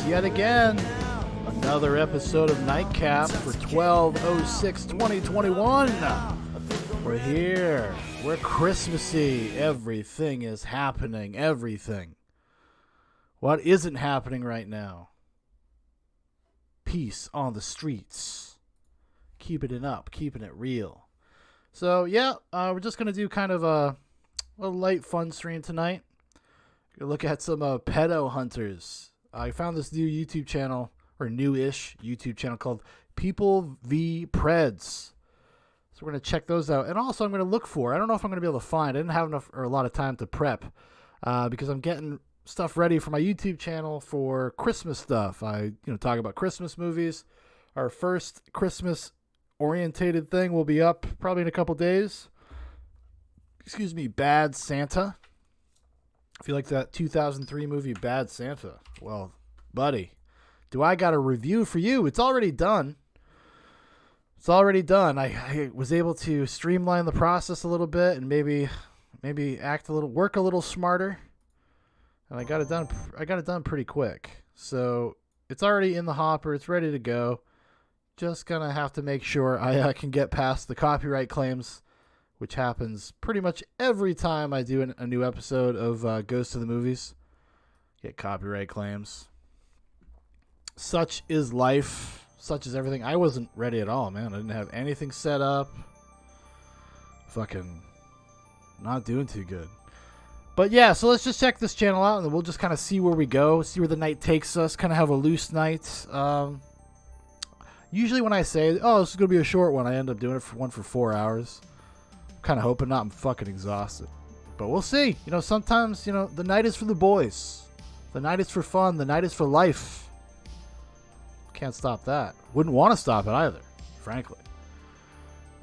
yet again. Another episode of Nightcap for 12/06/2021. We're here. We're Christmassy. Everything is happening. Everything. What isn't happening right now? Peace on the streets. Keeping it up. Keeping it real. So, yeah, we're just going to do kind of a light fun stream tonight. Gonna look at some pedo hunters. I found this new YouTube channel, or new-ish YouTube channel called People v. Preds. So we're going to check those out. And also I'm going to look for, I don't know if I'm going to be able to find, I didn't have enough or a lot of time to prep because I'm getting stuff ready for my YouTube channel for Christmas stuff. I talk about Christmas movies. Our first Christmas-orientated thing will be up probably in a couple days. Excuse me, Bad Santa. If you like that 2003 movie, Bad Santa, well, buddy, do I got a review for you? It's already done. It's already done. I was able to streamline the process a little bit and maybe work a little smarter. And I got it done. I got it done pretty quick. So it's already in the hopper. It's ready to go. Just gonna have to make sure I can get past the copyright claims, which happens pretty much every time I do a new episode of Goes to the Movies. Get copyright claims. Such is life. Such is everything. I wasn't ready at all, man. I didn't have anything set up. Fucking not doing too good. But yeah, so let's just check this channel out, and then we'll just kind of see where we go, see where the night takes us, kind of have a loose night. Usually when I say, oh, this is going to be a short one, I end up doing it for 4 hours. Kind of hoping not. I'm fucking exhausted, but we'll see. Sometimes the night is for the boys, the night is for fun, the night is for life. Can't stop that. Wouldn't want to stop it either, frankly.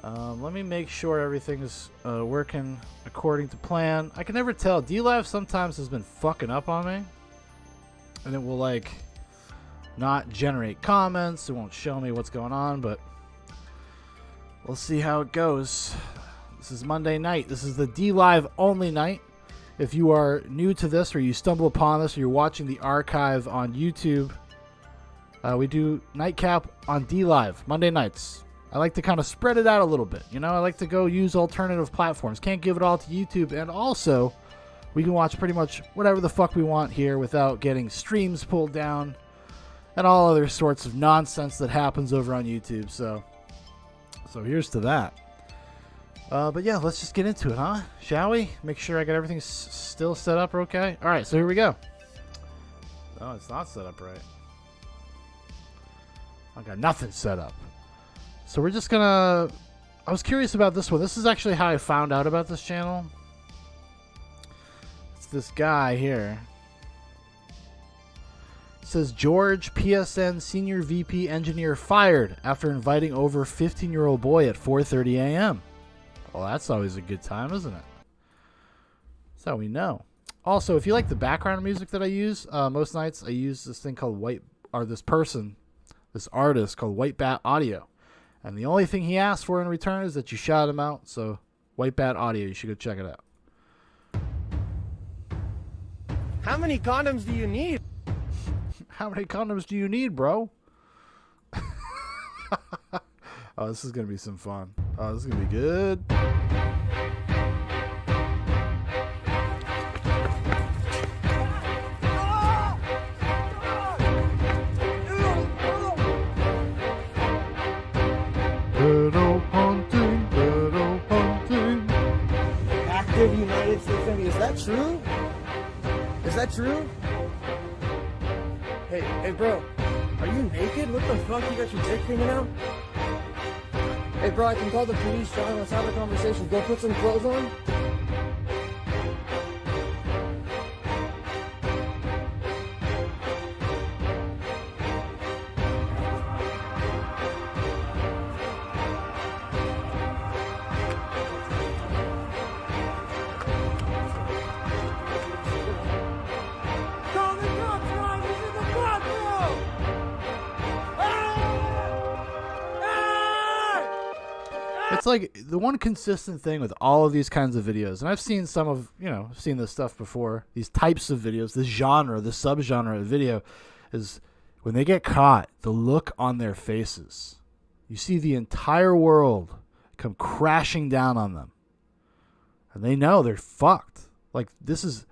Let me make sure everything's working according to plan. I can never tell. D-Live sometimes has been fucking up on me, and it will not generate comments. It won't show me what's going on, but we'll see how it goes. This is Monday night. This is the D-Live only night. If you are new to this, or you stumble upon this, or you're watching the archive on YouTube, we do Nightcap on D-Live Monday nights. I like to kind of spread it out a little bit. I like to go use alternative platforms. Can't give it all to YouTube. And also, we can watch pretty much whatever the fuck we want here without getting streams pulled down and all other sorts of nonsense that happens over on YouTube. So here's to that. But yeah, let's just get into it, huh? Shall we? Make sure I got everything still set up okay. All right, so here we go. Oh, it's not set up right. I got nothing set up. So we're just gonna... I was curious about this one. This is actually how I found out about this channel. It's this guy here. It says, George, PSN Senior VP Engineer fired after inviting over 15-year-old boy at 4:30 a.m. Well, that's always a good time, isn't it? That's how we know. Also, if you like the background music that I use, most nights I use this thing called this artist called White Bat Audio. And the only thing he asked for in return is that you shout him out. So, White Bat Audio, you should go check it out. How many condoms do you need? How many condoms do you need, bro? Oh, this is going to be some fun. Oh, this is going to be good. Pedo hunting, pedo hunting. Active United States Army. Is that true? Is that true? Hey, bro. Are you naked? What the fuck? You got your dick hanging out? Hey, bro, I can call the police, Shaun. Let's have a conversation. Go put some clothes on. It's like the one consistent thing with all of these kinds of videos, and I've seen some of, I've seen this stuff before, these types of videos, this genre, this subgenre of video, is when they get caught, the look on their faces, you see the entire world come crashing down on them. And they know they're fucked. Like, this is,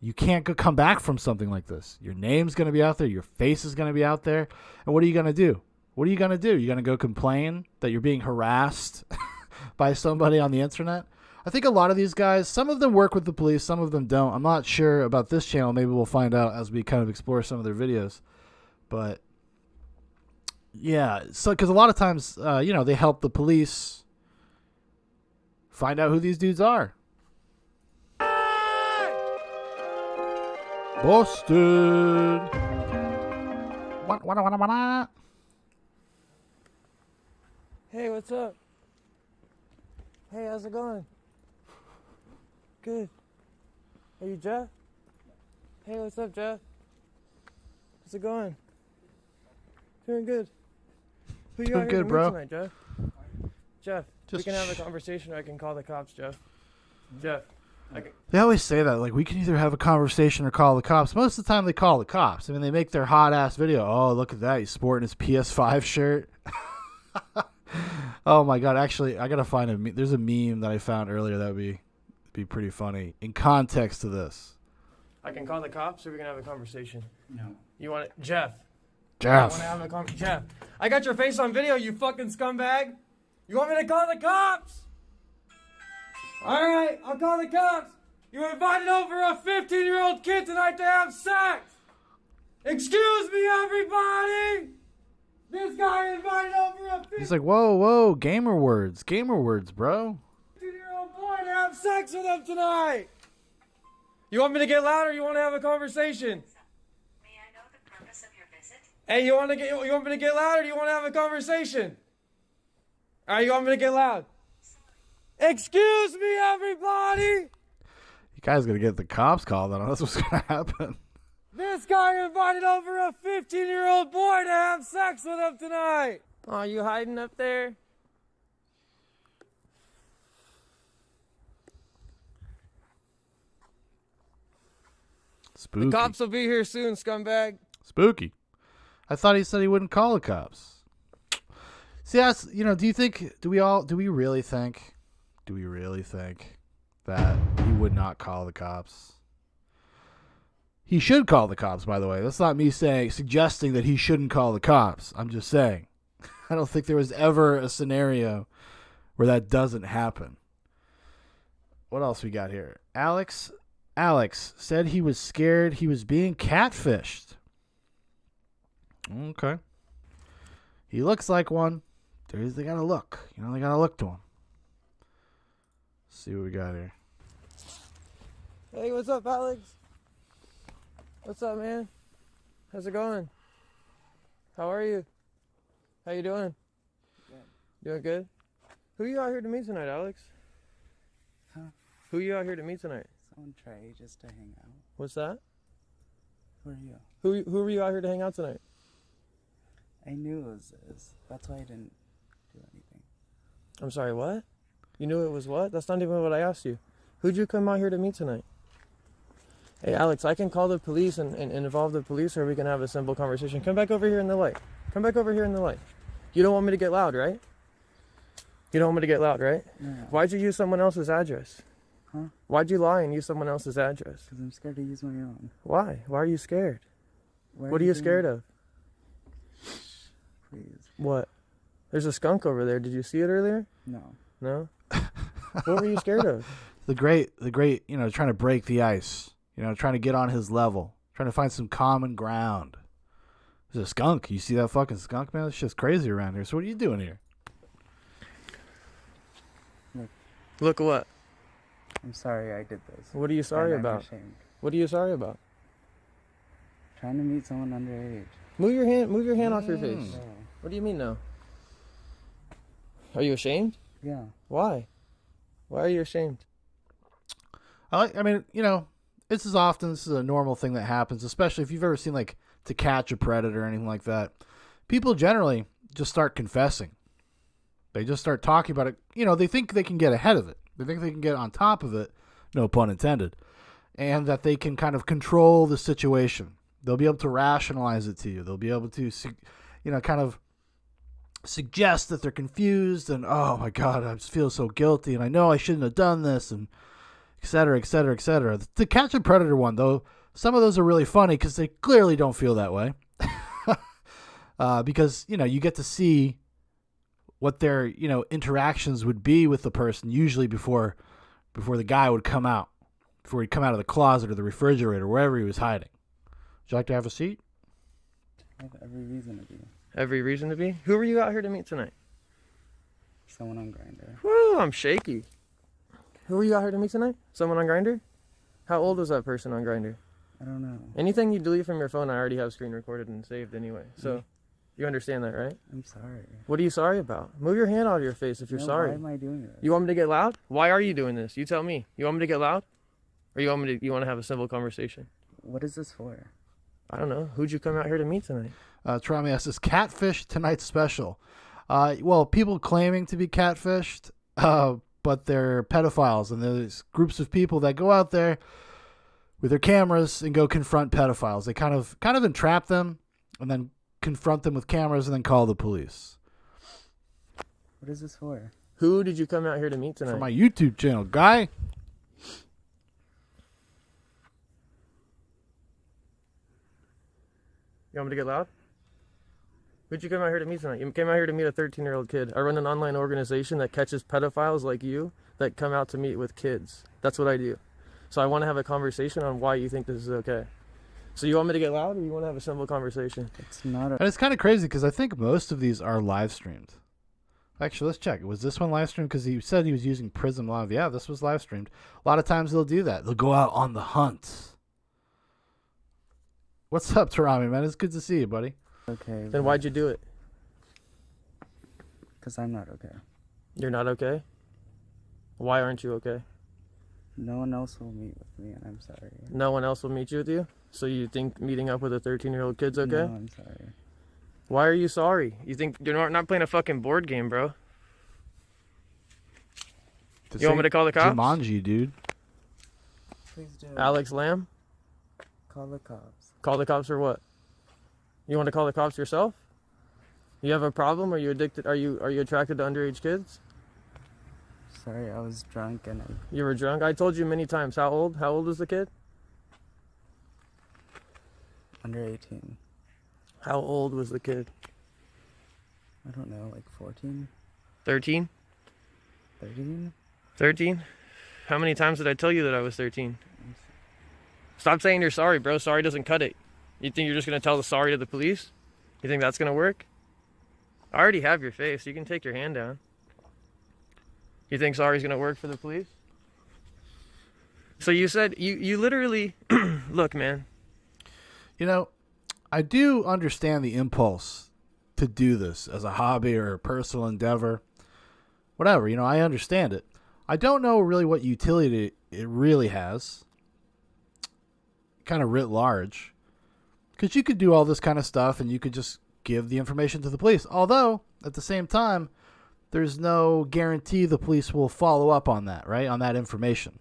you can't come back from something like this. Your name's going to be out there. Your face is going to be out there. And what are you going to do? What are you going to do? You're going to go complain that you're being harassed by somebody on the internet? I think a lot of these guys, some of them work with the police, some of them don't. I'm not sure about this channel. Maybe we'll find out as we kind of explore some of their videos. But yeah, so because a lot of times, they help the police find out who these dudes are. Busted. What? Hey, what's up? Hey, how's it going? Good. Are you Jeff? Hey, what's up, Jeff? How's it going? Doing good. Who you Doing out here good, to bro. meet tonight, Jeff? Jeff, we can have a conversation or I can call the cops, Jeff. Jeff. They always say that, like, we can either have a conversation or call the cops. Most of the time they call the cops. I mean, they make their hot-ass video. Oh, look at that. He's sporting his PS5 shirt. Oh, my God. Actually, I got to find there's a meme that I found earlier that would be pretty funny in context to this. I can call the cops or we can have a conversation. No. You want it? Jeff. I Jeff. want to have a conversation. Jeff, I got your face on video, you fucking scumbag. You want me to call the cops? All right, I'll call the cops. You invited over a 15-year-old kid tonight to have sex. Excuse me, everybody. This guy invited over a He's like, whoa, gamer words, bro. 15-year-old boy to have sex with him tonight. You want me to get loud or you want to have a conversation? May I know the purpose of your visit? Hey, you want me to get loud or do you want to have a conversation? All right, you want me to get loud? Excuse me, everybody. You guys going to get the cops called on us. What's going to happen? This guy invited over a 15-year-old boy to have sex with him tonight. Oh, you hiding up there? Spooky. The cops will be here soon, scumbag. Spooky. I thought he said he wouldn't call the cops. See, that's, do we really think that he would not call the cops? He should call the cops, by the way. That's not me suggesting that he shouldn't call the cops. I'm just saying. I don't think there was ever a scenario where that doesn't happen. What else we got here? Alex said he was scared he was being catfished. Okay. He looks like one. They gotta look. They gotta look to him. Let's see what we got here. Hey, what's up, Alex? What's up, man? How's it going? How are you? How you doing? Good. Doing good? Who you out here to meet tonight, Alex? Huh? Who you out here to meet tonight? Someone try just to hang out. What's that? Who are you? Who were you out here to hang out tonight? I knew it was this. That's why I didn't do anything. I'm sorry, what? You knew it was what? That's not even what I asked you. Who'd you come out here to meet tonight? Hey, Alex, I can call the police and involve the police, or we can have a simple conversation. Come back over here in the light. Come back over here in the light. You don't want me to get loud, right? You don't want me to get loud, right? No. Why'd you use someone else's address? Huh? Why'd you lie and use someone else's address? Because I'm scared to use my own. Why? Why are you scared? Why What are you doing scared that? of? Please. What? There's a skunk over there. Did you see it earlier? No. No? What were you scared of? The great, trying to break the ice. Trying to get on his level. Trying to find some common ground. There's a skunk. You see that fucking skunk, man? This shit's crazy around here. So what are you doing here? Look what? I'm sorry I did this. What are you sorry And I'm about? ashamed. What are you sorry about? Trying to meet someone underage. Move your hand off your face. No. What do you mean no? Are you ashamed? Yeah. Why? Why are you ashamed? This is a normal thing that happens, especially if you've ever seen like To Catch a Predator or anything like that. People generally just start confessing. They just start talking about it. They think they can get ahead of it. They think they can get on top of it, no pun intended, and that they can kind of control the situation. They'll be able to rationalize it to you. They'll be able to, kind of suggest that they're confused and, oh my God, I just feel so guilty and I know I shouldn't have done this, and et cetera, et cetera, et cetera. The Catch a Predator one, though, some of those are really funny because they clearly don't feel that way. Because, you get to see what their, interactions would be with the person usually before the guy would come out, before he'd come out of the closet or the refrigerator, wherever he was hiding. Would you like to have a seat? I have every reason to be. Every reason to be? Who were you out here to meet tonight? Someone on Grindr. Woo, I'm shaky. Who were you out here to meet tonight? Someone on Grindr? How old was that person on Grindr? I don't know. Anything you delete from your phone, I already have screen recorded and saved anyway. So, you understand that, right? I'm sorry. What are you sorry about? Move your hand out of your face if you're sorry. Why am I doing this? You want me to get loud? Why are you doing this? You tell me. You want me to get loud? Or you want to have a simple conversation? What is this for? I don't know. Who'd you come out here to meet tonight? Trami asks, is Catfish tonight's special? Well, people claiming to be catfished, but they're pedophiles, and there's groups of people that go out there with their cameras and go confront pedophiles. They kind of entrap them and then confront them with cameras and then call the police. What is this for? Who did you come out here to meet tonight? For my YouTube channel, guy. You want me to get loud? Who'd you come out here to meet tonight? You came out here to meet a 13-year-old kid. I run an online organization that catches pedophiles like you that come out to meet with kids. That's what I do. So I want to have a conversation on why you think this is okay. So you want me to get loud, or you want to have a simple conversation? It's not And it's kind of crazy because I think most of these are live streamed. Actually, let's check. Was this one live streamed? Because he said he was using Prism Live. Yeah, this was live streamed. A lot of times they'll do that. They'll go out on the hunt. What's up, Tarami, man? It's good to see you, buddy. okay. Then why'd you do it? Because I'm not okay. You're not okay? Why aren't you okay? No one else will meet with me, and I'm sorry. No one else will meet you with you? So you think meeting up with a 13-year-old kid's okay? No, I'm sorry. Why are you sorry? You think you're not playing a fucking board game, bro? You want me to call the cops? Jumanji, dude. Please do. Alex Lamb? Call the cops. Call the cops for what? You want to call the cops yourself? You have a problem? Are you addicted? Are you attracted to underage kids? Sorry, I was drunk and You were drunk? I told you many times. How old? How old is the kid? under 18. How old was the kid? I don't know, like 14? 13? 13? 13? How many times did I tell you that I was 13? Stop saying you're sorry, bro. Sorry doesn't cut it. You think you're just going to tell the sorry to the police? You think that's going to work? I already have your face. You can take your hand down. You think sorry's going to work for the police? So you said, you literally, look, man. You know, I do understand the impulse to do this as a hobby or a personal endeavor. Whatever, you know, I understand it. I don't know really what utility it really has. Kind of writ large. Because you could do all this kind of stuff and you could just give the information to the police. Although, at the same time, there's no guarantee the police will follow up on that, right? On that information.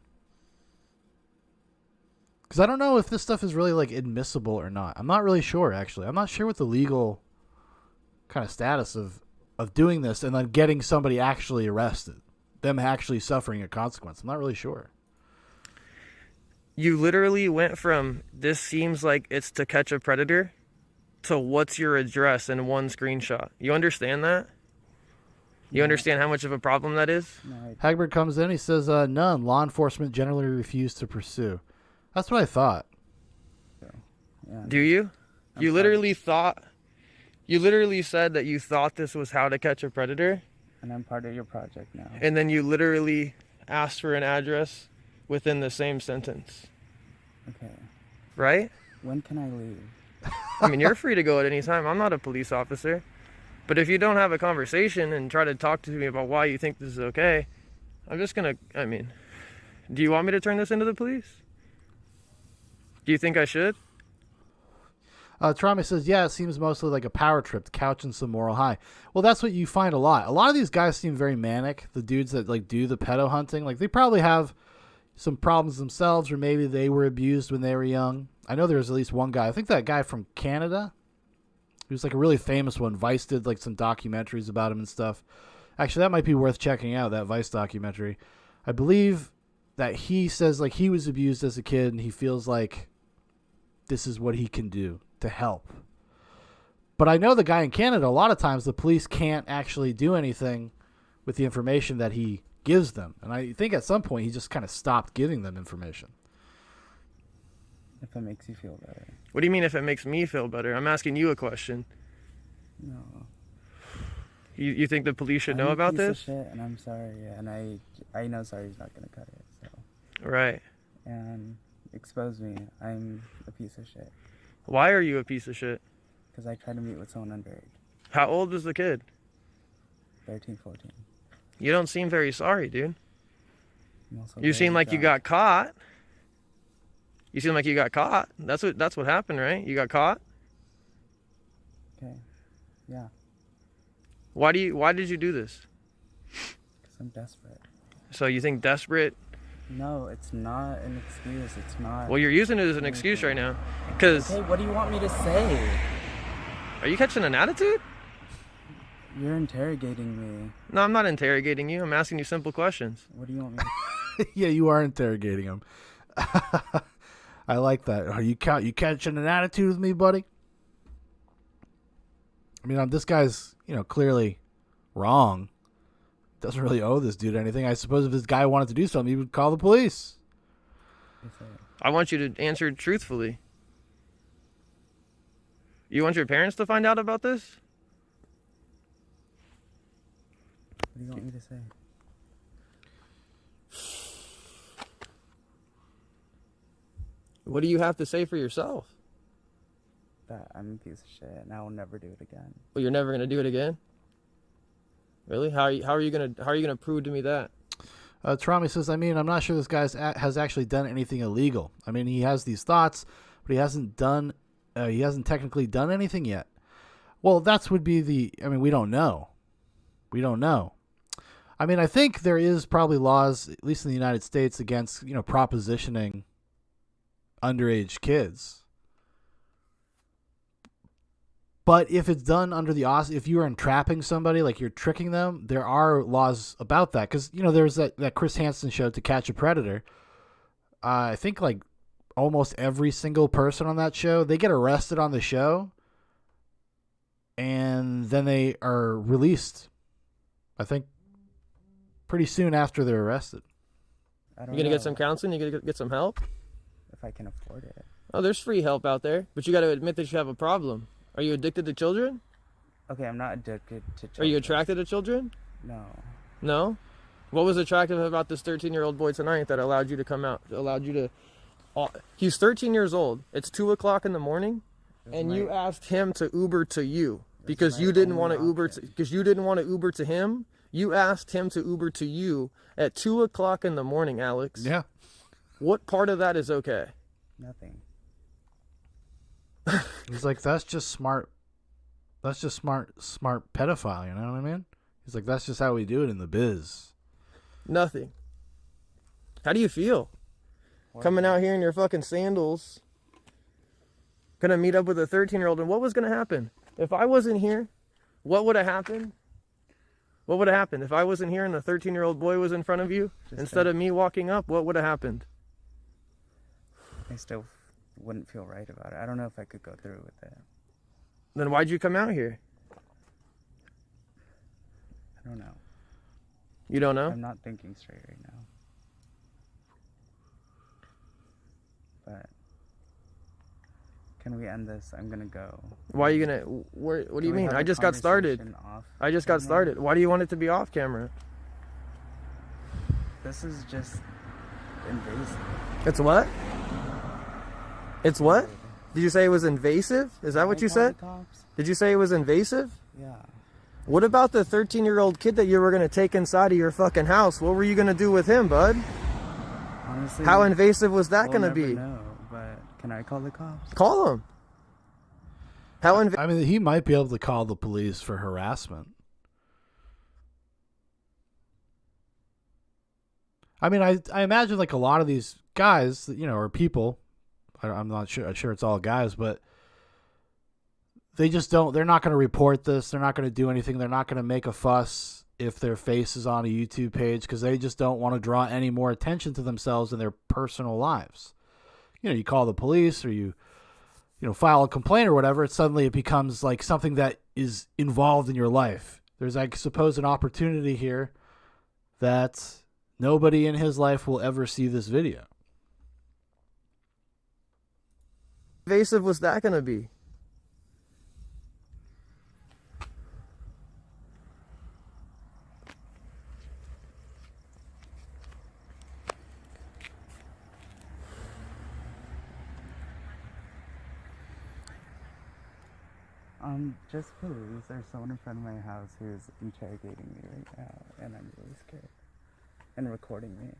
Because I don't know if this stuff is really like admissible or not. I'm not really sure, actually. I'm not sure what the legal kind of status of doing this and then getting somebody actually arrested. Them actually suffering a consequence. I'm not really sure. You literally went from this seems like it's to catch a predator to what's your address in one screenshot. You understand that? You understand how much of a problem that is? No, Hagbert comes in. He says, none. Law enforcement generally refuse to pursue. That's what I thought. yeah. Do you? You literally thought... You literally said that you thought this was how to catch a predator. And I'm part of your project now. And then you literally asked for an address within the same sentence. Okay. Right? When can I leave? I mean, you're free to go at any time. I'm not a police officer. But if you don't have a conversation and try to talk to me about why you think this is okay, I'm just going to, I mean, do you want me to turn this into the police? Do you think I should? Trami says, yeah, it seems mostly like a power trip, couch and some moral high. Well, that's what you find a lot. A lot of these guys seem very manic. The dudes that like do the pedo hunting, like they probably have, some problems themselves, or maybe they were abused when they were young. I know there's at least one guy. I think that guy from Canada. He was like a really famous one. Vice did like some documentaries about him and stuff. Actually, that might be worth checking out, that Vice documentary. I believe that he says like he was abused as a kid and he feels like this is what he can do to help. But I know the guy in Canada, a lot of times the police can't actually do anything with the information that he gives them. And I think at some point he just kind of stopped giving them information. If it makes you feel better. What do you mean if it makes me feel better? I'm asking you a question. No. You think the police should I'm know a about piece this? Of shit, and I'm sorry, and I know sorry's not gonna cut it. So. Right. And expose me. I'm a piece of shit. Why are you a piece of shit? Because I tried to meet with someone underage. How old is the kid? 13, 14. You don't seem very sorry, dude. I'm also You seem very like you drunk. got caught. You seem like you got caught. That's what happened, right? You got caught? Okay. Yeah. Why did you do this? Because I'm desperate. So you think desperate? No, it's not an excuse. It's not. Well, you're using it as an excuse right now. Cuz Hey, what do you want me to say? are you catching an attitude? You're interrogating me. No, I'm not interrogating you. I'm asking you simple questions. What do you want me to Yeah, you are interrogating him. I like that. Are you catching an attitude with me, buddy? I mean, this guy's, clearly wrong. Doesn't really owe this dude anything. I suppose if this guy wanted to do something, he would call the police. say? I want you to answer truthfully. You want your parents to find out about this? What do you want me to say? What do you have to say for yourself? That I'm a piece of shit and I will never do it again. Well, you're never gonna do it again. Really? How are you gonna prove to me that? Tarami says, I'm not sure this guy has actually done anything illegal. I mean, he has these thoughts, but he hasn't technically done anything yet. Well, would be we don't know. We don't know. I mean, I think there is probably laws, at least in the United States, against, propositioning underage kids. But if it's done under if you are entrapping somebody, like you're tricking them, there are laws about that. Because, there's that Chris Hansen show, To Catch a Predator. I think like almost every single person on that show, they get arrested on the show. And then they are released, I think, pretty soon after they're arrested. I don't You gonna know get some counseling? You gonna get some help? if I can afford it. Oh, there's free help out there, but you got to admit that you have a problem. Are you addicted to children? Okay, I'm not addicted to children. Are you attracted to children? No. No? What was attractive about this 13-year-old boy tonight that allowed you to come out? He's 13 years old. It's 2 o'clock in the morning, and you asked him to Uber to you because you didn't want to Uber to him. You asked him to Uber to you at 2 o'clock in the morning, Alex. Yeah. What part of that is okay? Nothing. He's like, that's just smart. That's just smart pedophile. You know what I mean? He's like, that's just how we do it in the biz. Nothing. How do you feel? Coming out here in your fucking sandals. Gonna meet up with a 13-year-old, and what was gonna happen? If I wasn't here, what would have happened? What would have happened? If I wasn't here and a 13-year-old boy was in front of you, instead of me walking up, what would have happened? I still wouldn't feel right about it. I don't know if I could go through with it. Then why'd you come out here? I don't know. You don't know? I'm not thinking straight right now. But can we end this? I'm gonna go. Why are you gonna? What do you Can we mean? have I a just got started. conversation off I just got camera? started. Why do you want it to be off camera? This is just invasive. It's what? It's what? Did you say it was invasive? Is that what you Can I said? call the cops? Did you say it was invasive? Yeah. What about the 13-year-old kid that you were gonna take inside of your fucking house? What were you gonna do with him, bud? Honestly, How invasive was that we'll gonna never be? know, but can I call the cops? Call him. I mean, he might be able to call the police for harassment. I mean, I imagine like a lot of these guys, you know, or people. I'm not sure it's all guys, but they just don't. They're not going to report this. They're not going to do anything. They're not going to make a fuss if their face is on a YouTube page because they just don't want to draw any more attention to themselves in their personal lives. You know, you call the police or you file a complaint or whatever. Suddenly it becomes like something that is involved in your life. There's, I suppose, an opportunity here that nobody in his life will ever see this video. Invasive was that going to be? Just police. There's someone in front of my house who's interrogating me right now, and I'm really scared. And recording me. Okay,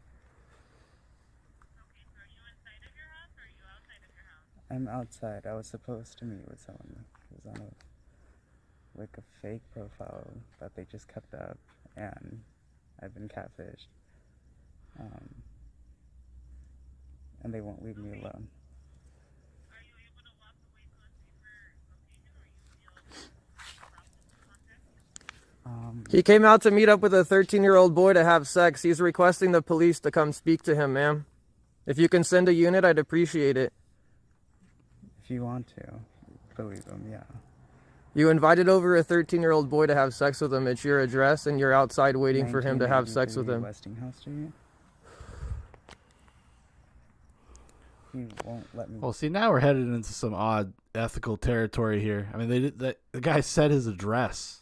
so are you inside of your house or are you outside of your house? I'm outside. I was supposed to meet with someone who was on a fake profile that they just kept up, and I've been catfished. And they won't leave me alone. Are you able to walk away to a safer location or you feel crossed into contact? He came out to meet up with a 13-year-old boy to have sex. He's requesting the police to come speak to him, ma'am. If you can send a unit, I'd appreciate it. If you want to, believe them, yeah. You invited over a 13-year-old boy to have sex with him. It's your address, and you're outside waiting for him to have sex with him. Westinghouse Street. He won't let me. Well, see, now we're headed into some odd ethical territory here. I mean, the guy said his address.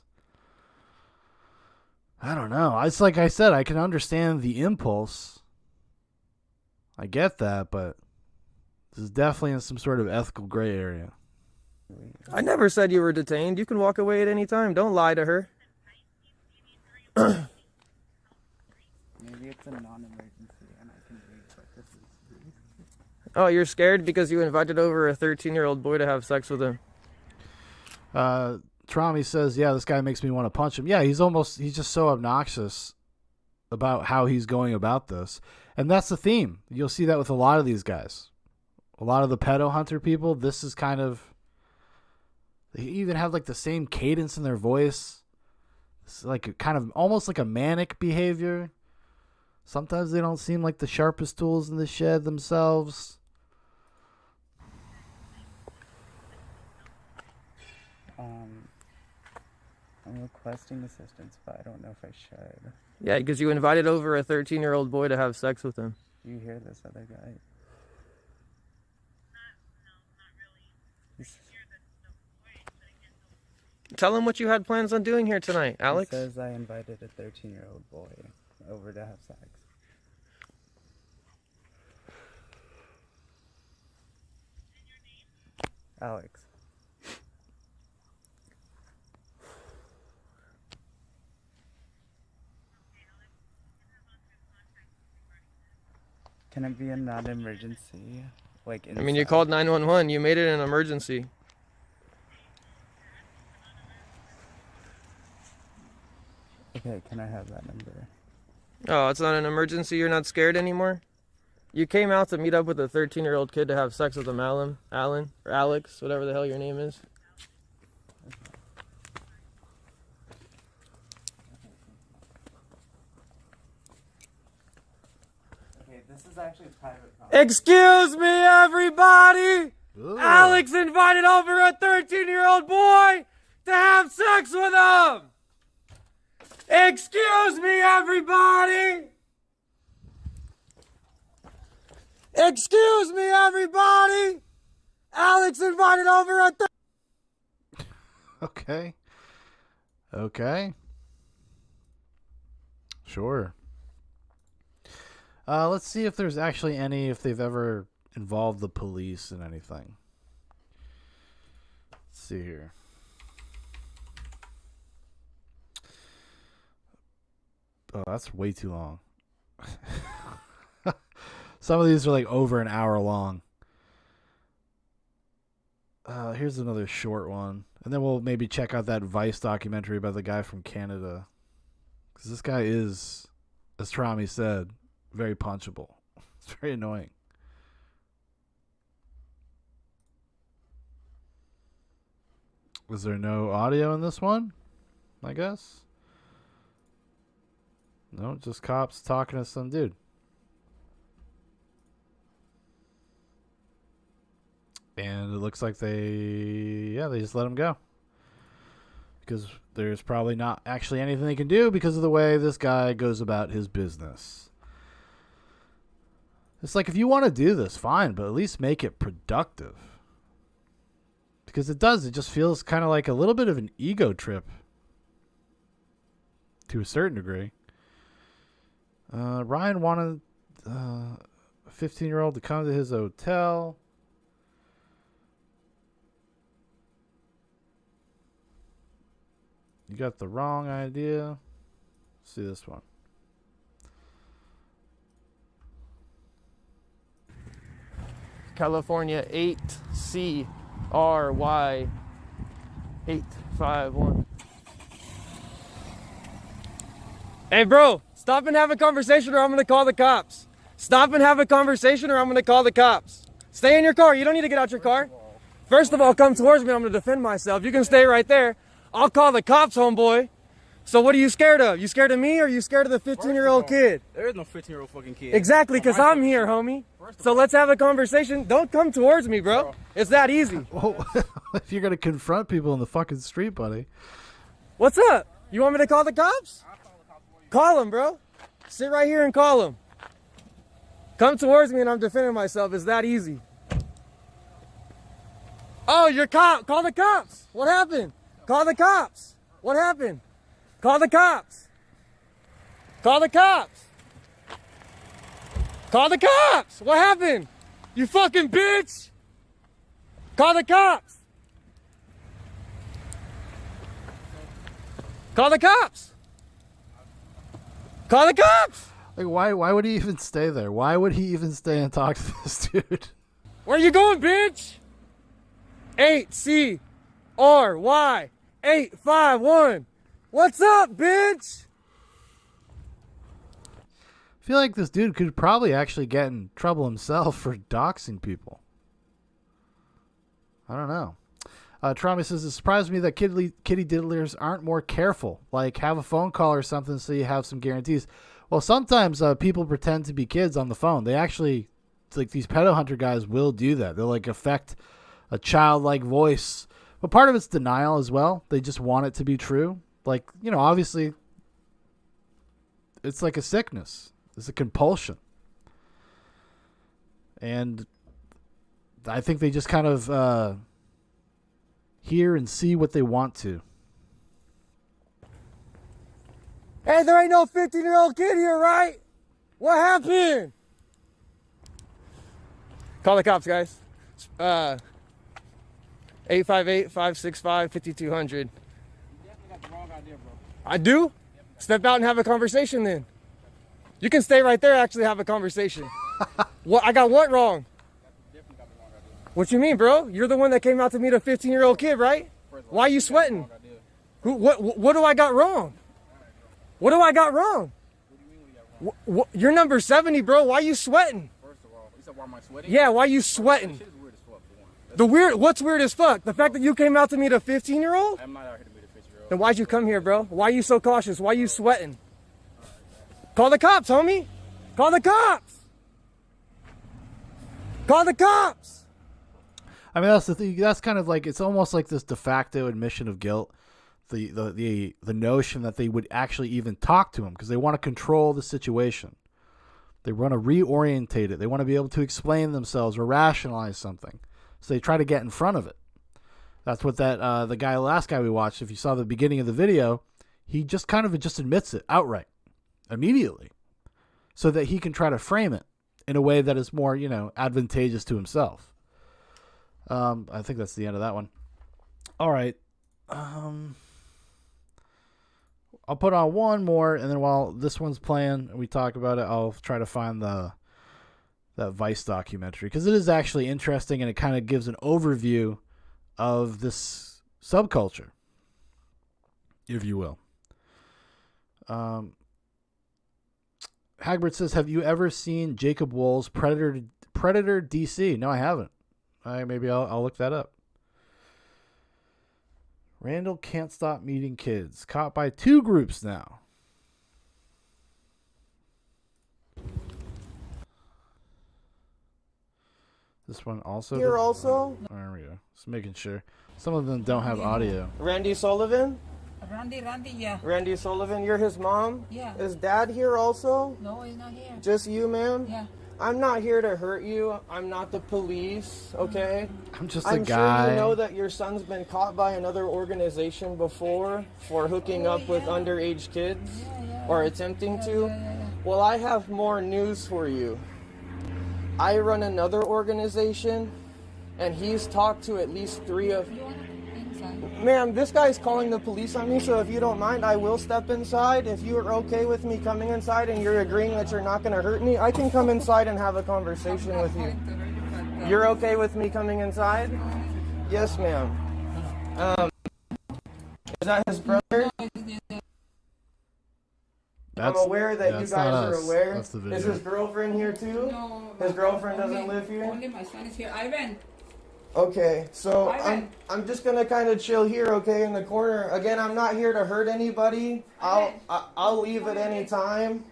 I don't know. It's like I said, I can understand the impulse. I get that, but this is definitely in some sort of ethical gray area. I never said you were detained. You can walk away at any time. Don't lie to her. Maybe it's a non-emergency and I can leave, but this is... Oh, you're scared because you invited over a 13-year-old boy to have sex with him. Trami says, yeah, this guy makes me want to punch him. Yeah, he's just so obnoxious about how he's going about this. And that's the theme. You'll see that with a lot of these guys. A lot of the pedo hunter people, this is kind of... They even have like the same cadence in their voice. It's like a kind of almost like a manic behavior. Sometimes they don't seem like the sharpest tools in the shed themselves. I'm requesting assistance, but I don't know if I should. Yeah, because you invited over a 13-year-old boy to have sex with him. You hear this other guy? No, not really. He's- I hear the voice, but I can't tell. Tell him what you had plans on doing here tonight, Alex. He says I invited a 13-year-old boy over to have sex. And your name? Alex. Okay, Alex. You can have on-time contact regarding this. Can it be a non-emergency? Like I mean, you inside? called 911. You made it an emergency. Okay, can I have that number? Oh, it's not an emergency? You're not scared anymore? You came out to meet up with a 13-year-old kid to have sex with him, Alan, or Alex, whatever the hell your name is. Okay, this is actually private property. Excuse me, everybody! Ugh. Alex invited over a 13-year-old boy to have sex with him! Excuse me, everybody! Excuse me, everybody! Alex invited over a Okay. Okay. Sure. Let's see if there's actually if they've ever involved the police in anything. Let's see here. Oh, that's way too long. Some of these are like over an hour long. Here's another short one. And then we'll maybe check out that Vice documentary about the guy from Canada. Because this guy is, as Trami said, very punchable. It's very annoying. Is there no audio in this one? I guess. No, just cops talking to some dude. And it looks like they just let him go. Because there's probably not actually anything they can do because of the way this guy goes about his business. It's like, if you want to do this, fine, but at least make it productive. Because it just feels kind of like a little bit of an ego trip. To a certain degree. Ryan wanted a 15-year-old to come to his hotel. You got the wrong idea. Let's see this one. California 8CRY 851. Hey, bro, stop and have a conversation or I'm going to call the cops. Stop and have a conversation or I'm going to call the cops. Stay in your car. You don't need to get out your car. First of all, come towards me. I'm going to defend myself. You can stay right there. I'll call the cops, homeboy. So what are you scared of? You scared of me or are you scared of the 15-year-old kid? There is no 15-year-old fucking kid. Exactly, because I'm here, homie. So let's have a conversation. Don't come towards me, bro. It's that easy. Well, if you're going to confront people in the fucking street, buddy. What's up? You want me to call the cops? Call them, bro. Sit right here and call them. Come towards me and I'm defending myself. It's that easy. Oh, you're cop. Call the cops. What happened? Call the cops. What happened? Call the cops. Call the cops. Call the cops. What happened? You fucking bitch. Call the cops. Call the cops. Call the cops. Like, why would he even stay there? Why would he even stay and talk to this dude? Where you going, bitch? 8CRY 851. What's up, bitch? I feel like this dude could probably actually get in trouble himself for doxing people. I don't know. Trami says, it surprised me that kitty diddlers aren't more careful. Like, have a phone call or something so you have some guarantees. Well, sometimes people pretend to be kids on the phone. They actually, like, these pedo hunter guys will do that. They'll, like, affect a childlike voice. But part of it's denial as well. They just want it to be true. Like, you know, obviously, it's like a sickness. It's a compulsion. And I think they just kind of hear and see what they want to. Hey, there ain't no 15-year-old kid here, right? What happened? Call the cops, guys. 858-565-5200. You definitely got the wrong idea, bro. I do? Step out and have a conversation then. You can stay right there, actually have a conversation. What? I got what wrong? Definitely got the wrong idea. What you mean, bro? You're the one that came out to meet a 15-year-old kid, right? First of all, Why are you sweating? What do I got wrong? What do I got wrong? What do you mean we got wrong? You're number 70, bro. Why you sweating? First of all, you said why am I sweating? Yeah, why you sweating? Shit is weird as fuck, for one. What's weird as fuck? The fact that you came out to meet a 15-year-old? I'm not out here to meet a 15-year-old. Then why'd you come here, bro? Why are you so cautious? Why you sweating? Call the cops, homie. Call the cops. Call the cops. I mean, that's the thing. That's kind of like, it's almost like this de facto admission of guilt. The notion that they would actually even talk to him because they want to control the situation. They want to reorientate it. They want to be able to explain themselves or rationalize something. So they try to get in front of it. That's what the last guy we watched, if you saw the beginning of the video, he just kind of just admits it outright, immediately, so that he can try to frame it in a way that is more, advantageous to himself. I think that's the end of that one. All right. I'll put on one more, and then while this one's playing and we talk about it, I'll try to find that Vice documentary, because it is actually interesting and it kind of gives an overview of this subculture, if you will. Hagbert says, have you ever seen Jacob Wohl's Predator DC? No, I haven't. Maybe I'll look that up. Randall can't stop meeting kids. Caught by 2 groups now. This one also. Here also. There we go. Just making sure. Some of them don't have audio. Randy Sullivan. Randy, yeah. Randy Sullivan, you're his mom? Yeah. Is dad here also? No, he's not here. Just you, ma'am? Yeah. I'm not here to hurt you. I'm not the police, okay? I'm just a I'm guy. sure you know that your son's been caught by another organization before for hooking up with underage kids or attempting to. Well, I have more news for you. I run another organization, and he's talked to at least 3 of... Ma'am, this guy's calling the police on me, so if you don't mind, I will step inside. If you are okay with me coming inside and you're agreeing that you're not going to hurt me, I can come inside and have a conversation with you. You're okay with me coming inside? Yes, ma'am. Is that his brother? I'm aware that you guys are aware. That's the video. Is his girlfriend here too? No. His girlfriend doesn't live here? Only my son is here. Ivan. Okay, so Ivan. I'm just gonna kind of chill here, okay, in the corner. Again, I'm not here to hurt anybody. I'll leave at any time.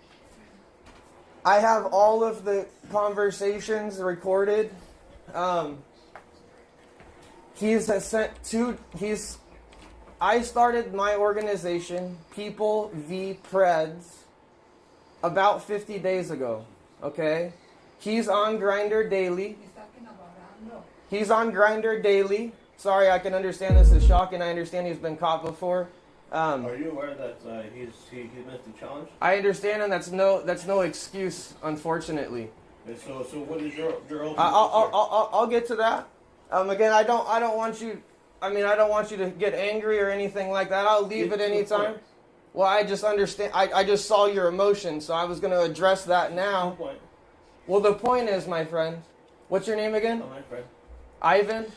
I have all of the conversations recorded. I started my organization, People v. Preds, about 50 days ago. Okay, he's on Grindr daily. He's on Grindr daily. Sorry, I can understand this is shocking. I understand he's been caught before. Are you aware that he missed the challenge? I understand, and that's no excuse, unfortunately. And so what is your ultimate? I'll get to that. Again, I don't want you. I mean, I don't want you to get angry or anything like that. I'll leave at any time. Well, I just understand. I just saw your emotion, so I was going to address that now. Well, the point is, my friend. What's your name again? My friend. Ivan?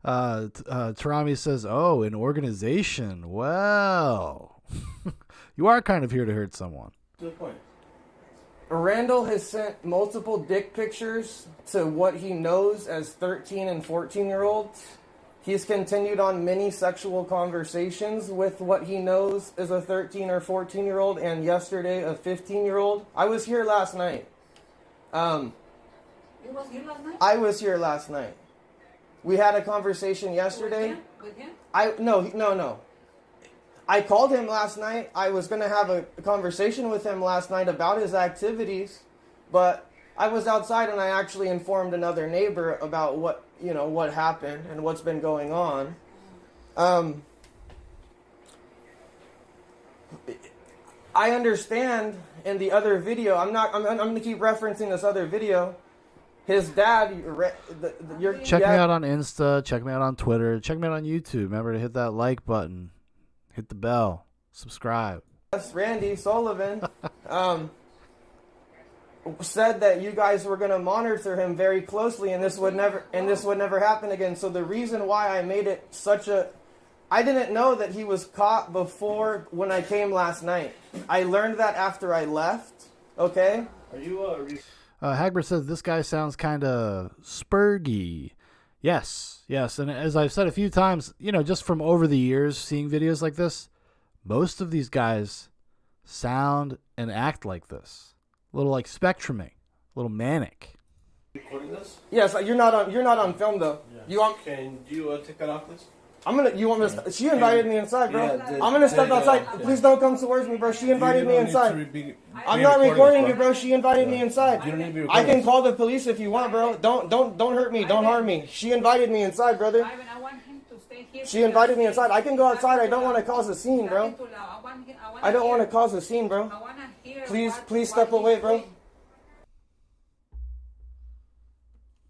Tarami says, oh, an organization. Well, you are kind of here to hurt someone. To the point. Randall has sent multiple dick pictures to what he knows as 13 and 14-year-olds. He's continued on many sexual conversations with what he knows is a 13 or 14-year-old, and yesterday a 15-year-old. I was here last night. You was here last night? I was here last night. We had a conversation yesterday. With him? No. I called him last night. I was going to have a conversation with him last night about his activities, but I was outside and I actually informed another neighbor about what happened and what's been going on. I understand in the other video. I'm going to keep referencing this other video. His dad, Check me out on Insta. Check me out on Twitter. Check me out on YouTube. Remember to hit that like button. Hit the bell. Subscribe. Yes, Randy Sullivan said that you guys were going to monitor him very closely, and this would never happen again. So the reason why I made it I didn't know that he was caught before when I came last night. I learned that after I left. Okay. Are you Hagbert says this guy sounds kind of spurgy. Yes, and as I've said a few times, just from over the years seeing videos like this, most of these guys sound and act like this. A little like spectruming, a little manic. recording this? Yes, you're not on film though. Yeah. Do you take that off this? You want me to? She invited me inside, bro. Yeah, I'm gonna step outside. Please don't come towards me, bro. She invited me inside. I'm not recording you, bro. She invited me inside. You don't need to be I recording. can call the police if you want, bro. Don't hurt me. Don't harm me. She invited me inside, brother. Ivan, I want him to stay here. She invited me inside. I can go outside. I don't want to cause a scene, bro. I don't want to cause a scene, bro. Please step away, bro.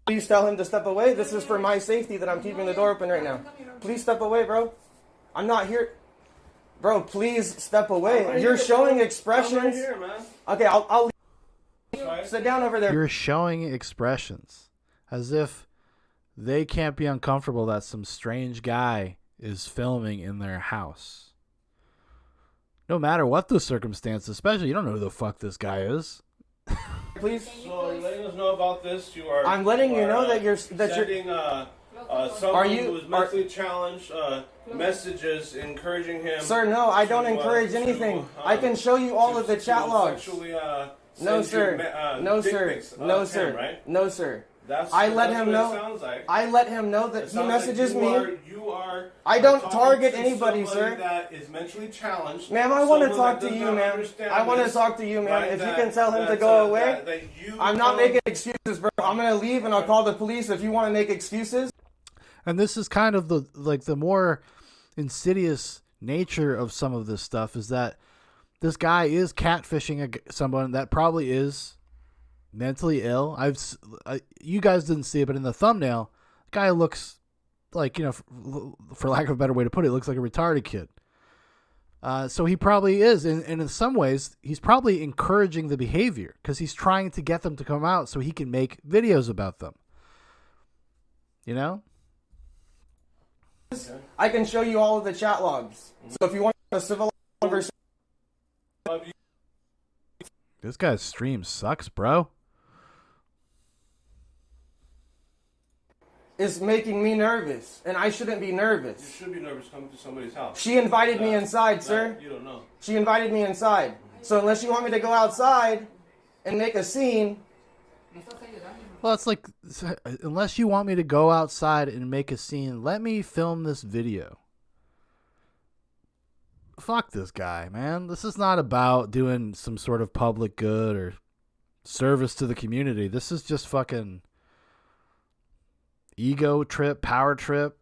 Please tell him to step away. This is for my safety that I'm keeping the door open right now. Please step away, bro. I'm not here. Bro, please step away. You're showing expressions. I'm right here, man. Okay, I'll sit down over there. You're showing expressions as if they can't be uncomfortable that some strange guy is filming in their house. No matter what the circumstance, especially you don't know who the fuck this guy is. Please. So you're letting us know about this. You are. I'm letting you know that you're sending someone who is mentally challenged messages encouraging him. Sir, no, I don't encourage anything. I can show you all of the chat logs. No, sir. No, sir. No, sir. Right? No, sir. I let him know. Sounds like. I let him know that he messages me. You are. I don't target anybody, sir. That is mentally challenged. Ma'am, I want to talk to you, ma'am. I want to talk to you, ma'am. If you can tell him to go away, I'm not making excuses, bro. I'm gonna leave and I'll call the police if you want to make excuses. And this is kind of the more insidious nature of some of this stuff is that this guy is catfishing someone that probably is mentally ill. You guys didn't see it, but in the thumbnail, the guy looks like, for lack of a better way to put it, looks like a retarded kid. So he probably is, and in some ways, he's probably encouraging the behavior because he's trying to get them to come out so he can make videos about them. You know? I can show you all of the chat logs. So if you want a civil conversation, this guy's stream sucks, bro. is making me nervous, and I shouldn't be nervous. You should be nervous coming to somebody's house. She invited me inside, sir. You don't know. She invited me inside. So unless you want me to go outside and make a scene. Well, it's like, unless you want me to go outside and make a scene, let me film this video. Fuck this guy, man. This is not about doing some sort of public good or service to the community. This is just fucking ego trip, power trip.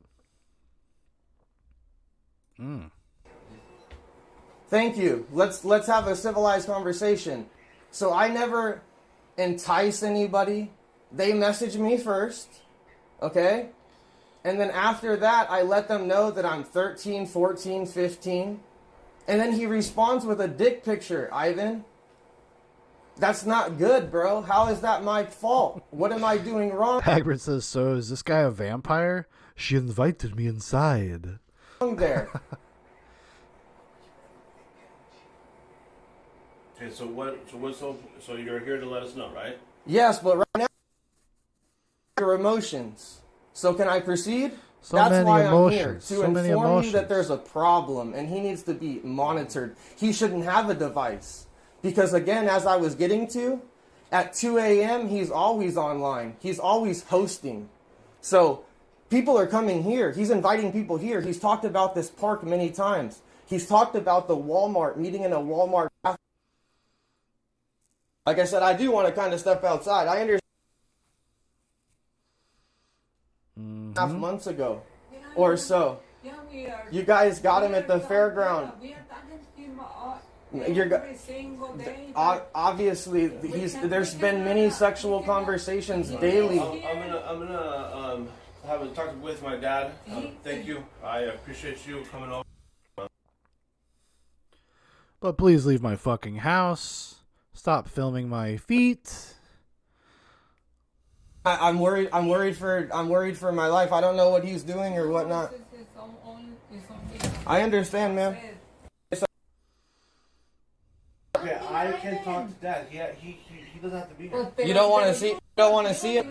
Thank you. Let's have a civilized conversation. So I never entice anybody. They message me first, okay? And then after that, I let them know that I'm 13, 14, 15. And then he responds with a dick picture, Ivan. That's not good, bro. How is that my fault? What am I doing wrong Hagbert says, so is this guy a vampire? She invited me inside. there? Okay, so you're here to let us know, right? Yes, but right now, your emotions. So can I proceed? So That's many why emotions. I'm here, to So many inform you emotions. that there's a problem and he needs to be monitored. He shouldn't have a device. Because again, as I was getting to, at 2 a.m., he's always online. He's always hosting. So people are coming here. He's inviting people here. He's talked about this park many times. He's talked about the Walmart, meeting in a Walmart. Like I said, I do want to kind of step outside. I understand. Half months ago or so. You guys got him at the fairground. Obviously, there's been many sexual conversations daily. I'm gonna have a talk with my dad. Thank you. I appreciate you coming over. But please leave my fucking house. Stop filming my feet. I'm worried. I'm worried for my life. I don't know what he's doing or whatnot. I understand, ma'am. Okay, I can talk to Dad. He doesn't have to be here. You don't want to see. You don't want to see it.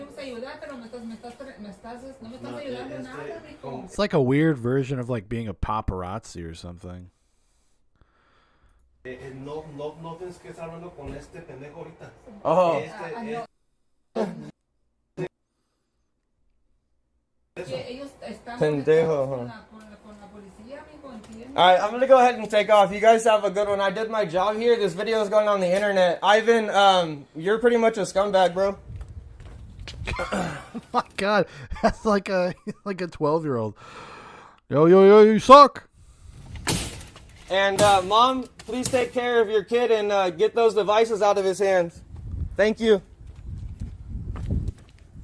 It's like a weird version of like being a paparazzi or something. No tienes que estar hablando con este pendejo ahorita. Oh. Pendejo, huh? Alright, I'm gonna go ahead and take off. You guys have a good one. I did my job here. This video is going on the internet. Ivan, you're pretty much a scumbag, bro. Oh my god, that's like a 12-year-old. Yo, you suck. And Mom, please take care of your kid and get those devices out of his hands. Thank you.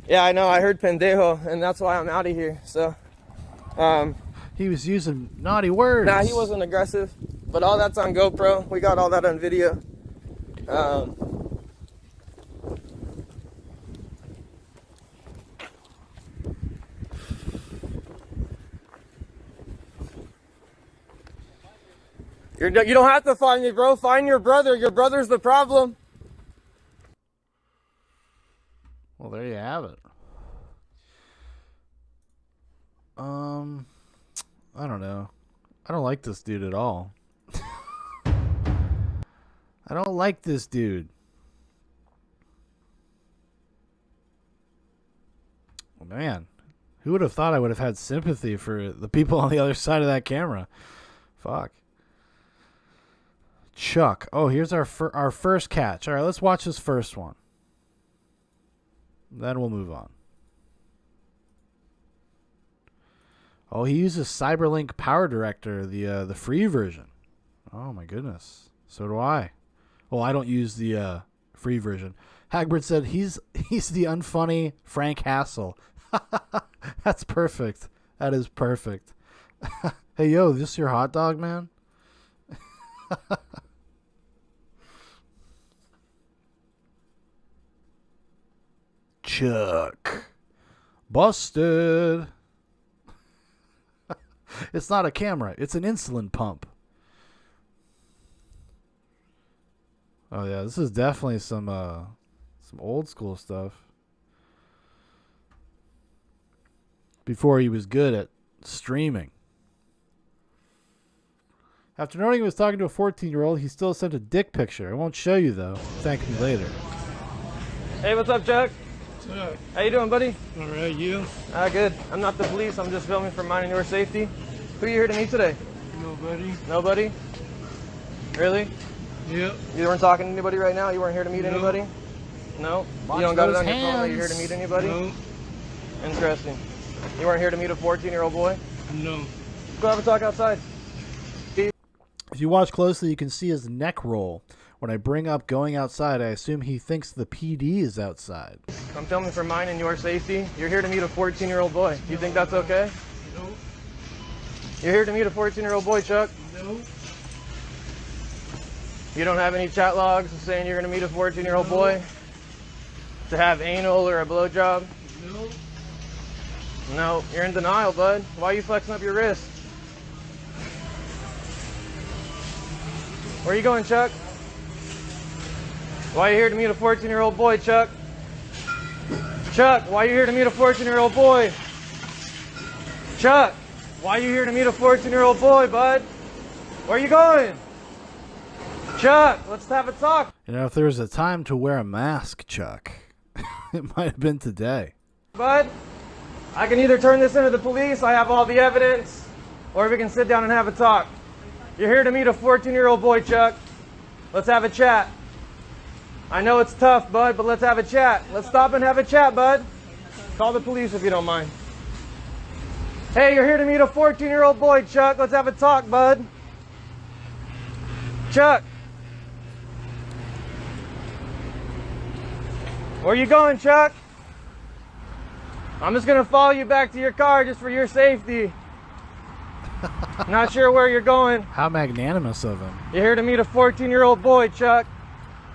Yeah, I know. I heard pendejo, and that's why I'm out of here. So, he was using naughty words. Nah, he wasn't aggressive, but all that's on GoPro. We got all that on video. You don't have to find me, bro. Find your brother. Your brother's the problem. Well, there you have it. I don't know. I don't like this dude at all. I don't like this dude. Well, man, who would have thought I would have had sympathy for the people on the other side of that camera? Fuck. Chuck. Oh, here's our first catch. All right, let's watch this first one. Then we'll move on. Oh, he uses Cyberlink Power Director, the free version. Oh my goodness. So do I. Well, I don't use the free version. Hagbert said he's the unfunny Frank Hassel. That's perfect. That is perfect. Hey, yo, this your hot dog, man? Chuck. Busted. It's not a camera. It's an insulin pump. Oh, yeah. This is definitely some old school stuff. Before he was good at streaming. After knowing he was talking to a 14-year-old, he still sent a dick picture. I won't show you, though. Thank me later. Hey, what's up, Chuck? What's up? How you doing, buddy? All right, you? Good. I'm not the police. I'm just filming for mine and your safety. Who are you here to meet today? Nobody. Nobody? Really? Yep. You weren't talking to anybody right now? You weren't here to meet anybody? No? Watch You don't got it those on your phone that hands. you're here to meet anybody? No. Interesting. You weren't here to meet a 14-year-old boy? No. Go have a talk outside. If you watch closely, you can see his neck roll. When I bring up going outside, I assume he thinks the PD is outside. I'm filming for mine and your safety. You're here to meet a 14-year-old boy. You think that's okay? No. You're here to meet a 14-year-old boy, Chuck. No. You don't have any chat logs saying you're going to meet a 14-year-old boy to have anal or a blowjob? No. No, you're in denial, bud. Why are you flexing up your wrist? Where are you going, Chuck? Why are you here to meet a 14-year-old boy, Chuck? Chuck, why are you here to meet a 14-year-old boy? Chuck, why are you here to meet a 14-year-old boy, bud? Where are you going? Chuck, let's have a talk. You know, if there was a time to wear a mask, Chuck, it might have been today. Bud, I can either turn this into the police, I have all the evidence, or we can sit down and have a talk. You're here to meet a 14-year-old boy, Chuck. Let's have a chat. I know it's tough, bud, but let's have a chat. Let's stop and have a chat, bud. Call the police if you don't mind. Hey, you're here to meet a 14-year-old boy, Chuck. Let's have a talk, bud. Chuck. Where you going, Chuck? I'm just going to follow you back to your car just for your safety. Not sure where you're going. How magnanimous of him. You're here to meet a 14-year-old boy, Chuck,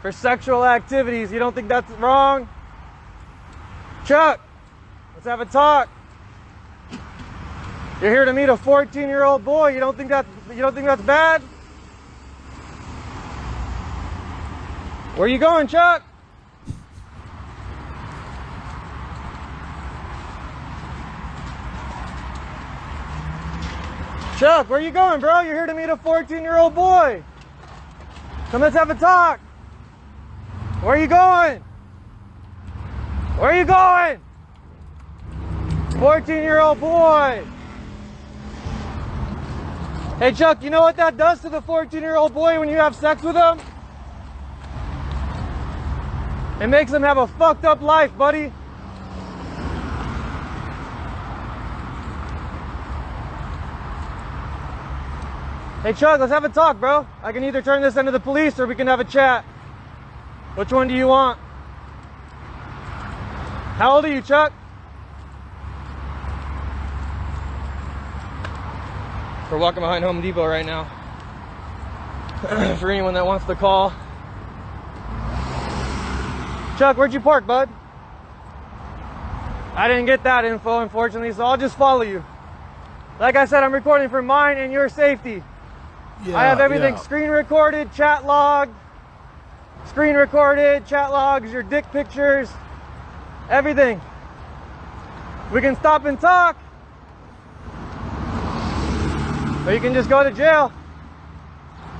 for sexual activities. You don't think that's wrong? Chuck, let's have a talk. You're here to meet a 14-year-old boy. You don't think that's bad? Where you going, Chuck? Chuck, where you going, bro? You're here to meet a 14-year-old boy. Come, let's have a talk. Where are you going? Where are you going? 14-year-old boy. Hey, Chuck, you know what that does to the 14-year-old boy when you have sex with him? It makes him have a fucked up life, buddy. Hey, Chuck, let's have a talk, bro. I can either turn this into the police or we can have a chat. Which one do you want? How old are you, Chuck? We're walking behind Home Depot right now. For anyone that wants to call. Chuck, where'd you park, bud? I didn't get that info, unfortunately, so I'll just follow you. Like I said, I'm recording for mine and your safety. Yeah, I have everything yeah. screen recorded, chat log, screen recorded, chat logs, your dick pictures, everything. We can stop and talk, or you can just go to jail.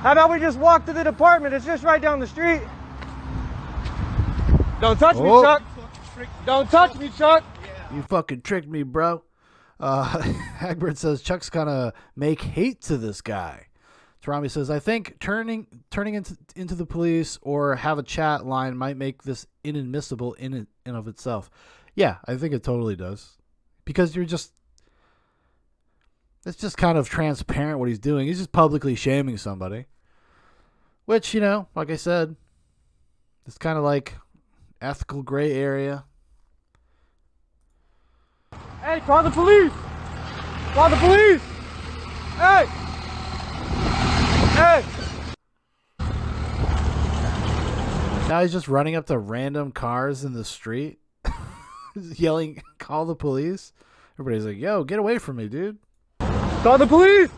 How about we just walk to the department? It's just right down the street. Don't touch me, Chuck. Don't touch me, Chuck. You fucking tricked me, bro. Hagbert says Chuck's gonna make hate to this guy. Tarami says, I think turning into the police or have a chat line might make this inadmissible in and of itself. Yeah, I think it totally does. Because it's just kind of transparent what he's doing. He's just publicly shaming somebody. Which, like I said, it's kind of like ethical gray area. Hey, call the police! Call the police! Hey! Hey! Now he's just running up to random cars in the street, yelling, call the police. Everybody's like, yo, get away from me, dude. Call the police!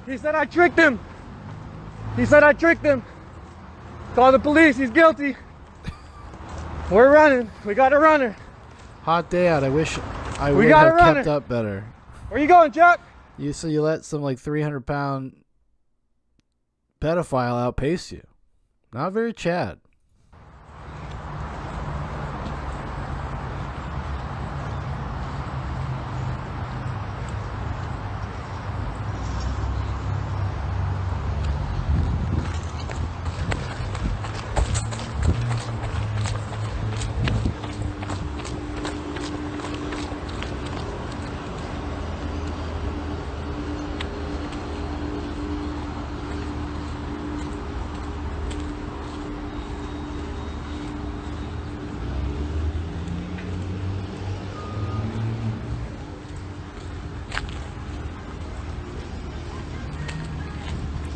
He said I tricked him. He said I tricked him. Call the police, he's guilty. We're running. We got a runner. Hot day out. I wish I We would got a have runner. kept up better. Where you going, Chuck? You let some like 300-pound pedophile outpace you. Not very Chad.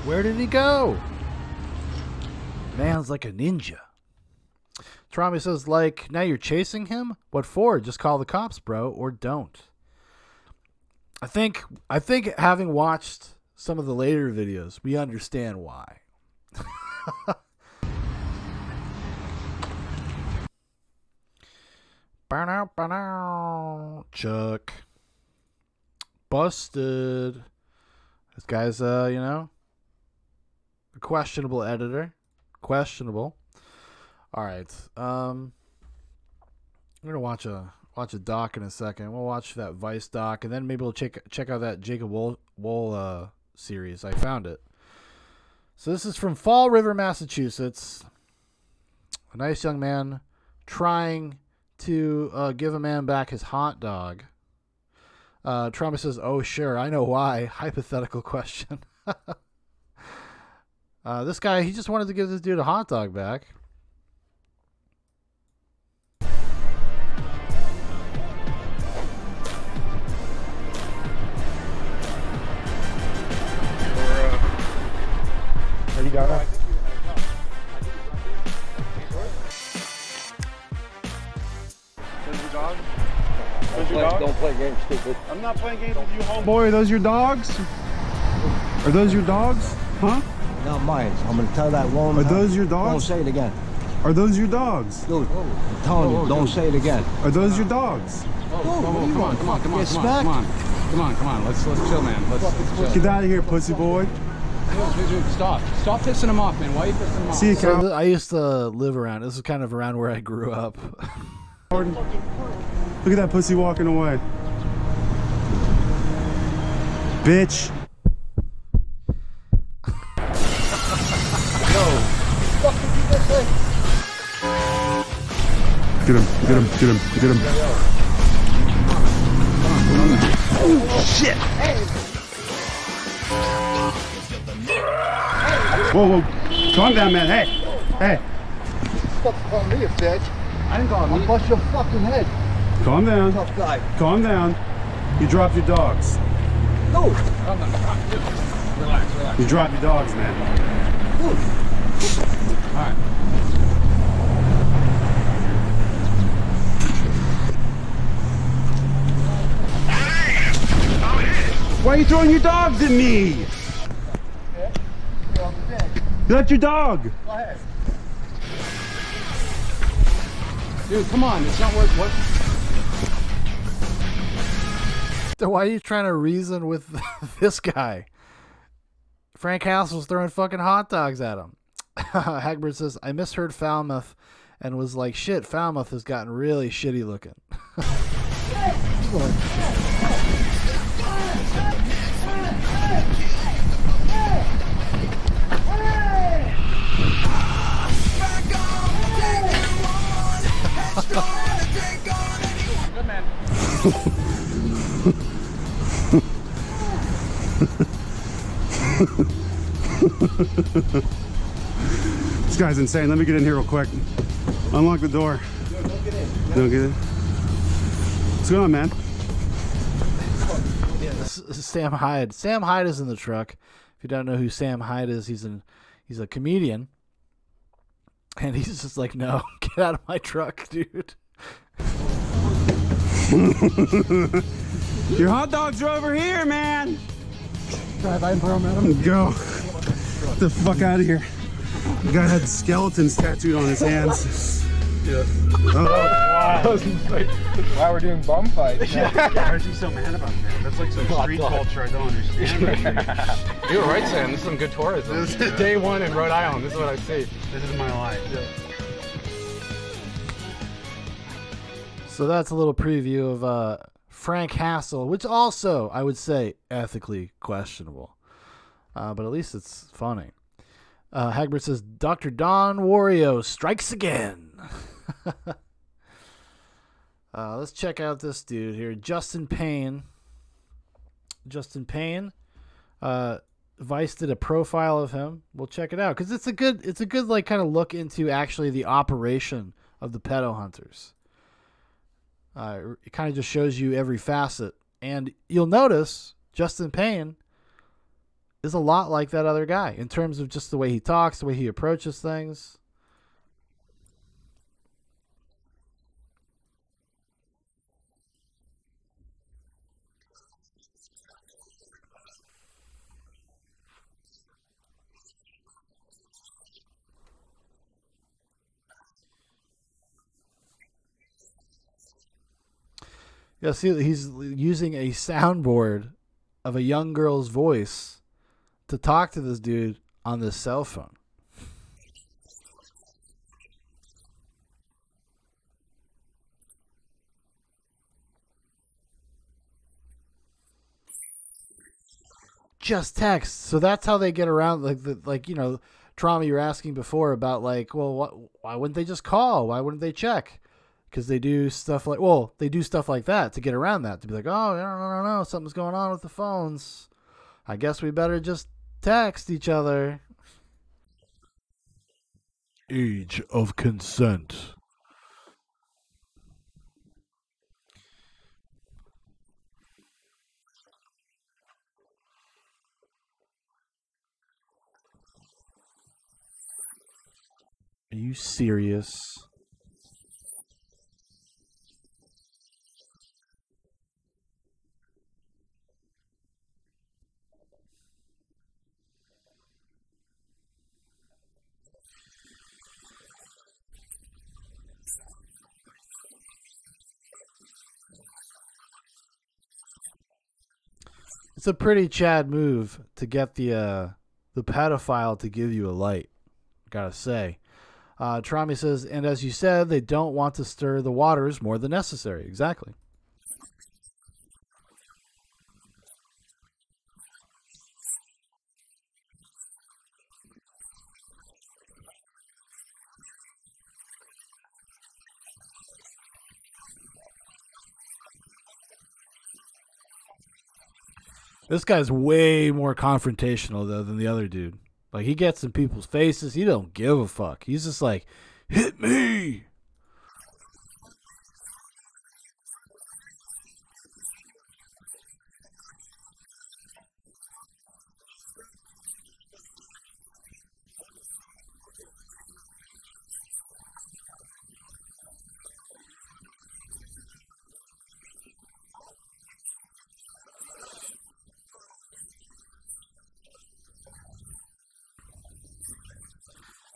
Where did he go? Man's like a ninja. Trami says, like, now you're chasing him? What for? Just call the cops, bro, or don't. I think having watched some of the later videos, we understand why. Chuck. Busted. This guy's, a questionable editor. Questionable. All right. I'm gonna watch a doc in a second. We'll watch that Vice doc, and then maybe we'll check out that Jacob Wohl series. I found it. So this is from Fall River, Massachusetts. A nice young man trying to give a man back his hot dog. Trauma says, "Oh sure, I know why." Hypothetical question. This guy, he just wanted to give this dude a hot dog back. Are you got it? Those your dogs? Those your dogs? Don't play games, stupid. I'm not playing games with you, homeboy. Are those your dogs? Are those your dogs? Huh? Not mine. I'm gonna tell that one. Are those your dogs? Don't say it again. Are those your dogs? Dude, I'm telling you, don't say it again. Are those your dogs? Come on. Let's chill, man. Let's get out of here, pussy boy. Stop pissing him off, man. Why are you pissing him off? See, so I used to live around. This is kind of around where I grew up. Look at that pussy walking away. Bitch. Get him. Oh, shit. Whoa. Calm down, man. Hey. Stop calling me a bitch. I didn't call him. I'll bust your fucking head. Calm down. Tough guy. Calm down. You dropped your dogs. No. Relax. You dropped your dogs, man. All right. Why are you throwing your dogs at me? That's your dog. Go ahead. Dude, come on. It's not worth what? Why are you trying to reason with this guy? Frank Castle's throwing fucking hot dogs at him. Hagbard says, I misheard Falmouth and was like, shit, Falmouth has gotten really shitty looking. Good man. This guy's insane. Let me get in here real quick. Unlock the door. Don't get in. Don't get in. What's going on, man? Yeah, this is Sam Hyde. Sam Hyde is in the truck. If you don't know who Sam Hyde is, he's a comedian. And he's just like, no, get out of my truck, dude. Your hot dogs are over here, man. Drive by and throw them at him. Go. Get the fuck out of here. The guy had skeletons tattooed on his hands. Yeah. Oh. Wow. Wow, we're doing bum fights. Why is he so mad about that? That's like some street culture I don't understand. You were right, Sam. This is some good tourism. This is day one in Rhode Island. This is what I see. This is my life. Yeah. So that's a little preview of Frank Hassel, which also, I would say, ethically questionable. But at least it's funny. Hagbard says, Dr. Don Wario strikes again. Let's check out this dude here. Justin Payne. Vice did a profile of him. We'll check it out because it's a good like kind of look into actually the operation of the pedo hunters. It kind of just shows you every facet, and you'll notice Justin Payne is a lot like that other guy in terms of just the way he talks, the way he approaches things. Yeah, see, he's using a soundboard of a young girl's voice to talk to this dude on this cell phone. Just text. So that's how they get around, like you know, trauma you were asking before about, like, well, why wouldn't they just call? Why wouldn't they check? Because they do stuff like that to get around that, to be like, oh, no, something's going on with the phones. I guess we better just text each other. Age of consent. Are you serious? It's a pretty Chad move to get the pedophile to give you a light, gotta say. Trami says, and as you said, they don't want to stir the waters more than necessary. Exactly. This guy's way more confrontational, though, than the other dude. Like, he gets in people's faces. He don't give a fuck. He's just like, hit me.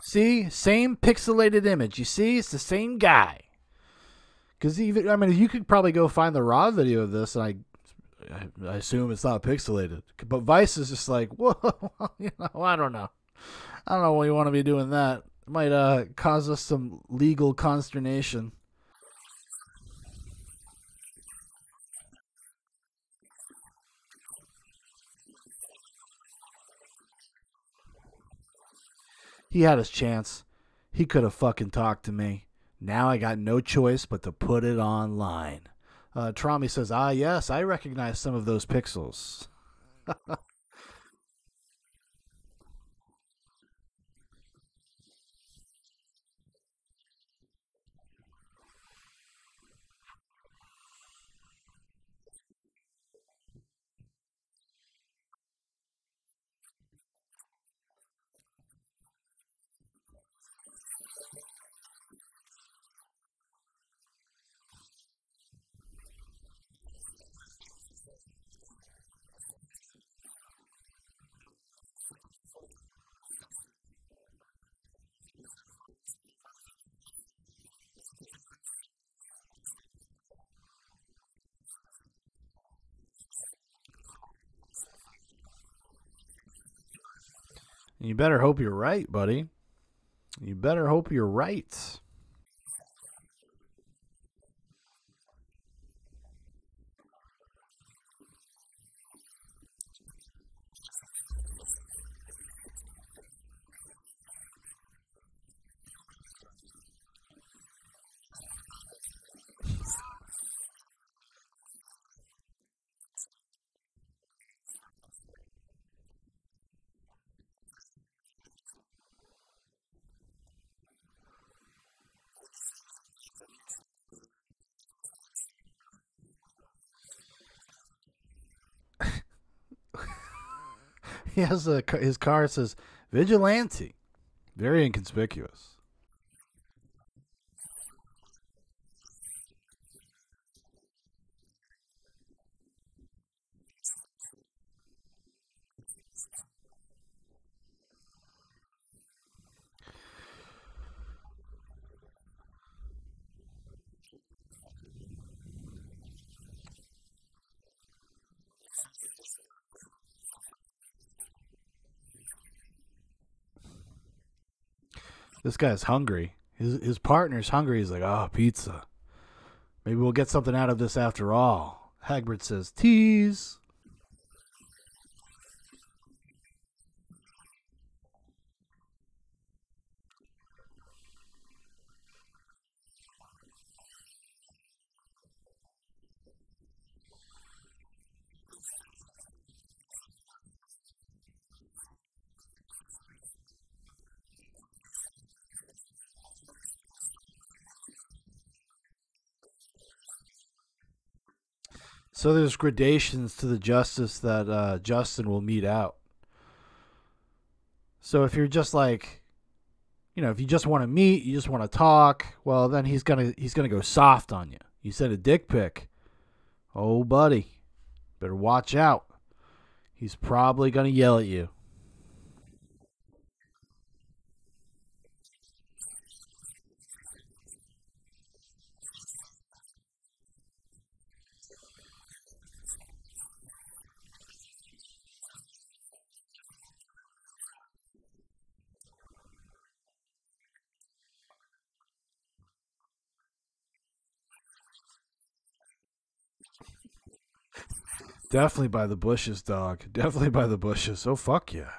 See, same pixelated image. You see, it's the same guy. Because even, I mean, you could probably go find the raw video of this, and I assume it's not pixelated. But Vice is just like, whoa, you know, I don't know. I don't know why you want to be doing that. It might cause us some legal consternation. He had his chance. He could have fucking talked to me. Now I got no choice but to put it online. Trami says, yes, I recognize some of those pixels. You better hope you're right, buddy. You better hope you're right. He has his car says vigilante. Very inconspicuous. This guy's hungry. His partner's hungry. He's like, pizza. Maybe we'll get something out of this after all. Hagbard says, tease. So there's gradations to the justice that Justin will mete out. So if you're just like, if you just want to meet, you just want to talk, well, then he's gonna go soft on you. You send a dick pic, oh buddy, better watch out. He's probably gonna yell at you. Definitely by the bushes, dog. Definitely by the bushes. Oh, fuck yeah.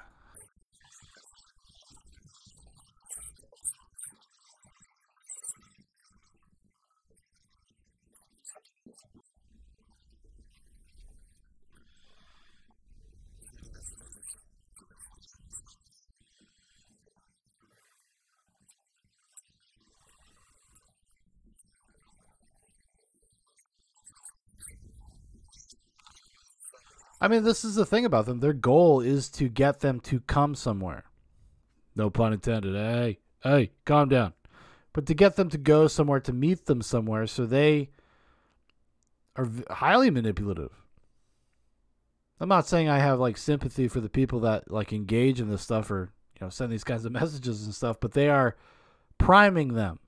I mean, this is the thing about them. Their goal is to get them to come somewhere. No pun intended. Hey, calm down. But to get them to go somewhere, to meet them somewhere, so they are highly manipulative. I'm not saying I have like sympathy for the people that like engage in this stuff or send these kinds of messages and stuff, but they are priming them.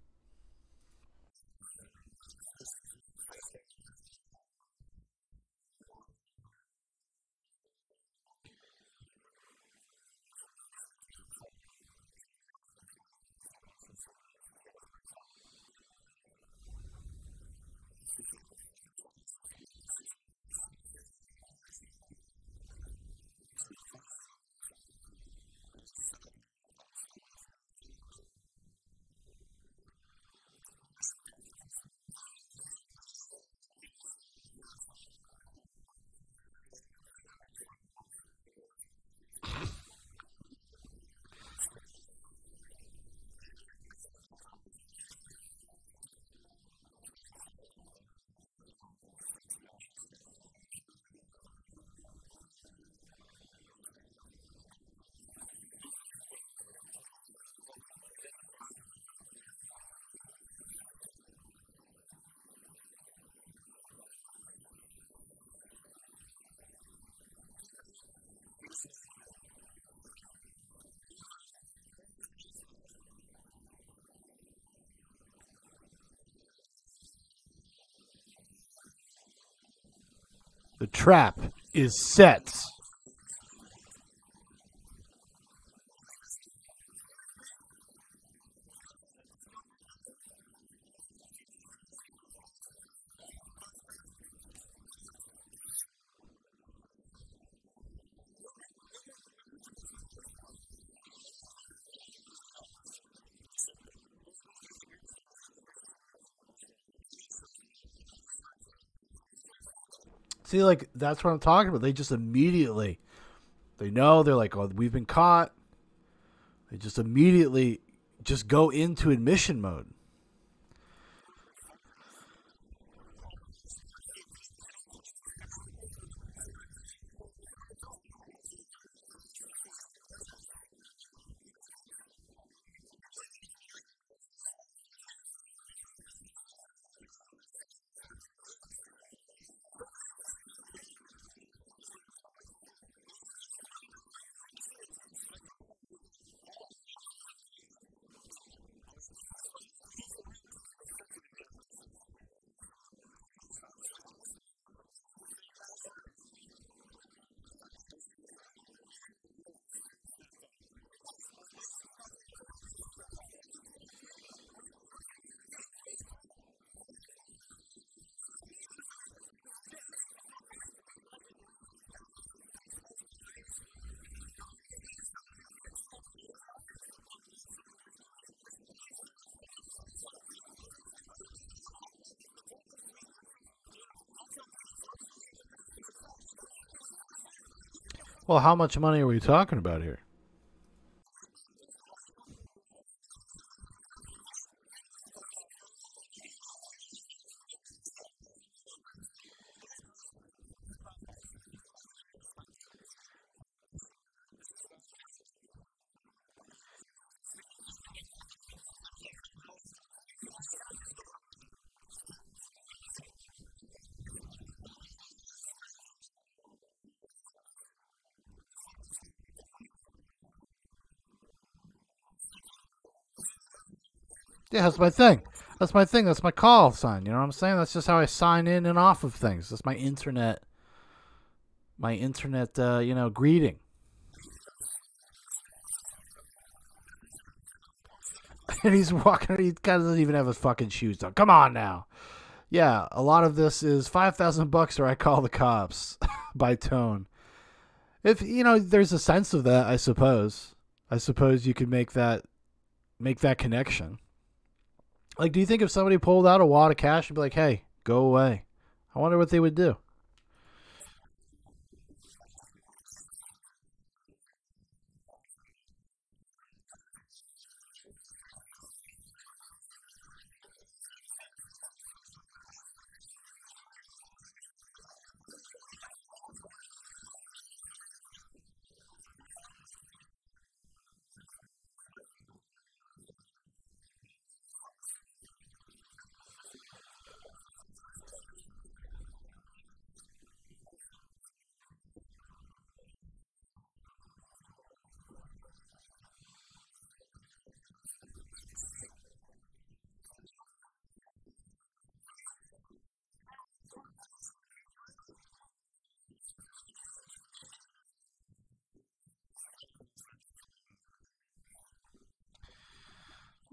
The trap is set. See, like, that's what I'm talking about. They just immediately, they know, they're like, oh, we've been caught. They just immediately just go into admission mode. Well, how much money are we talking about here? Yeah, that's my thing. That's my thing. That's my call sign. You know what I'm saying? That's just how I sign in and off of things. That's my internet. Greeting. And he's walking. He doesn't even have his fucking shoes on. Come on now. Yeah, a lot of this is $5,000 or I call the cops by tone. If there's a sense of that, I suppose. I suppose you could make that connection. Like, do you think if somebody pulled out a wad of cash and be like, "Hey, go away," I wonder what they would do.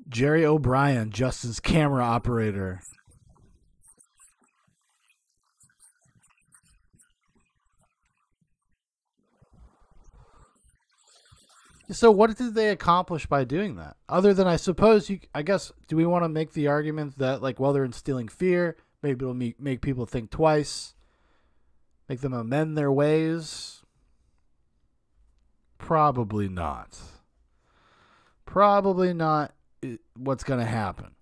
Jerry O'Brien, Justin's camera operator. So what did they accomplish by doing that? Other than, I suppose, I guess, do we want to make the argument that, like, while they're instilling fear, maybe it'll make people think twice, make them amend their ways? Probably not. Probably not what's going to happen.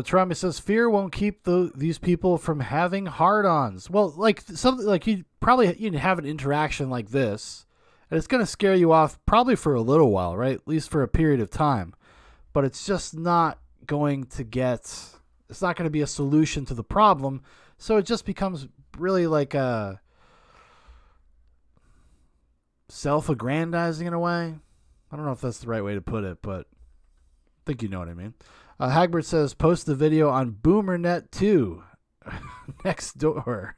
Trump says fear won't keep these people from having hard-ons. Well, like something like you have an interaction like this, and it's going to scare you off probably for a little while, right? At least for a period of time. But it's just not going to it's not going to be a solution to the problem. So it just becomes really like a self-aggrandizing in a way. I don't know if that's the right way to put it, but I think you know what I mean. Hagbert says, post the video on BoomerNet 2 next door.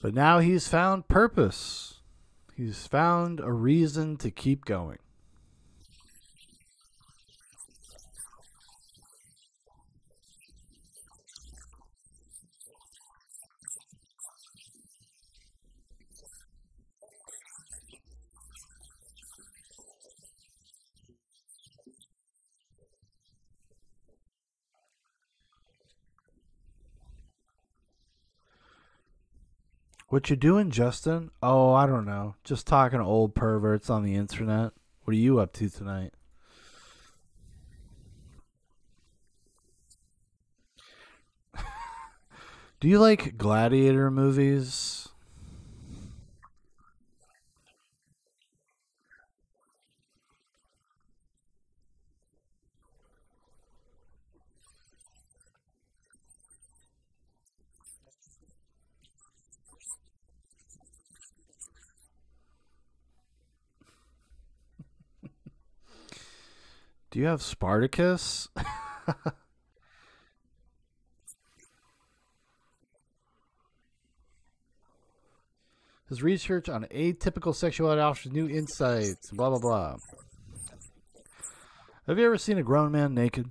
But now he's found purpose. He's found a reason to keep going. What you doing, Justin? Oh, I don't know. Just talking to old perverts on the internet. What are you up to tonight? Do you like gladiator movies? Do you have Spartacus? His research on atypical sexuality offers new insights. Blah, blah, blah. Have you ever seen a grown man naked?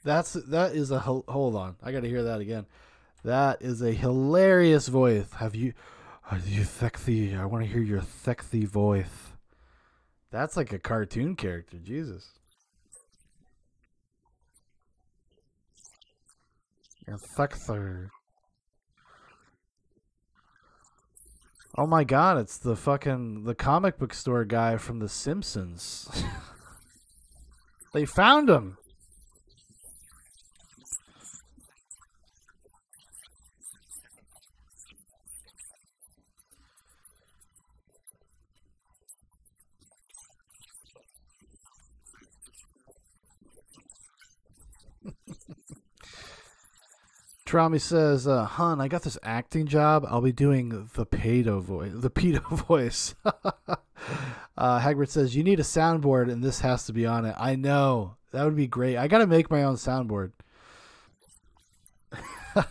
That is a hold on. I got to hear that again. That is a hilarious voice. Have you sexy? I want to hear your sexy voice. That's like a cartoon character. Jesus. You're sexy. Oh my god, it's the comic book store guy from The Simpsons. They found him. Trami says, "Hun, I got this acting job. I'll be doing the pedo voice." The pedo voice. Hagbert says, "You need a soundboard, and this has to be on it." I know, that would be great. I got to make my own soundboard. You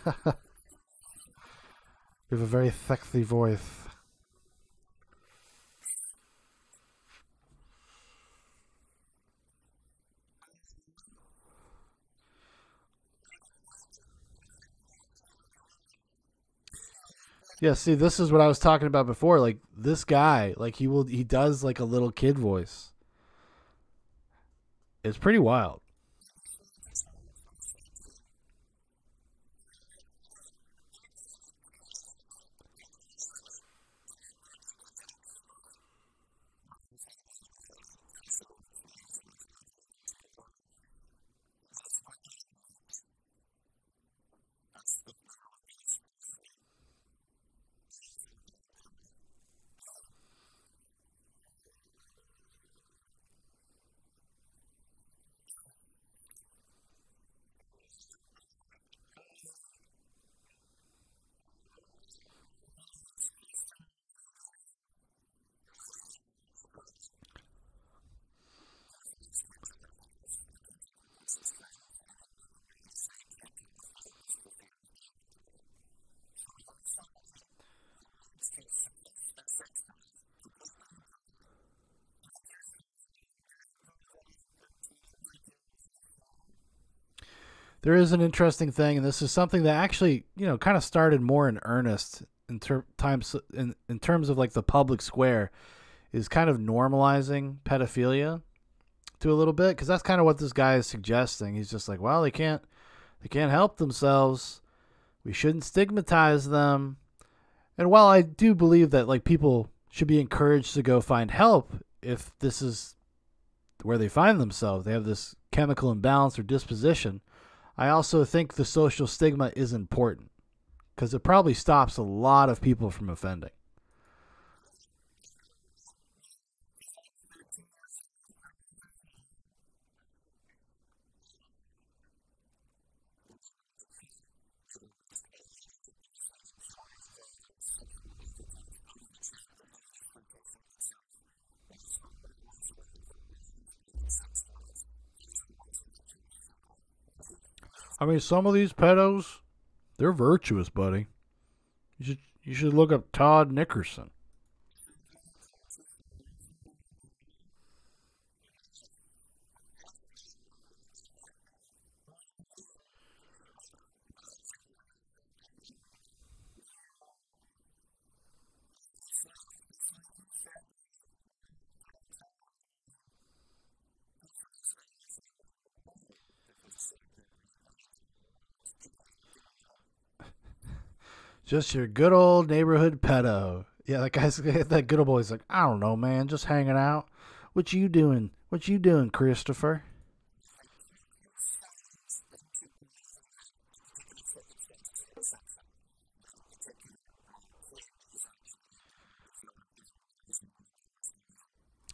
have a very sexy voice. Yeah, see, this is what I was talking about before. Like this guy, like he does like a little kid voice. It's pretty wild. There is an interesting thing, and this is something that actually, kind of started more in earnest in terms of like the public square, is kind of normalizing pedophilia to a little bit, because that's kind of what this guy is suggesting. He's just like, well, they can't help themselves. We shouldn't stigmatize them. And while I do believe that like people should be encouraged to go find help if this is where they find themselves, they have this chemical imbalance or disposition, I also think the social stigma is important because it probably stops a lot of people from offending. I mean, some of these pedos, they're virtuous, buddy. You should look up Todd Nickerson. Just your good old neighborhood pedo. Yeah, that guy's that good old boy's like, I don't know, man, just hanging out. What you doing? What you doing, Christopher?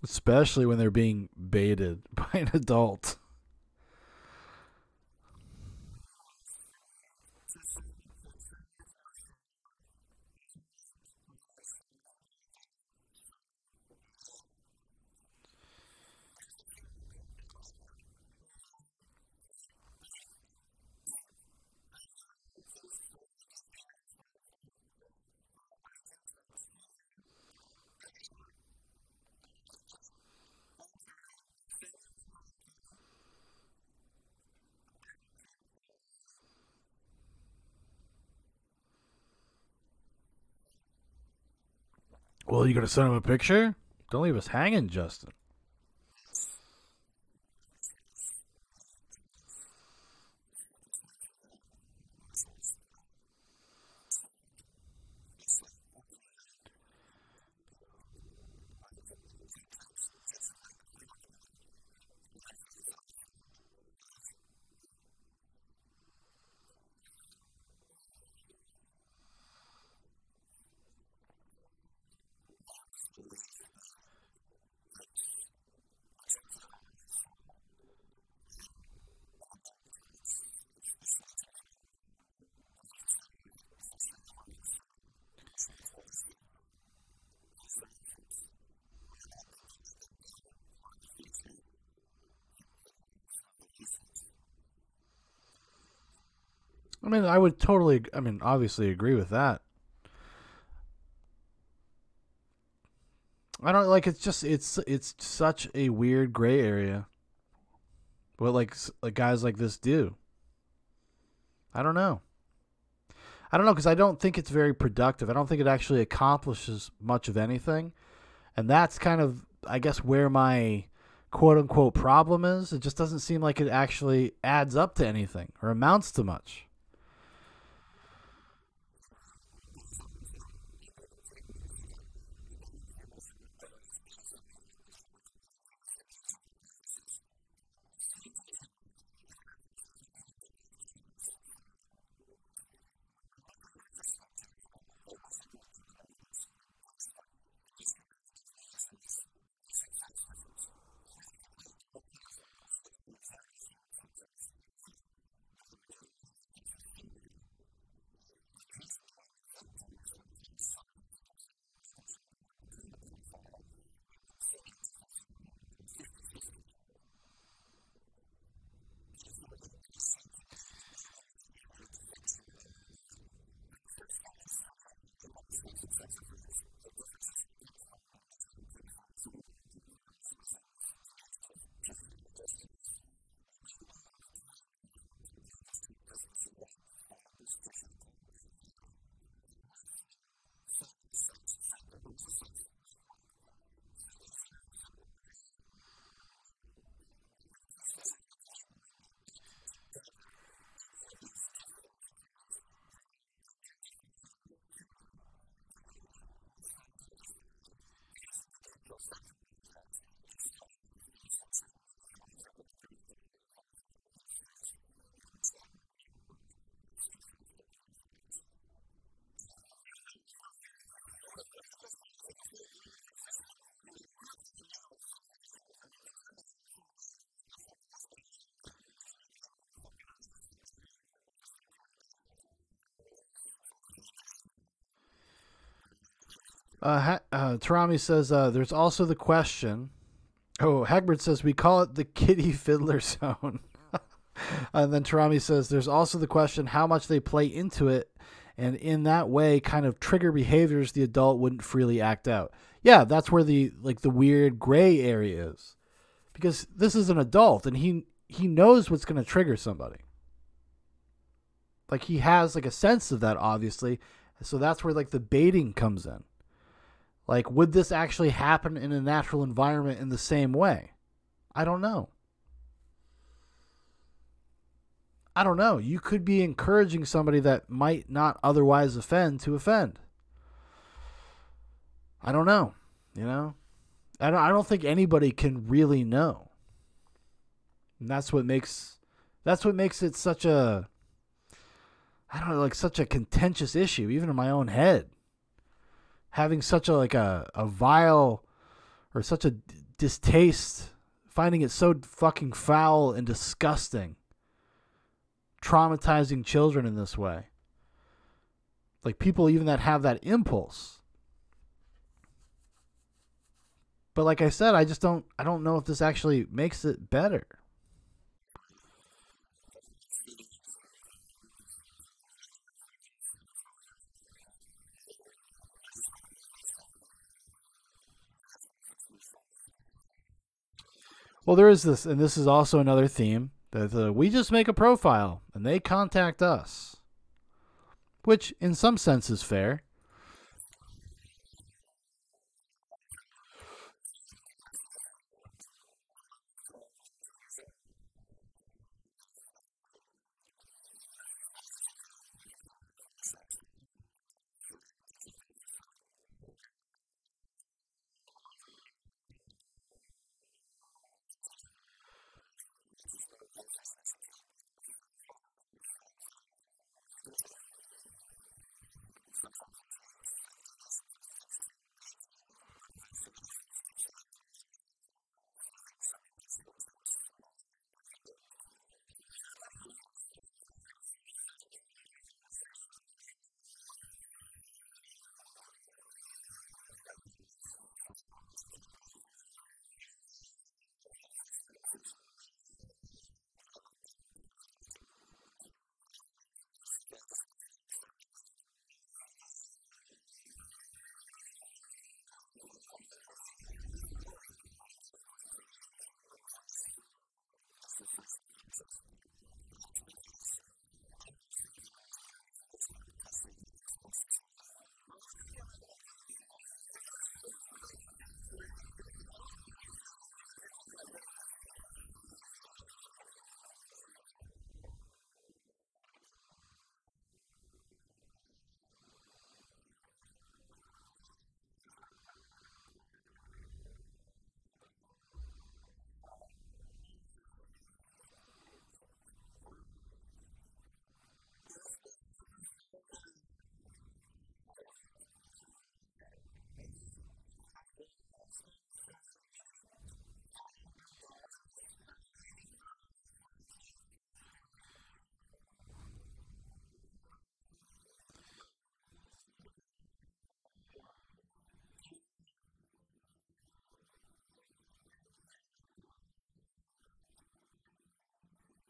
Especially when they're being baited by an adult. Well, you gonna send him a picture? Don't leave us hanging, Justin. I mean, obviously agree with that. I don't like. It's such a weird gray area. What like guys like this do. I don't know. I don't know, because I don't think it's very productive. I don't think it actually accomplishes much of anything. And that's kind of, I guess, where my quote unquote problem is. It just doesn't seem like it actually adds up to anything or amounts to much. Tarami says there's also the question. Oh, Hagbert says we call it the kitty fiddler zone. And then Tarami says there's also the question how much they play into it and in that way kind of trigger behaviors the adult wouldn't freely act out. Yeah, that's where the weird gray area is. Because this is an adult and he knows what's going to trigger somebody. Like he has like a sense of that obviously. So that's where like the baiting comes in. Like, would this actually happen in a natural environment in the same way? I don't know. I don't know. You could be encouraging somebody that might not otherwise offend to offend. I don't know. You know? I don't think anybody can really know. And that's what makes it such a, I don't know, like such a contentious issue, even in my own head. Having such a vile or such a distaste, finding it so fucking foul and disgusting, traumatizing children in this way. Like people even that have that impulse. But like I said, I don't know if this actually makes it better. Well, there is this, and this is also another theme, that we just make a profile, and they contact us. Which, in some sense, is fair.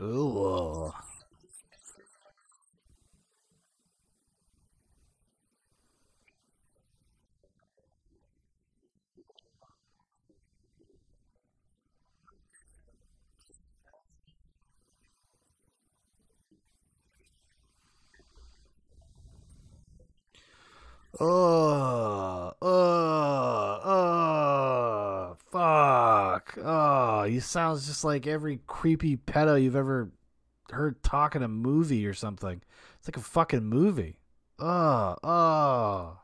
Ooh. Fuck. Oh, he sounds just like every creepy pedo you've ever heard talk in a movie or something. It's like a fucking movie. Oh. Oh.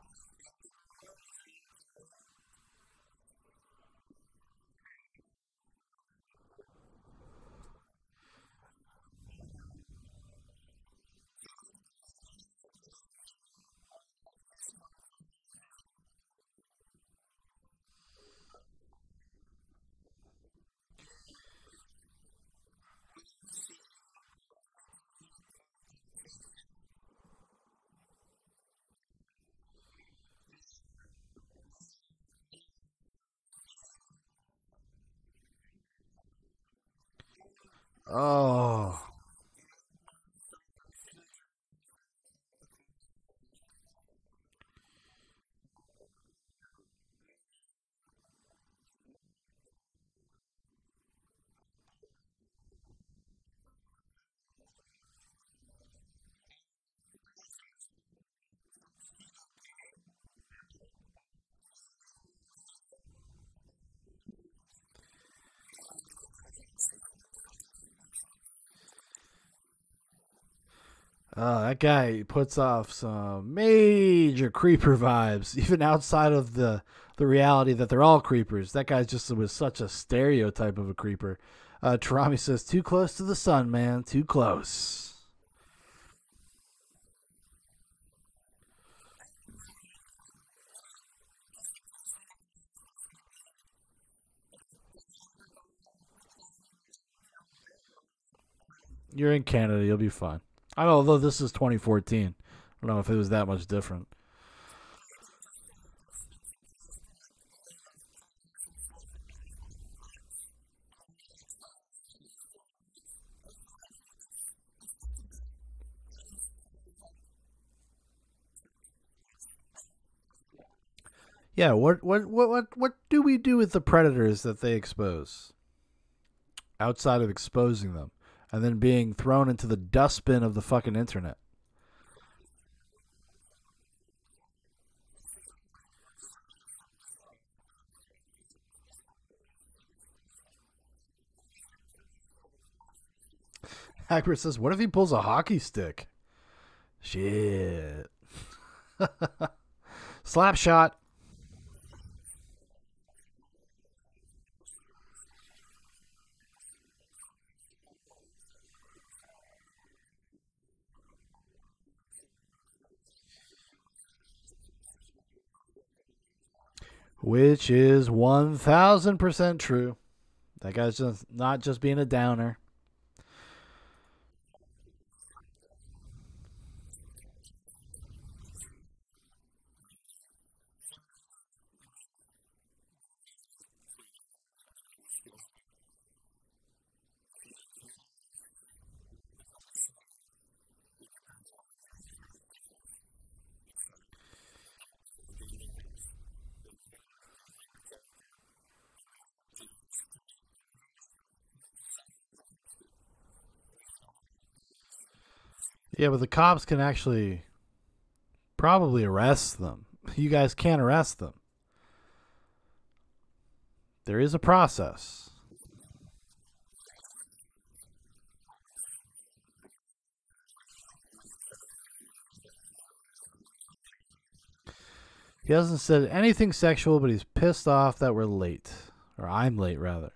That guy puts off some major creeper vibes, even outside of the reality that they're all creepers. That guy just was such a stereotype of a creeper. Tarami says, too close to the sun, man. Too close. You're in Canada. You'll be fine. I know, although this is 2014. I don't know if it was that much different. Yeah, what do we do with the predators that they expose? Outside of exposing them and then being thrown into the dustbin of the fucking internet. Hackbert says, what if he pulls a hockey stick? Shit. Slap shot. Which is 1000% true. That guy's just not just being a downer. Yeah, but the cops can actually probably arrest them. You guys can't arrest them. There is a process. He hasn't said anything sexual, but he's pissed off that we're late. Or I'm late, rather.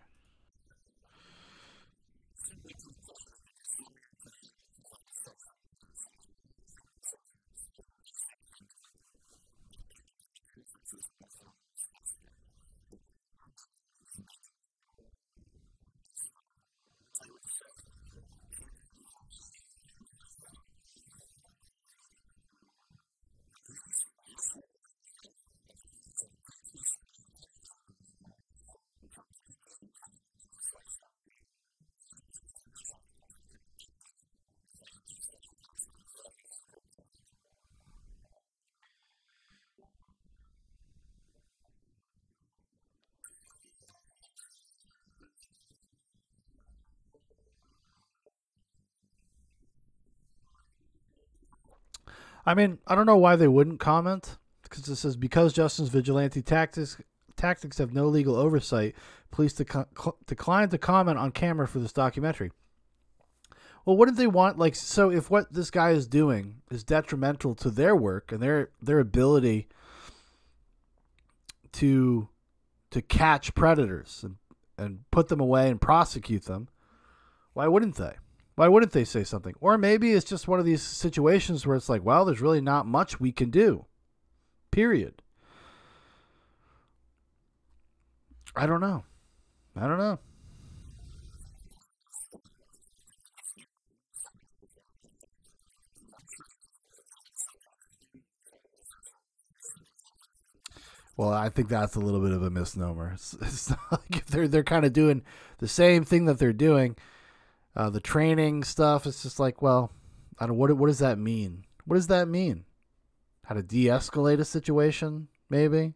I mean, I don't know why they wouldn't comment, because it says because Justin's vigilante tactics have no legal oversight, police declined to comment on camera for this documentary. Well, wouldn't they want, like, so if what this guy is doing is detrimental to their work and their ability to catch predators and put them away and prosecute them, why wouldn't they? Why wouldn't they say something? Or maybe it's just one of these situations where it's like, well, there's really not much we can do. Period. I don't know. Well, I think that's a little bit of a misnomer. It's not like if they're kind of doing the same thing that they're doing, the training stuff. It's just like, well, I don't. What does that mean? What does that mean? How to de-escalate a situation? Maybe.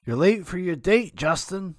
You're late for your date, Justin.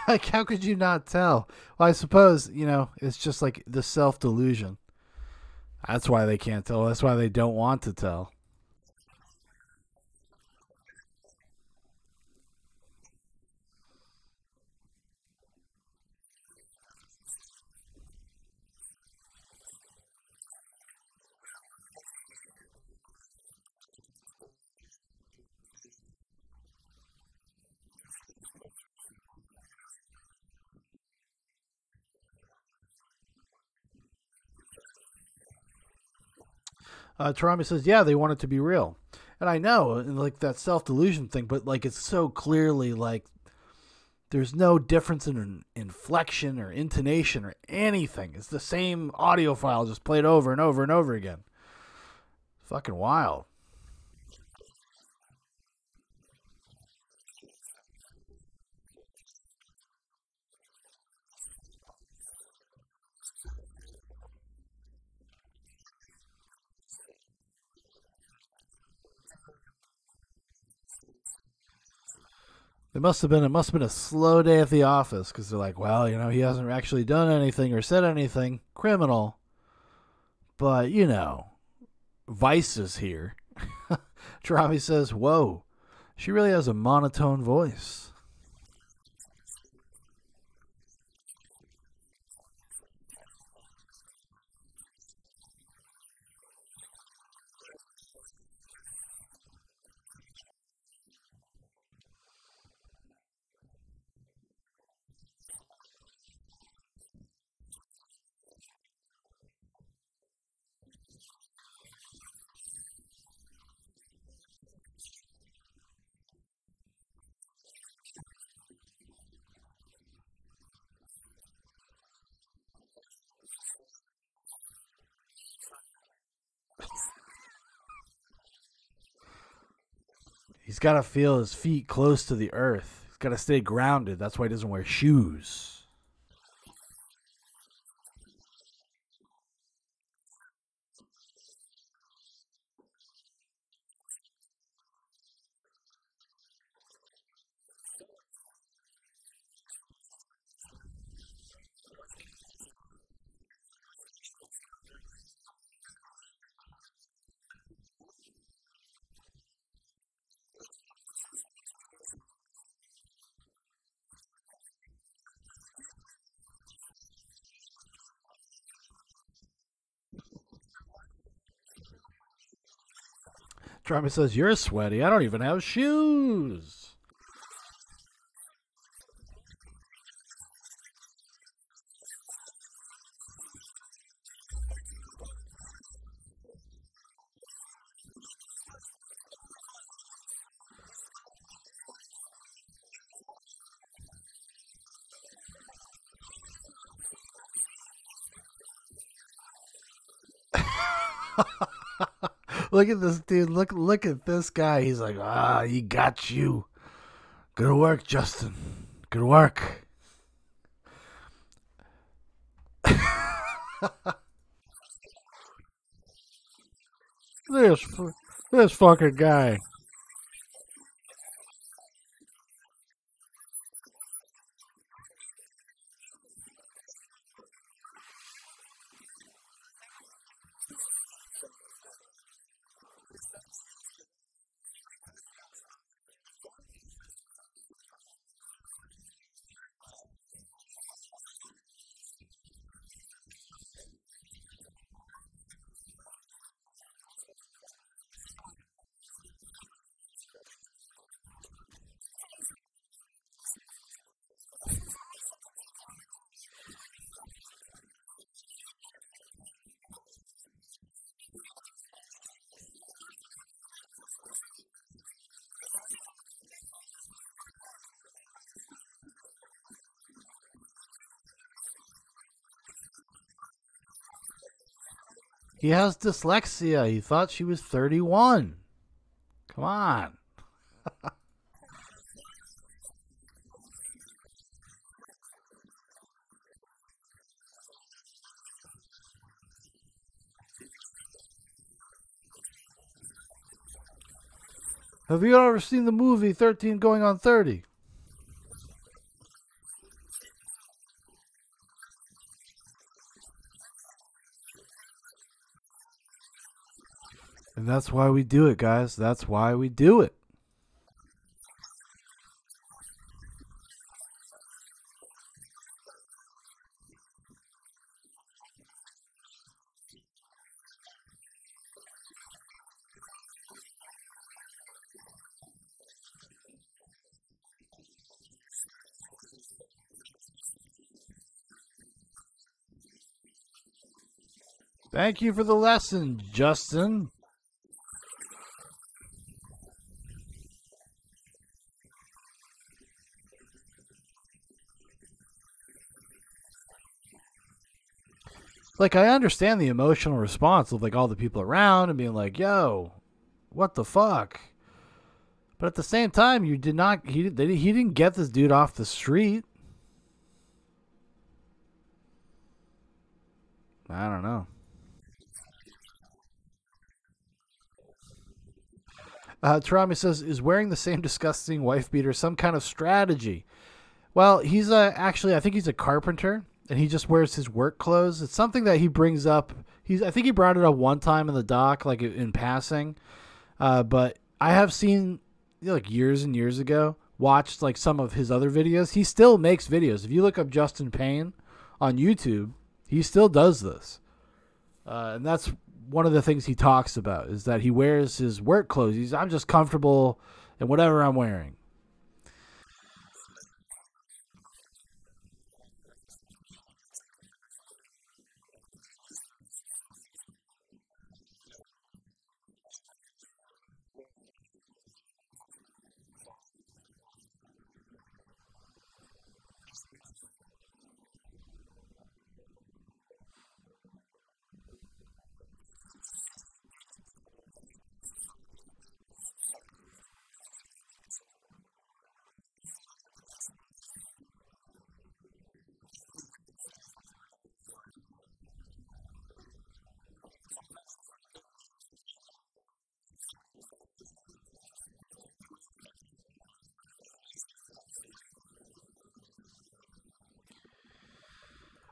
Like, how could you not tell? Well, I suppose, it's just like the self-delusion. That's why they can't tell. That's why they don't want to tell. Tarami says, yeah, they want it to be real. And I know, and like that self-delusion thing, but like it's so clearly like there's no difference in inflection or intonation or anything. It's the same audio file just played over and over and over again. Fucking wild. It must have been a slow day at the office because they're like, well, he hasn't actually done anything or said anything criminal, but Vice is here. Trami says, whoa, she really has a monotone voice. He's got to feel his feet close to the earth. He's got to stay grounded. That's why he doesn't wear shoes. Travis says, you're sweaty. I don't even have shoes. Look at this dude. Look at this guy. He's like, he got you. Good work, Justin. Good work. this fucking guy. He has dyslexia. He thought she was 31. Come on. Have you ever seen the movie 13 Going on 30? And that's why we do it, guys. That's why we do it. Thank you for the lesson, Justin. Like, I understand the emotional response of like all the people around and being like, "Yo, what the fuck?" But at the same time, you did not. He didn't get this dude off the street. I don't know. Tarami says, "Is wearing the same disgusting wife beater some kind of strategy?" Well, he's actually, I think he's a carpenter, and he just wears his work clothes. It's something that he brings up. I think he brought it up one time in the doc, like in passing. But I have seen, like years and years ago, watched like some of his other videos. He still makes videos. If you look up Justin Payne on YouTube, he still does this. And that's one of the things he talks about, is that he wears his work clothes. I'm just comfortable in whatever I'm wearing.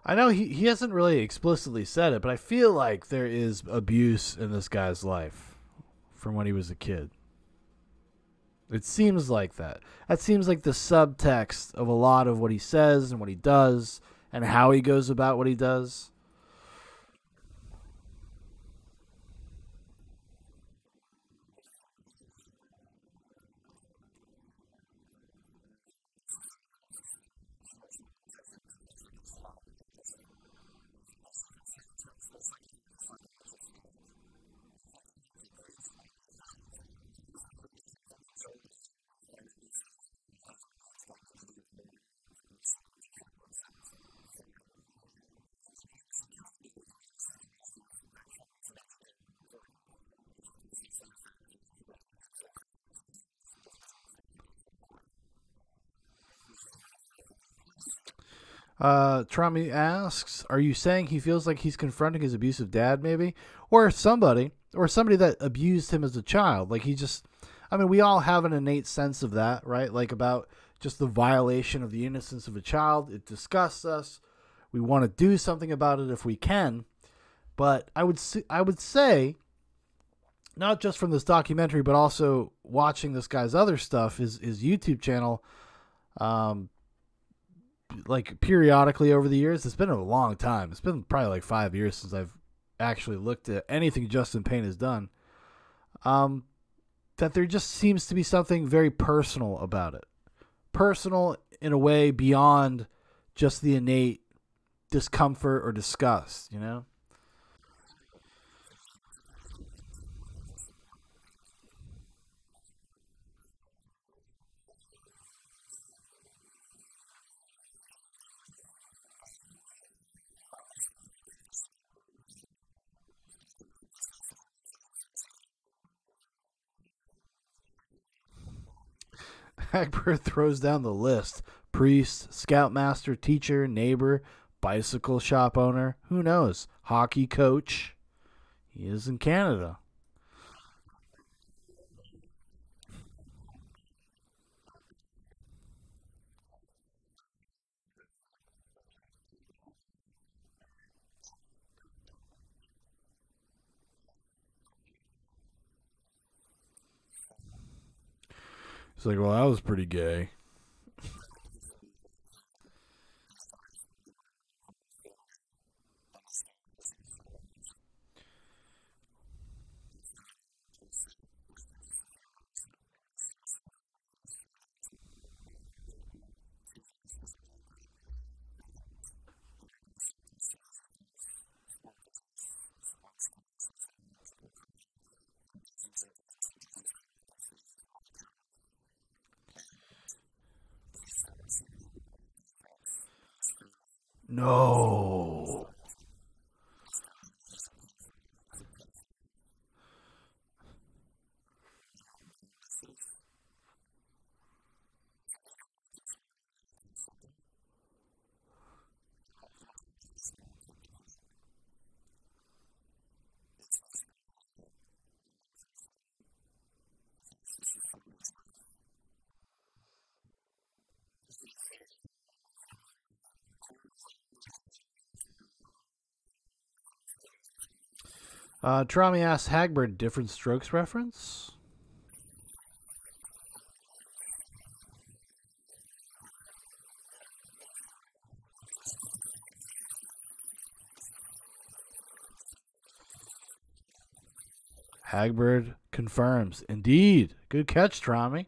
I know he hasn't really explicitly said it, but I feel like there is abuse in this guy's life from when he was a kid. It seems like that. That seems like the subtext of a lot of what he says and what he does and how he goes about what he does. Trami asks, "Are you saying he feels like he's confronting his abusive dad, maybe, or somebody that abused him as a child? Like he just, I mean, we all have an innate sense of that, right? Like about just the violation of the innocence of a child. It disgusts us. We want to do something about it if we can. But I would say, not just from this documentary, but also watching this guy's other stuff, his YouTube channel." Like periodically over the years, it's been a long time. It's been probably like 5 years since I've actually looked at anything Justin Payne has done. That there just seems to be something very personal about it. Personal in a way beyond just the innate discomfort or disgust, you know? Hagbert throws down the list: priest, scoutmaster, teacher, neighbor, bicycle shop owner, who knows, hockey coach. He is in Canada. It's like, well, that was pretty gay. No. Trami asks Hagbard, different strokes reference? Hagbard confirms. Indeed. Good catch, Trami.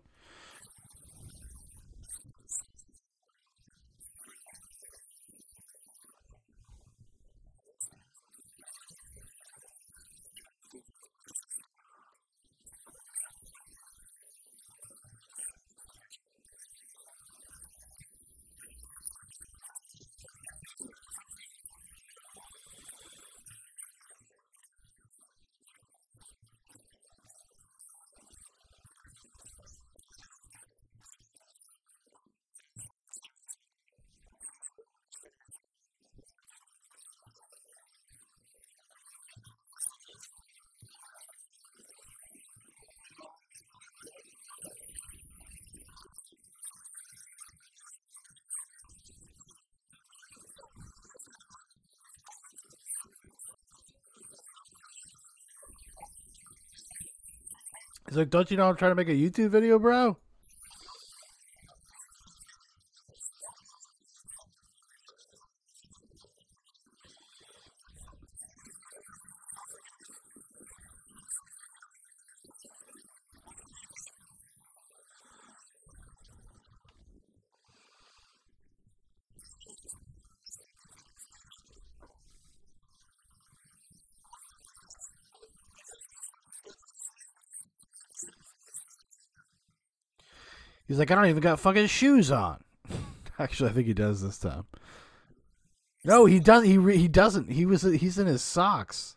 He's like, don't you know I'm trying to make a YouTube video, bro? He's like, I don't even got fucking shoes on. Actually, I think he does this time. No, he does. He doesn't. He's in his socks.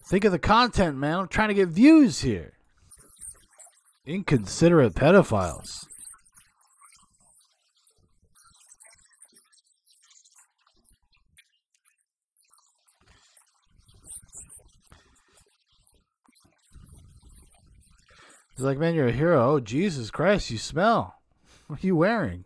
Think of the content, man. I'm trying to get views here. Inconsiderate pedophiles. He's like, man, you're a hero. Oh, Jesus Christ, you smell. What are you wearing?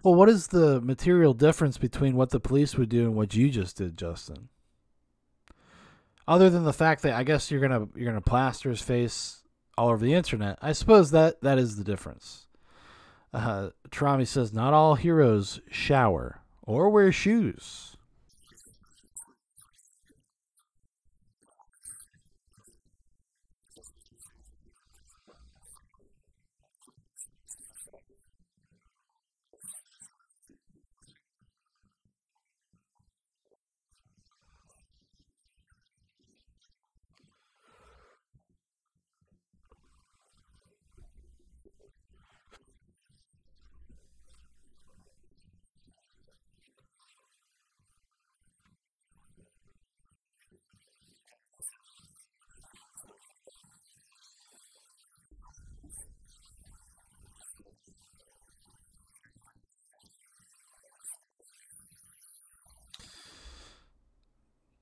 Well, what is the material difference between what the police would do and what you just did, Justin? Other than the fact that I guess you're gonna plaster his face all over the internet, I suppose that is the difference. Trami says not all heroes shower or wear shoes.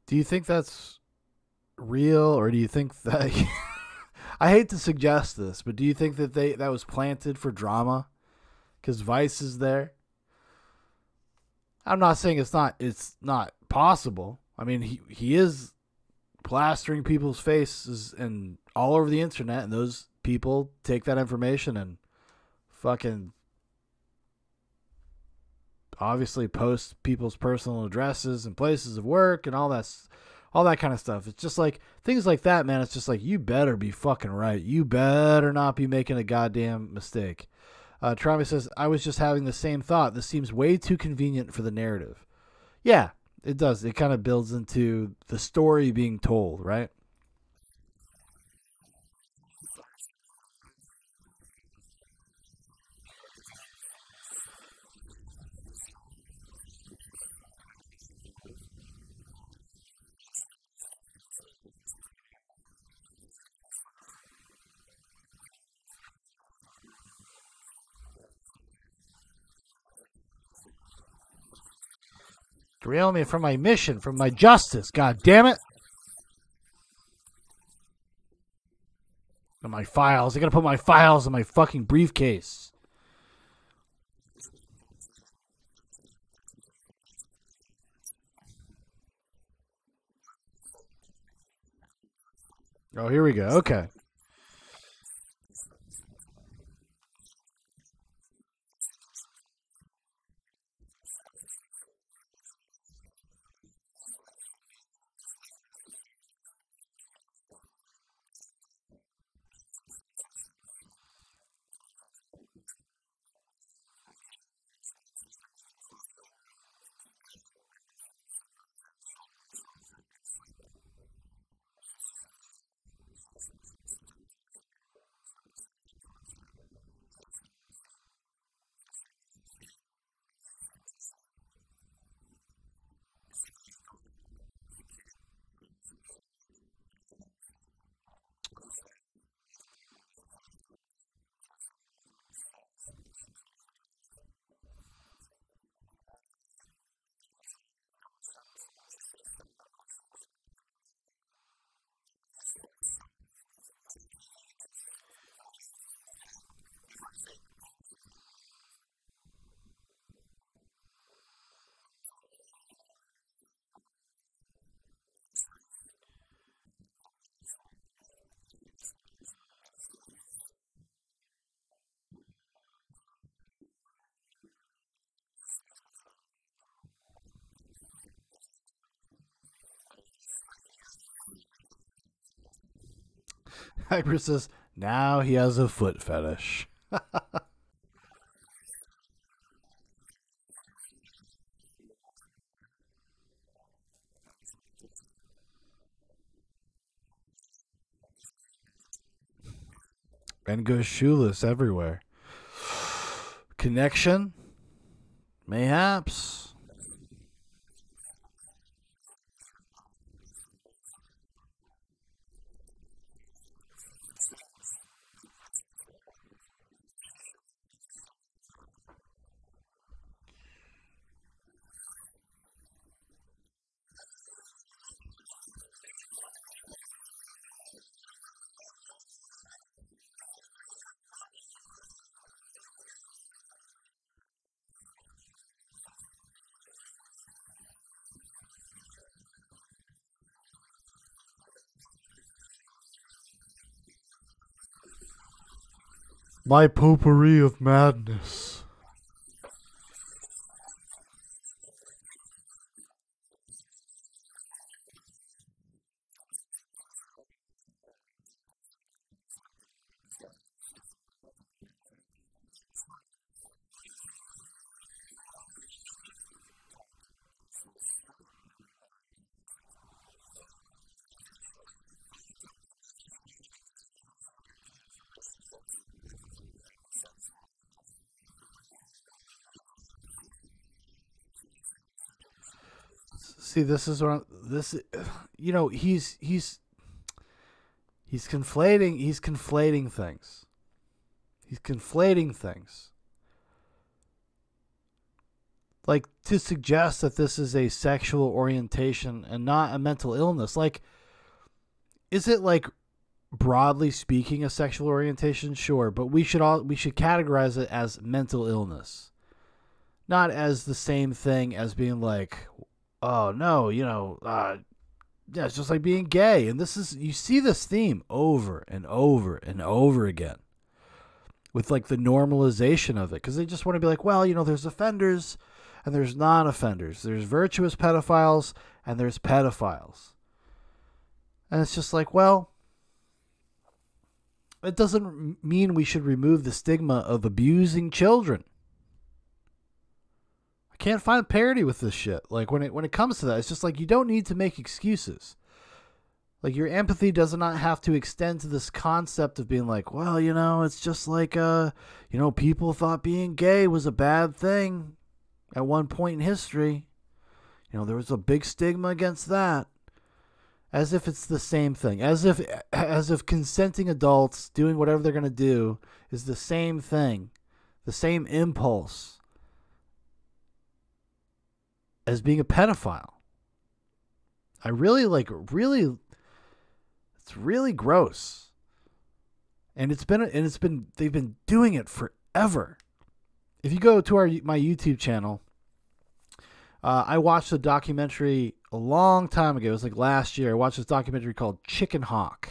Do you think that's real, or do you think that I hate to suggest this, but do you think that that was planted for drama because Vice is there? I'm not saying it's not possible. I mean, he is plastering people's faces and all over the internet, and those people take that information and fucking obviously post people's personal addresses and places of work and all that kind of stuff. It's just like things like that, man. It's just like, you better be fucking right. You better not be making a goddamn mistake. Trami says, I was just having the same thought. This seems way too convenient for the narrative. Yeah, it does. It kind of builds into the story being told, right? Derail me from my mission, from my justice. God damn it. And my files. I gotta put my files in my fucking briefcase. Oh, here we go. Okay. Hyper says, now he has a foot fetish. And goes shoeless everywhere. Connection? Mayhaps. My potpourri of madness. See, this is what you know, he's conflating things. He's conflating things. Like, to suggest that this is a sexual orientation and not a mental illness. Like, is it, like, broadly speaking a sexual orientation? Sure, but we should categorize it as mental illness. Not as the same thing as being like, oh no, yeah, it's just like being gay. And you see this theme over and over and over again with like the normalization of it, because they just want to be like, well, there's offenders and there's non-offenders. There's virtuous pedophiles and there's pedophiles. And it's just like, well, it doesn't mean we should remove the stigma of abusing children. Can't find parity with this shit. Like when it comes to that, it's just like, you don't need to make excuses. Like, your empathy does not have to extend to this concept of being like, well, it's just like people thought being gay was a bad thing at one point in history. There was a big stigma against that. As if it's the same thing. As if consenting adults doing whatever they're going to do is the same thing, the same impulse as being a pedophile. It's really gross. And they've been doing it forever. If you go to my YouTube channel, I watched a documentary a long time ago. It was like last year. I watched this documentary called Chicken Hawk,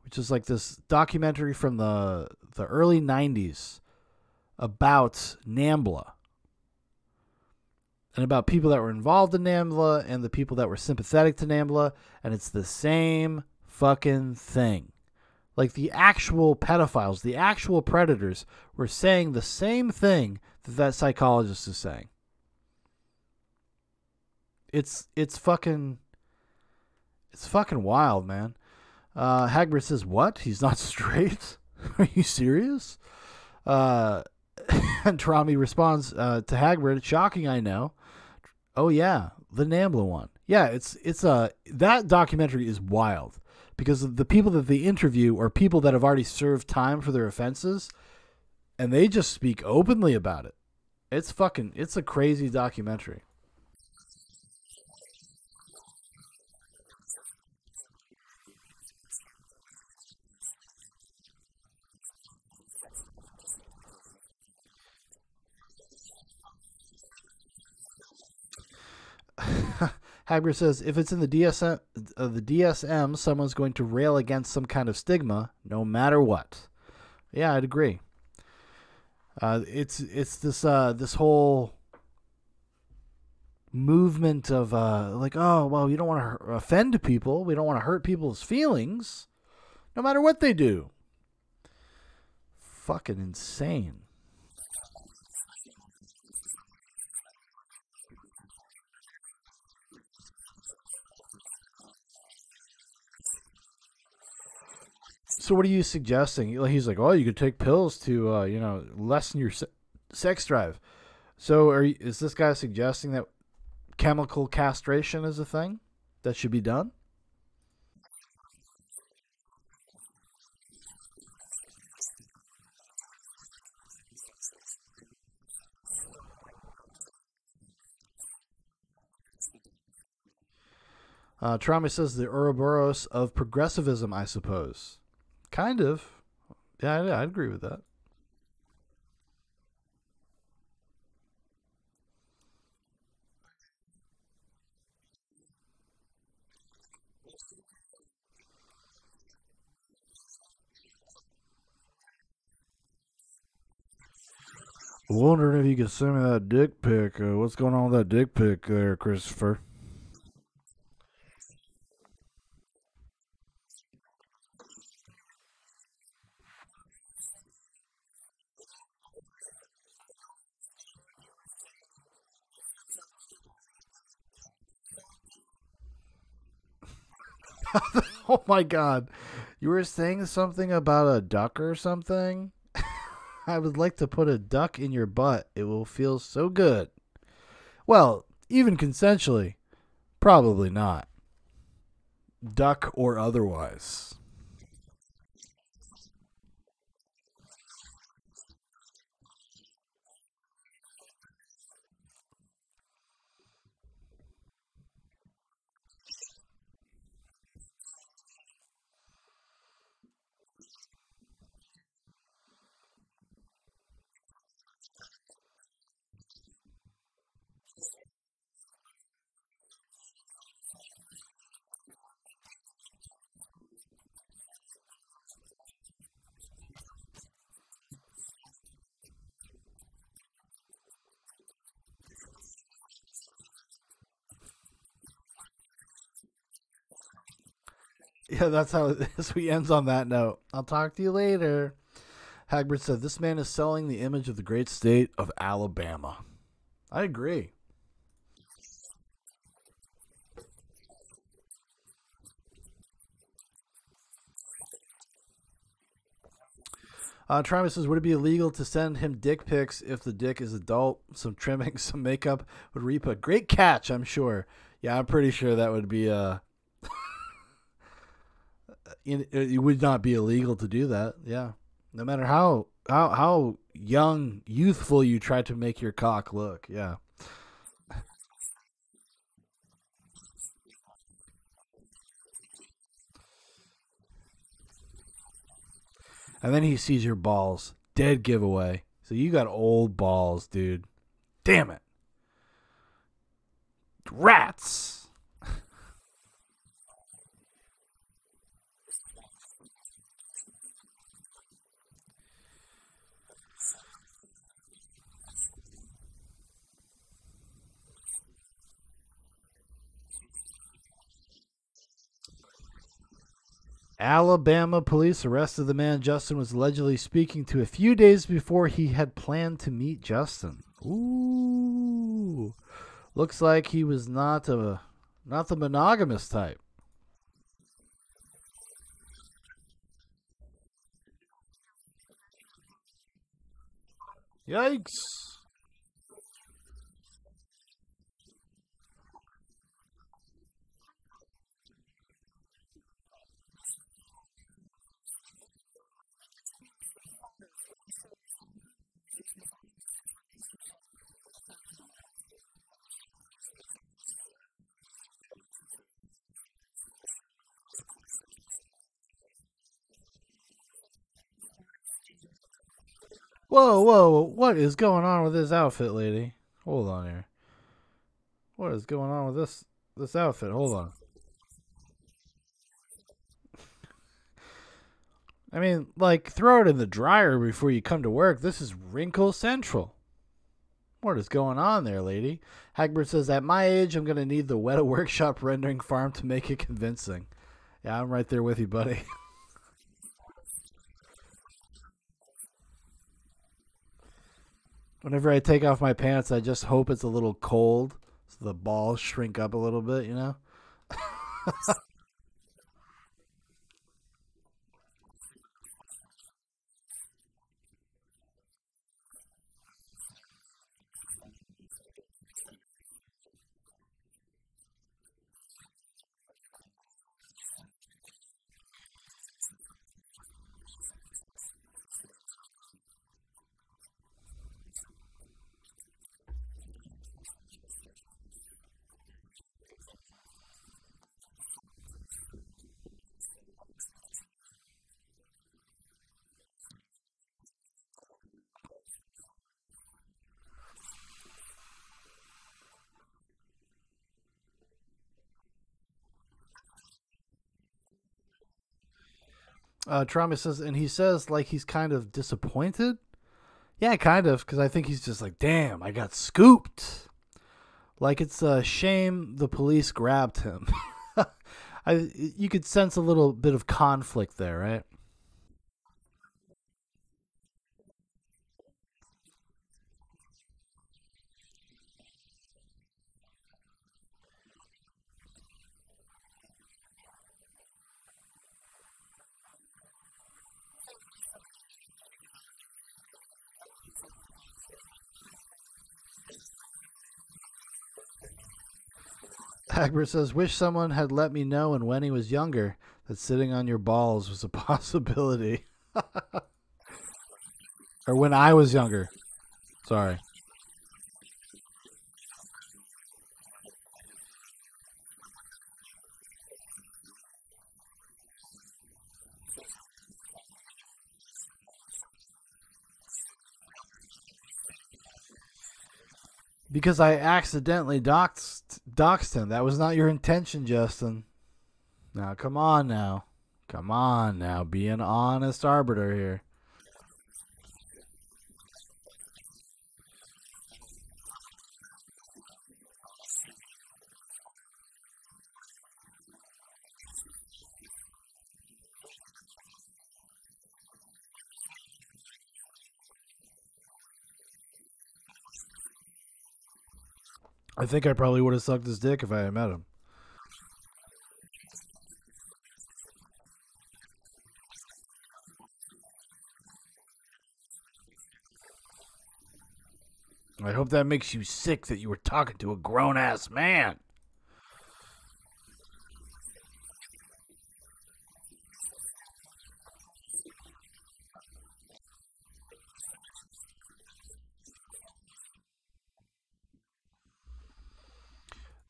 which is like this documentary from the early 90s about NAMBLA. And about people that were involved in NAMBLA and the people that were sympathetic to NAMBLA. And it's the same fucking thing. Like, the actual pedophiles, the actual predators were saying the same thing that psychologist is saying. It's fucking wild, man. Hagbard says, what? He's not straight? Are you serious? And Trami responds to Hagbard, it's shocking, I know. Oh yeah, the NAMBLA one. Yeah, it's that documentary is wild because the people that they interview are people that have already served time for their offenses, and they just speak openly about it. It's a crazy documentary. Hagrid says, if it's in the DSM, someone's going to rail against some kind of stigma, no matter what. Yeah, I'd agree. It's this whole movement of like, oh well, you don't want to offend people, we don't want to hurt people's feelings. no matter what they do. Fucking insane. So what are you suggesting? He's like, oh, you could take pills to, lessen your sex drive. So is this guy suggesting that chemical castration is a thing that should be done? Trami says the Ouroboros of progressivism, I suppose. Kind of. Yeah, I'd agree with that. Wondering if you could send me that dick pic. What's going on with that dick pic there, Christopher? Oh my god. You were saying something about a duck or something? I would like to put a duck in your butt. It will feel so good. Well, even consensually, probably not. Duck or otherwise. Yeah, that's how this week ends on that note. I'll talk to you later. Hagbert said, this man is selling the image of the great state of Alabama. I agree. Travis says, would it be illegal to send him dick pics if the dick is adult? Some trimming, some makeup would reap a great catch, I'm sure. Yeah, I'm pretty sure that would be it would not be illegal to do that. Yeah, no matter how young, youthful you try to make your cock look. Yeah. And then he sees your balls. Dead giveaway. So you got old balls, dude. Damn it. Rats. Alabama police arrested the man Justin was allegedly speaking to a few days before he had planned to meet Justin. Ooh. Looks like he was not the monogamous type. Yikes. Whoa, whoa, what is going on with this outfit, lady? Hold on here. What is going on with this outfit? Hold on. I mean, like, throw it in the dryer before you come to work. This is wrinkle central. What is going on there, lady? Hagbert says, at my age, I'm going to need the Weta Workshop rendering farm to make it convincing. Yeah, I'm right there with you, buddy. Whenever I take off my pants, I just hope it's a little cold so the balls shrink up a little bit, you know? Trauma says, and he says like he's kind of disappointed. Yeah, kind of, because I think he's just like, damn, I got scooped. Like it's a shame the police grabbed him. You could sense a little bit of conflict there, right? Hagbert says, wish someone had let me know and when he was younger that sitting on your balls was a possibility. Or when I was younger. Sorry. Because I accidentally doxed him. That was not your intention, Justin. Now, come on now. Come on now. Be an honest arbiter here. I think I probably would have sucked his dick if I had met him. I hope that makes you sick that you were talking to a grown-ass man.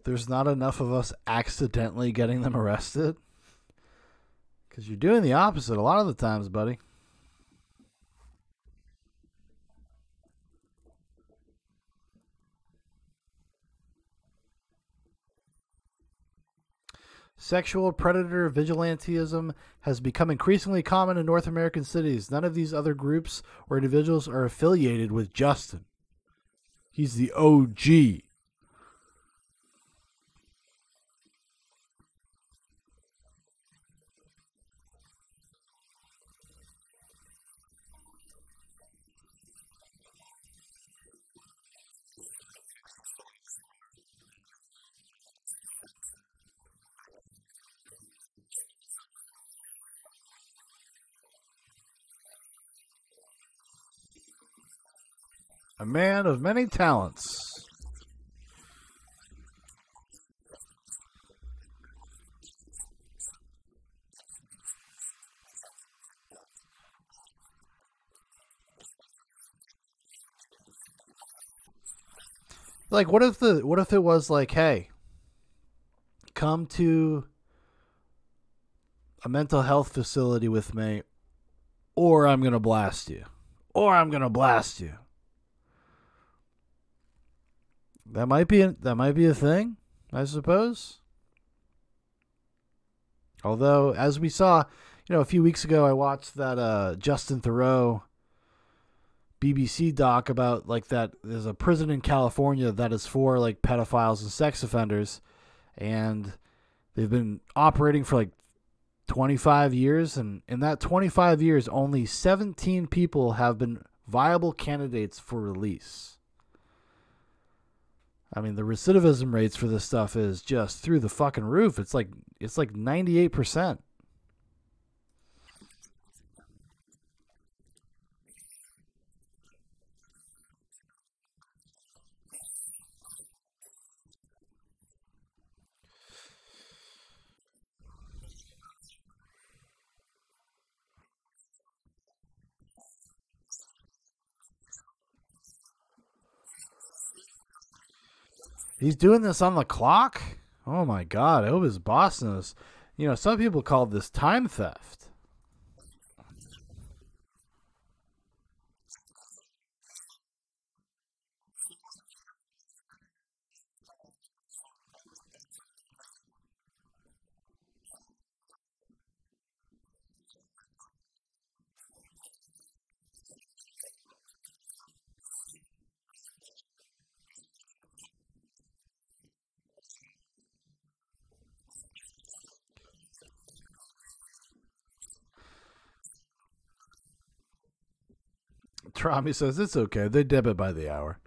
There's not enough of us accidentally getting them arrested. Because you're doing the opposite a lot of the times, buddy. Sexual predator vigilantism has become increasingly common in North American cities. None of these other groups or individuals are affiliated with Justin. He's the OG. A man of many talents. Like, what if it was like, hey, come to a mental health facility with me, or I'm gonna blast you, or I'm gonna blast you. That might be a thing, I suppose. Although, as we saw, a few weeks ago, I watched that Justin Theroux BBC doc about like that. There's a prison in California that is for like pedophiles and sex offenders, and they've been operating for like 25 years, and in that 25 years, only 17 people have been viable candidates for release. I mean, the recidivism rates for this stuff is just through the fucking roof. It's like 98%. He's doing this on the clock? Oh my God. I hope his boss knows. You know, some people call this time theft. Trami says it's okay. They debit by the hour.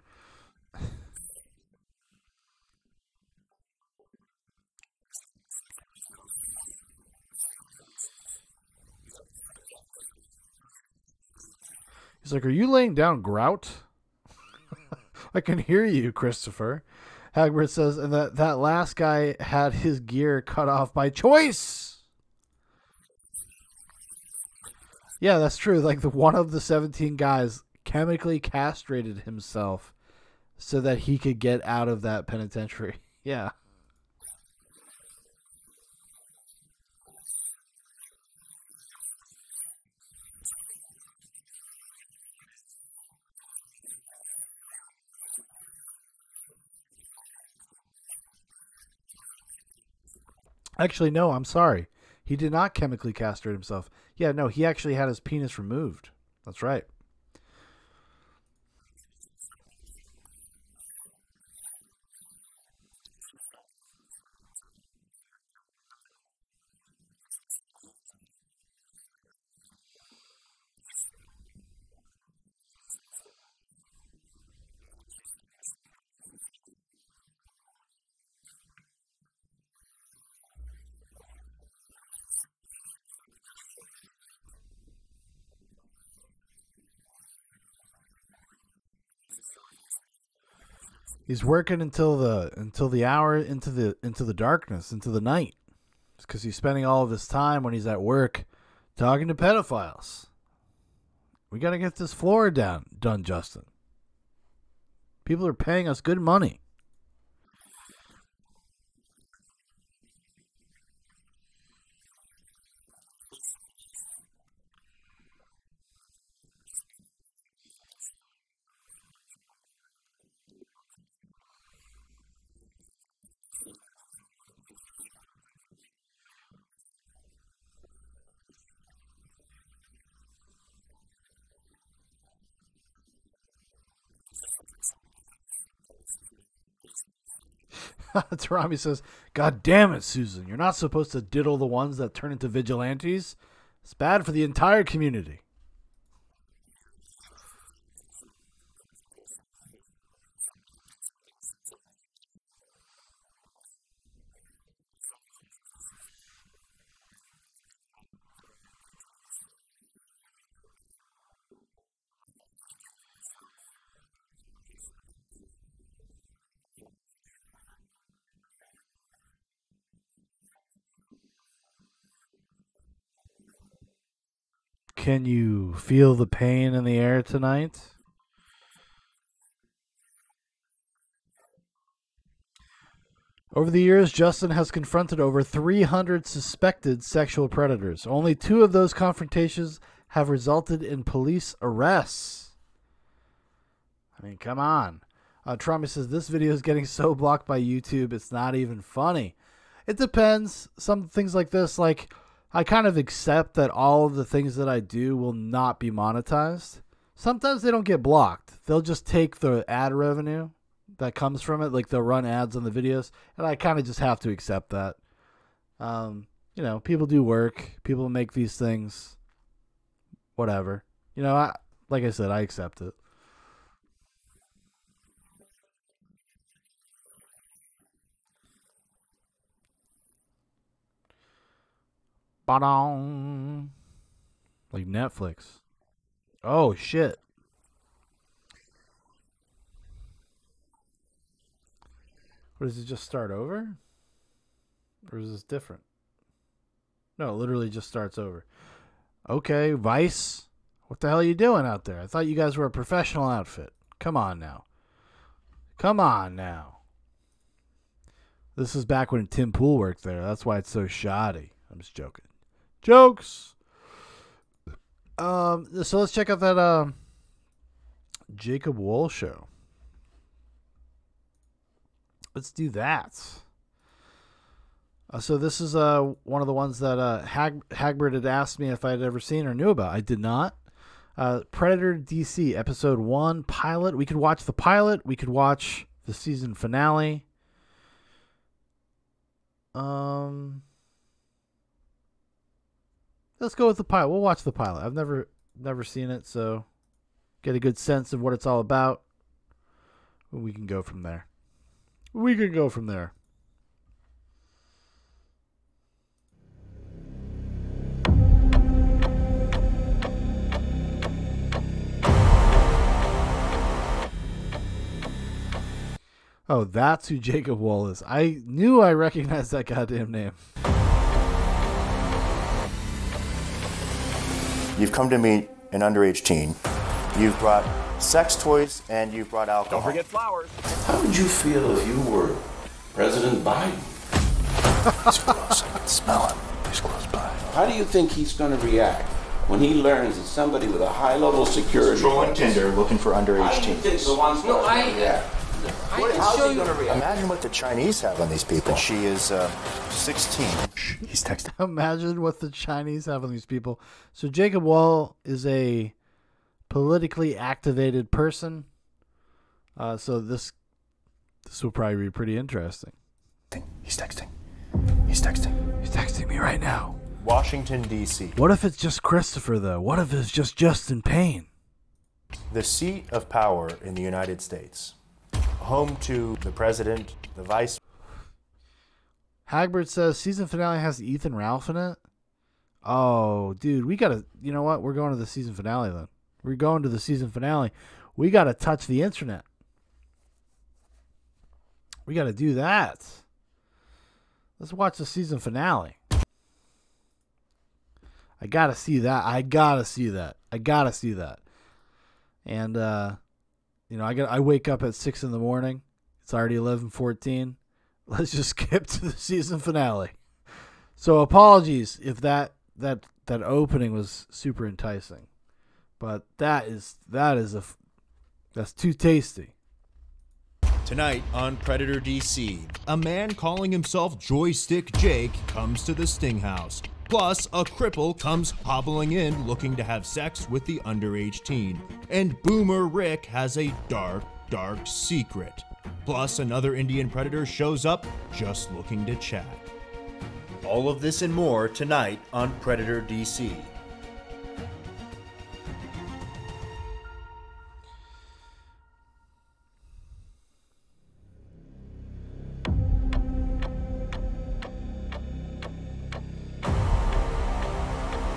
He's like, are you laying down grout? I can hear you, Christopher. Hagbert says, and that last guy had his gear cut off by choice. Yeah, that's true. Like one of the 17 guys chemically castrated himself so that he could get out of that penitentiary. Yeah. Actually, no, I'm sorry. He did not chemically castrate himself. Yeah, no, he actually had his penis removed. That's right. He's working until the hour into the darkness, into the night. It's because he's spending all of his time when he's at work talking to pedophiles. We got to get this floor done, Justin. People are paying us good money. Tarami says, God damn it, Susan. You're not supposed to diddle the ones that turn into vigilantes. It's bad for the entire community. Can you feel the pain in the air tonight? Over the years, Justin has confronted over 300 suspected sexual predators. Only 2 of those confrontations have resulted in police arrests. I mean, come on. Trauma says, this video is getting so blocked by YouTube, it's not even funny. It depends. Some things like this, like, I kind of accept that all of the things that I do will not be monetized. Sometimes they don't get blocked. They'll just take the ad revenue that comes from it. Like they'll run ads on the videos. And I kind of just have to accept that. You know, people do work. People make these things. Whatever. You know, like I said, I accept it. Ba-dong. Like Netflix. Oh, shit. What, does it just start over? Or is this different? No, it literally just starts over. Okay, Vice. What the hell are you doing out there? I thought you guys were a professional outfit. Come on now. Come on now. This is back when Tim Pool worked there. That's why it's so shoddy. I'm just joking. Jokes. So let's check out that Jacob Wohl show. Let's do that. So this is one of the ones that Hagbert had asked me if I had ever seen or knew about. I did not. Predator DC episode 1 pilot. We could watch the pilot. We could watch the season finale. Let's go with the pilot. We'll watch the pilot. I've never seen it, so get a good sense of what it's all about. We can go from there. Oh, that's who Jacob Wohl is. I knew I recognized that goddamn name. You've come to meet an underage teen. You've brought sex toys and you've brought alcohol. Don't forget flowers. How would you feel if you were President Biden? He's gross. I can smell him. He's close by. How do you think he's going to react when he learns that somebody with a high-level security... Trolling Tinder looking for underage teens. How's he going to react? Imagine what the Chinese have on these people. She is 16. He's texting. Imagine what the Chinese have on these people. So Jacob Wohl is a politically activated person. So this will probably be pretty interesting. He's texting. He's texting me right now. Washington, D.C. What if it's just Christopher, though? What if it's just Justin Payne? The seat of power in the United States. Home to the president, the vice. Hagbert says season finale has Ethan Ralph in it. Oh, dude, we gotta. You know what? We're going to the season finale then. We're going to the season finale. We gotta touch the internet. We gotta do that. Let's watch the season finale. I gotta see that. And you know, I wake up at 6 a.m. It's already 11:14. Let's just skip to the season finale. So apologies if that opening was super enticing, but that's too tasty. Tonight on Predator DC, a man calling himself Joystick Jake comes to the Sting House. Plus, a cripple comes hobbling in looking to have sex with the underage teen. And Boomer Rick has a dark, dark secret. Plus, another Indian predator shows up just looking to chat. All of this and more tonight on Predator DC.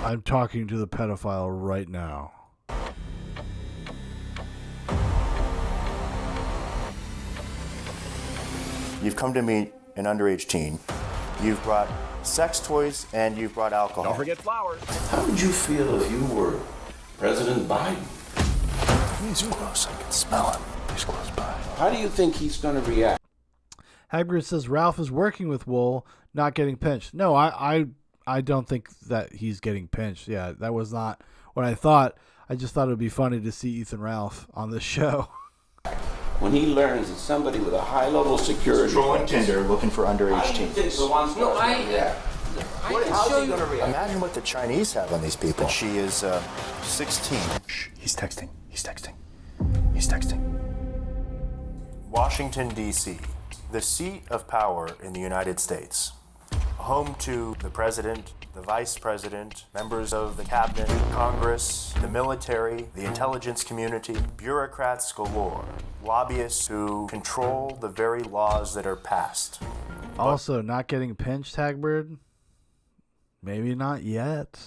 I'm talking to the pedophile right now. You've come to meet an underage teen. You've brought sex toys and you've brought alcohol. Don't forget flowers. How would you feel if you were President Biden? He's gross. I can smell him. He's close by. How do you think he's going to react? Hagbert says Ralph is working with Wohl, not getting pinched. No, I don't think that he's getting pinched. Yeah, that was not what I thought. I just thought it would be funny to see Ethan Ralph on this show. When he learns that somebody with a high-level security... Trolling Tinder looking for underage teens. How's he going to react? Imagine what the Chinese have on these people. She is 16. He's texting. Washington, D.C., the seat of power in the United States. Home to the president, the vice president, members of the cabinet, Congress, the military, the intelligence community, bureaucrats galore, lobbyists who control the very laws that are passed. Also, not getting pinched, Hagbird? Maybe not yet.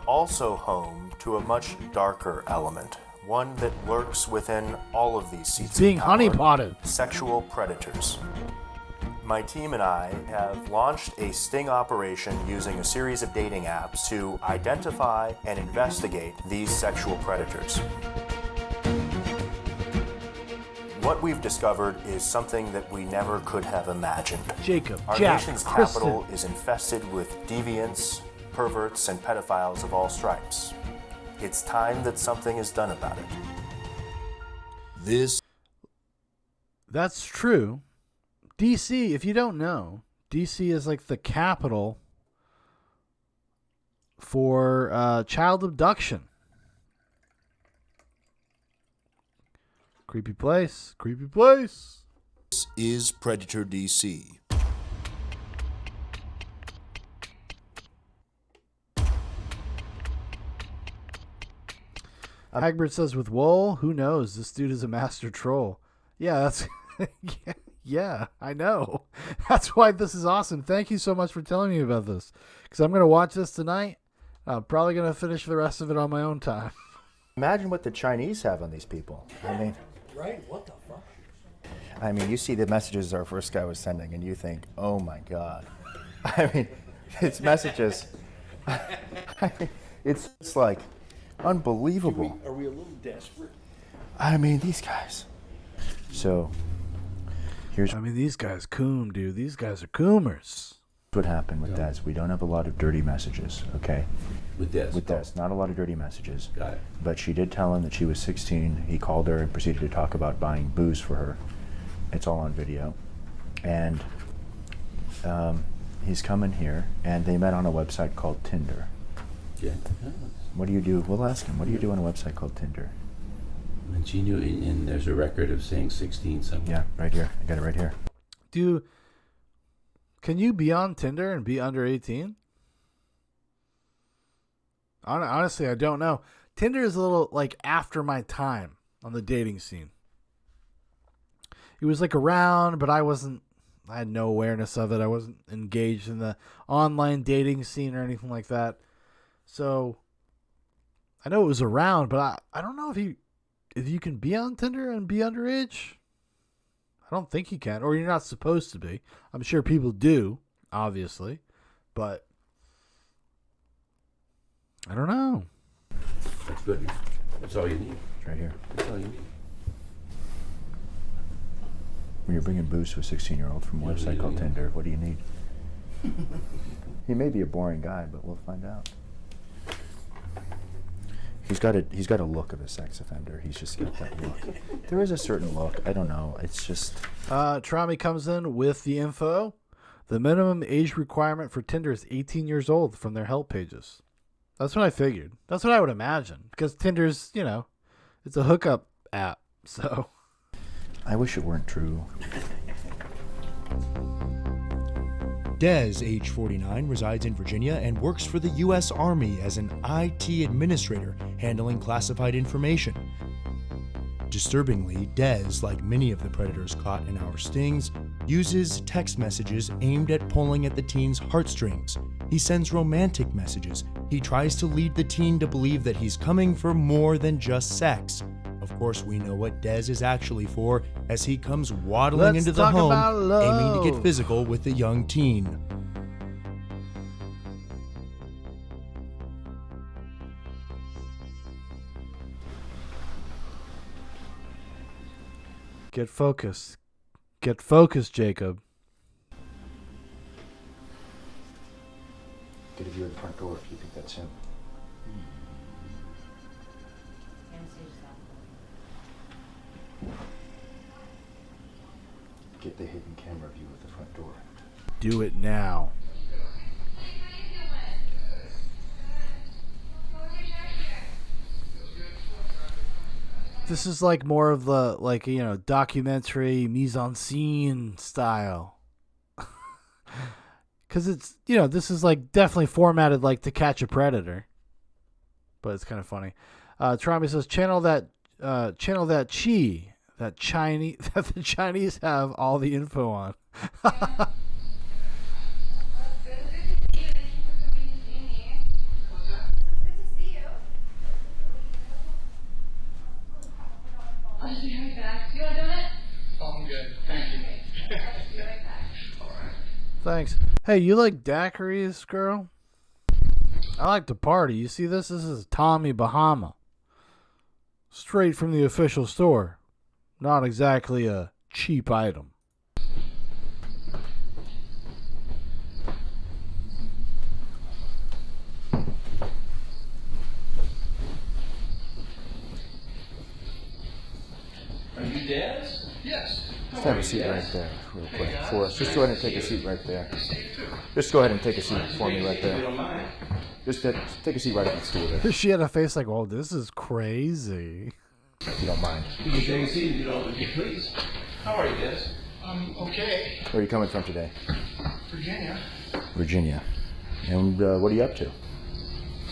Also home to a much darker element, one that lurks within all of these seats. Being honeypotted. Sexual predators. My team and I have launched a sting operation using a series of dating apps to identify and investigate these sexual predators. What we've discovered is something that we never could have imagined. Jacob, Our Jack, nation's Kristen. capital is infested with deviants, perverts, and pedophiles of all stripes. It's time that something is done about it. That's true. DC, if you don't know, DC is like the capital for child abduction. Creepy place. Creepy place. This is Predator DC. Hagbert says with Wohl, who knows? This dude is a master troll. Yeah, that's yeah, I know. That's why this is awesome. Thank you so much for telling me about this. Because I'm going to watch this tonight. I'm probably going to finish the rest of it on my own time. Imagine what the Chinese have on these people. I mean, Right? What the fuck? I mean, you see the messages our first guy was sending, and you think, "Oh my God!" I mean, it's messages. I mean, it's like unbelievable. Are we a little desperate? I mean, these guys. So, I mean, these guys coom, dude. These guys are coomers. what happened with Des. We don't have a lot of dirty messages, okay? With Des? With Des. Not a lot of dirty messages. Got it. But she did tell him that she was 16. He called her and proceeded to talk about buying booze for her. It's all on video. And he's coming here, and they met on a website called Tinder. Yeah. What do you do? We'll ask him. What do you do on a website called Tinder? And she knew, and there's a record of saying 16 something. Yeah, right here. I got it right here. Can you be on Tinder and be under 18? Honestly, I don't know. Tinder is a little like after my time on the dating scene. It was like around, but I had no awareness of it. I wasn't engaged in the online dating scene or anything like that. So I know it was around, but I don't know if you can be on Tinder and be underage. I don't think you can, or you're not supposed to be. I'm sure people do, obviously, but I don't know. That's good. That's all you need. It's right here. That's all you need. When you're bringing booze to a 16-year-old from a website called Tinder, what do you need? He may be a boring guy, but we'll find out. He's got a look of a sex offender. He's just got that look. There is a certain look. I don't know. It's just... Trami comes in with the info. The minimum age requirement for Tinder is 18 years old from their help pages. That's what I figured. That's what I would imagine. Because Tinder's, it's a hookup app. So... I wish it weren't true. Des, age 49, resides in Virginia and works for the U.S. Army as an IT administrator, handling classified information. Disturbingly, Des, like many of the predators caught in our stings, uses text messages aimed at pulling at the teen's heartstrings. He sends romantic messages. He tries to lead the teen to believe that he's coming for more than just sex. Of course, we know what Des is actually for, as he comes waddling into the home, aiming to get physical with the young teen. Get focused. Get focused, Jacob. Get a view of the front door if you think that's him. Get the hidden camera view of the front door. Do it now. This is like more of the documentary mise en scene style. Because it's, you know, this is like definitely formatted like To Catch a Predator. But it's kind of funny. Trami says, channel that chi that Chinese that the Chinese have all the info on. I'll be right back. You want a donut? Oh, I'm good. Thank you. Be right back. Thanks. Hey, you like daiquiris, girl? I like to party. You see this? This is Tommy Bahama. Straight from the official store. Not exactly a cheap item. Are you Daz? Yes. Just have a seat right there, real quick, for us. Just go ahead and take a seat right there. Just go ahead and take a seat for me right there. Just take a seat right next to you there. She had a face like, "Oh, this is crazy." If you don't mind. You can take a seat if you don't, if you please. How are you, Daz? Okay. Where are you coming from today? Virginia. Virginia. And what are you up to?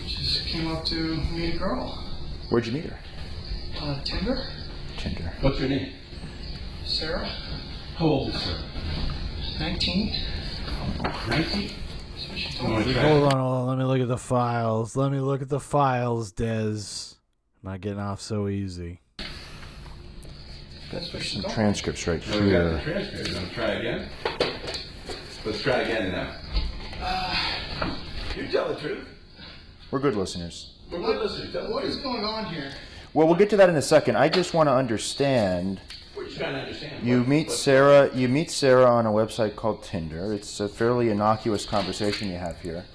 Just came up to meet a girl. Where'd you meet her? Tinder. Tinder. What's your name? Sarah. How old is Sarah? 19. 19? That's what she told me. Hold on. Let me look at the files. Des. Not getting off so easy. Got some transcripts right Well, we got the here. transcript. You want to try again? Let's try again now. You tell the truth. We're good listeners. We're good listeners. Tell the What is truth. going on here? Well, we'll get to that in a second. I just want to understand. We're just trying to understand. You meet Sarah on a website called Tinder. It's a fairly innocuous conversation you have here.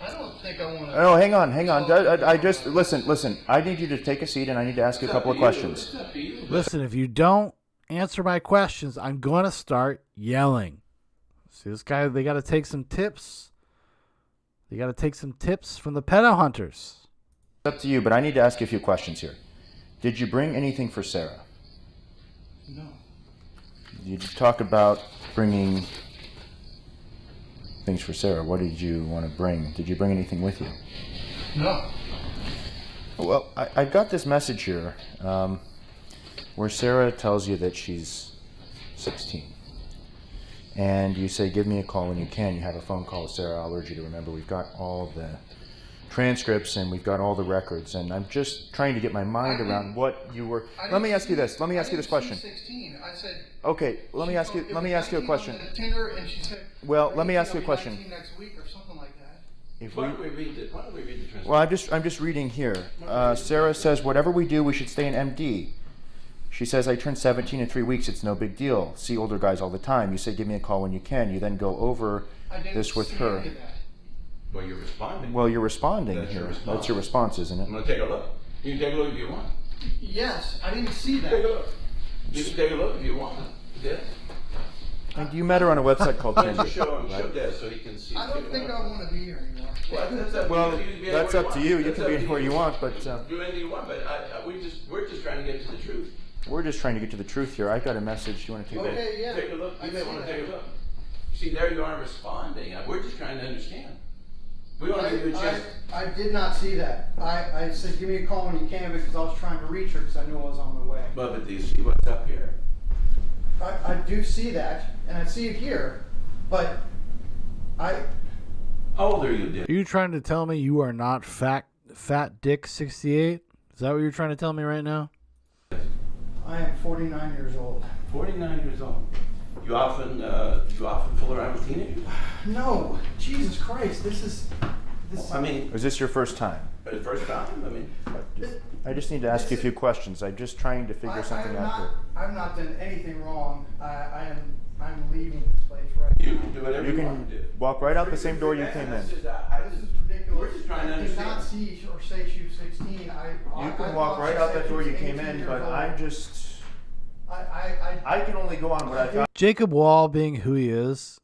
I don't think I want to. No, hang on. I just listen. I need you to take a seat, and I need to ask you a couple of questions. Listen, if you don't answer my questions, I'm going to start yelling. See this guy? They got to take some tips. They got to take some tips from the pedo hunters. It's up to you, but I need to ask you a few questions here. Did you bring anything for Sarah? No. You talk about bringing things for Sarah. What did you want to bring? Did you bring anything with you? No. Well, I got this message here where Sarah tells you that she's 16. And you say, give me a call when you can. You have a phone call with Sarah. I'll urge you to remember we've got all the transcripts and we've got all the records. And I'm just trying to get my mind around what you were... Let me ask you this. Let me ask you this question. 16. I said. Okay, let me ask you a question. Tinder and she said. Well, let me ask you a question. 19 next week or something like that. If Why don't we read the transcript? Well, I'm just reading here. Sarah says, whatever we do, we should stay in MD. She says, I turned 17 in 3 weeks. It's no big deal. See older guys all the time. You say, give me a call when you can. You then go over this with her. Well, you're responding. Well, you're responding That's here. your response. That's your response, isn't I'm it? going to take a look. You can take a look if you want. Yes, I didn't see that. Take a look. You can take a look if you want. Yes. And you met her on a website called Why don't Tinder. you show him, right? show Dad so he can see. I don't think I want to be here anymore. Well, that's up Well, to you. You can be that's anywhere up to want. you. You That's can up be to anywhere you want, but do anything you want, but we're just trying to get to the truth. we're just trying to get to the truth here. I got a message. You want to take it? Okay, yeah. Take a look. You I may see want to that. take a look. See, there you are responding. We're just trying to understand. We want to give you a chance. I did not see that. I said, give me a call when you can because I was trying to reach her because I knew I was on my way. But do you see what's up here? I do see that, and I see it here, but How old are you, Are Dick? you trying to tell me you are not fat Dick 68? Is that what you're trying to tell me right now? I am 49 years old. 49 years old. You often fool around with teenagers? No, Jesus Christ, this is. I mean, Is this your first time? for the first time. I mean, I just need to ask you a few questions. I'm just trying to figure something out here. I've not done anything wrong. I'm leaving this place right you now. can do whatever You you want to do. can walk right out the same door you came in. This is ridiculous. We're just trying to I did not understand. see or say she was 16. You can walk right out that door you came in, but I'm just... I can only go on what I got. Jacob Wohl, being who he is,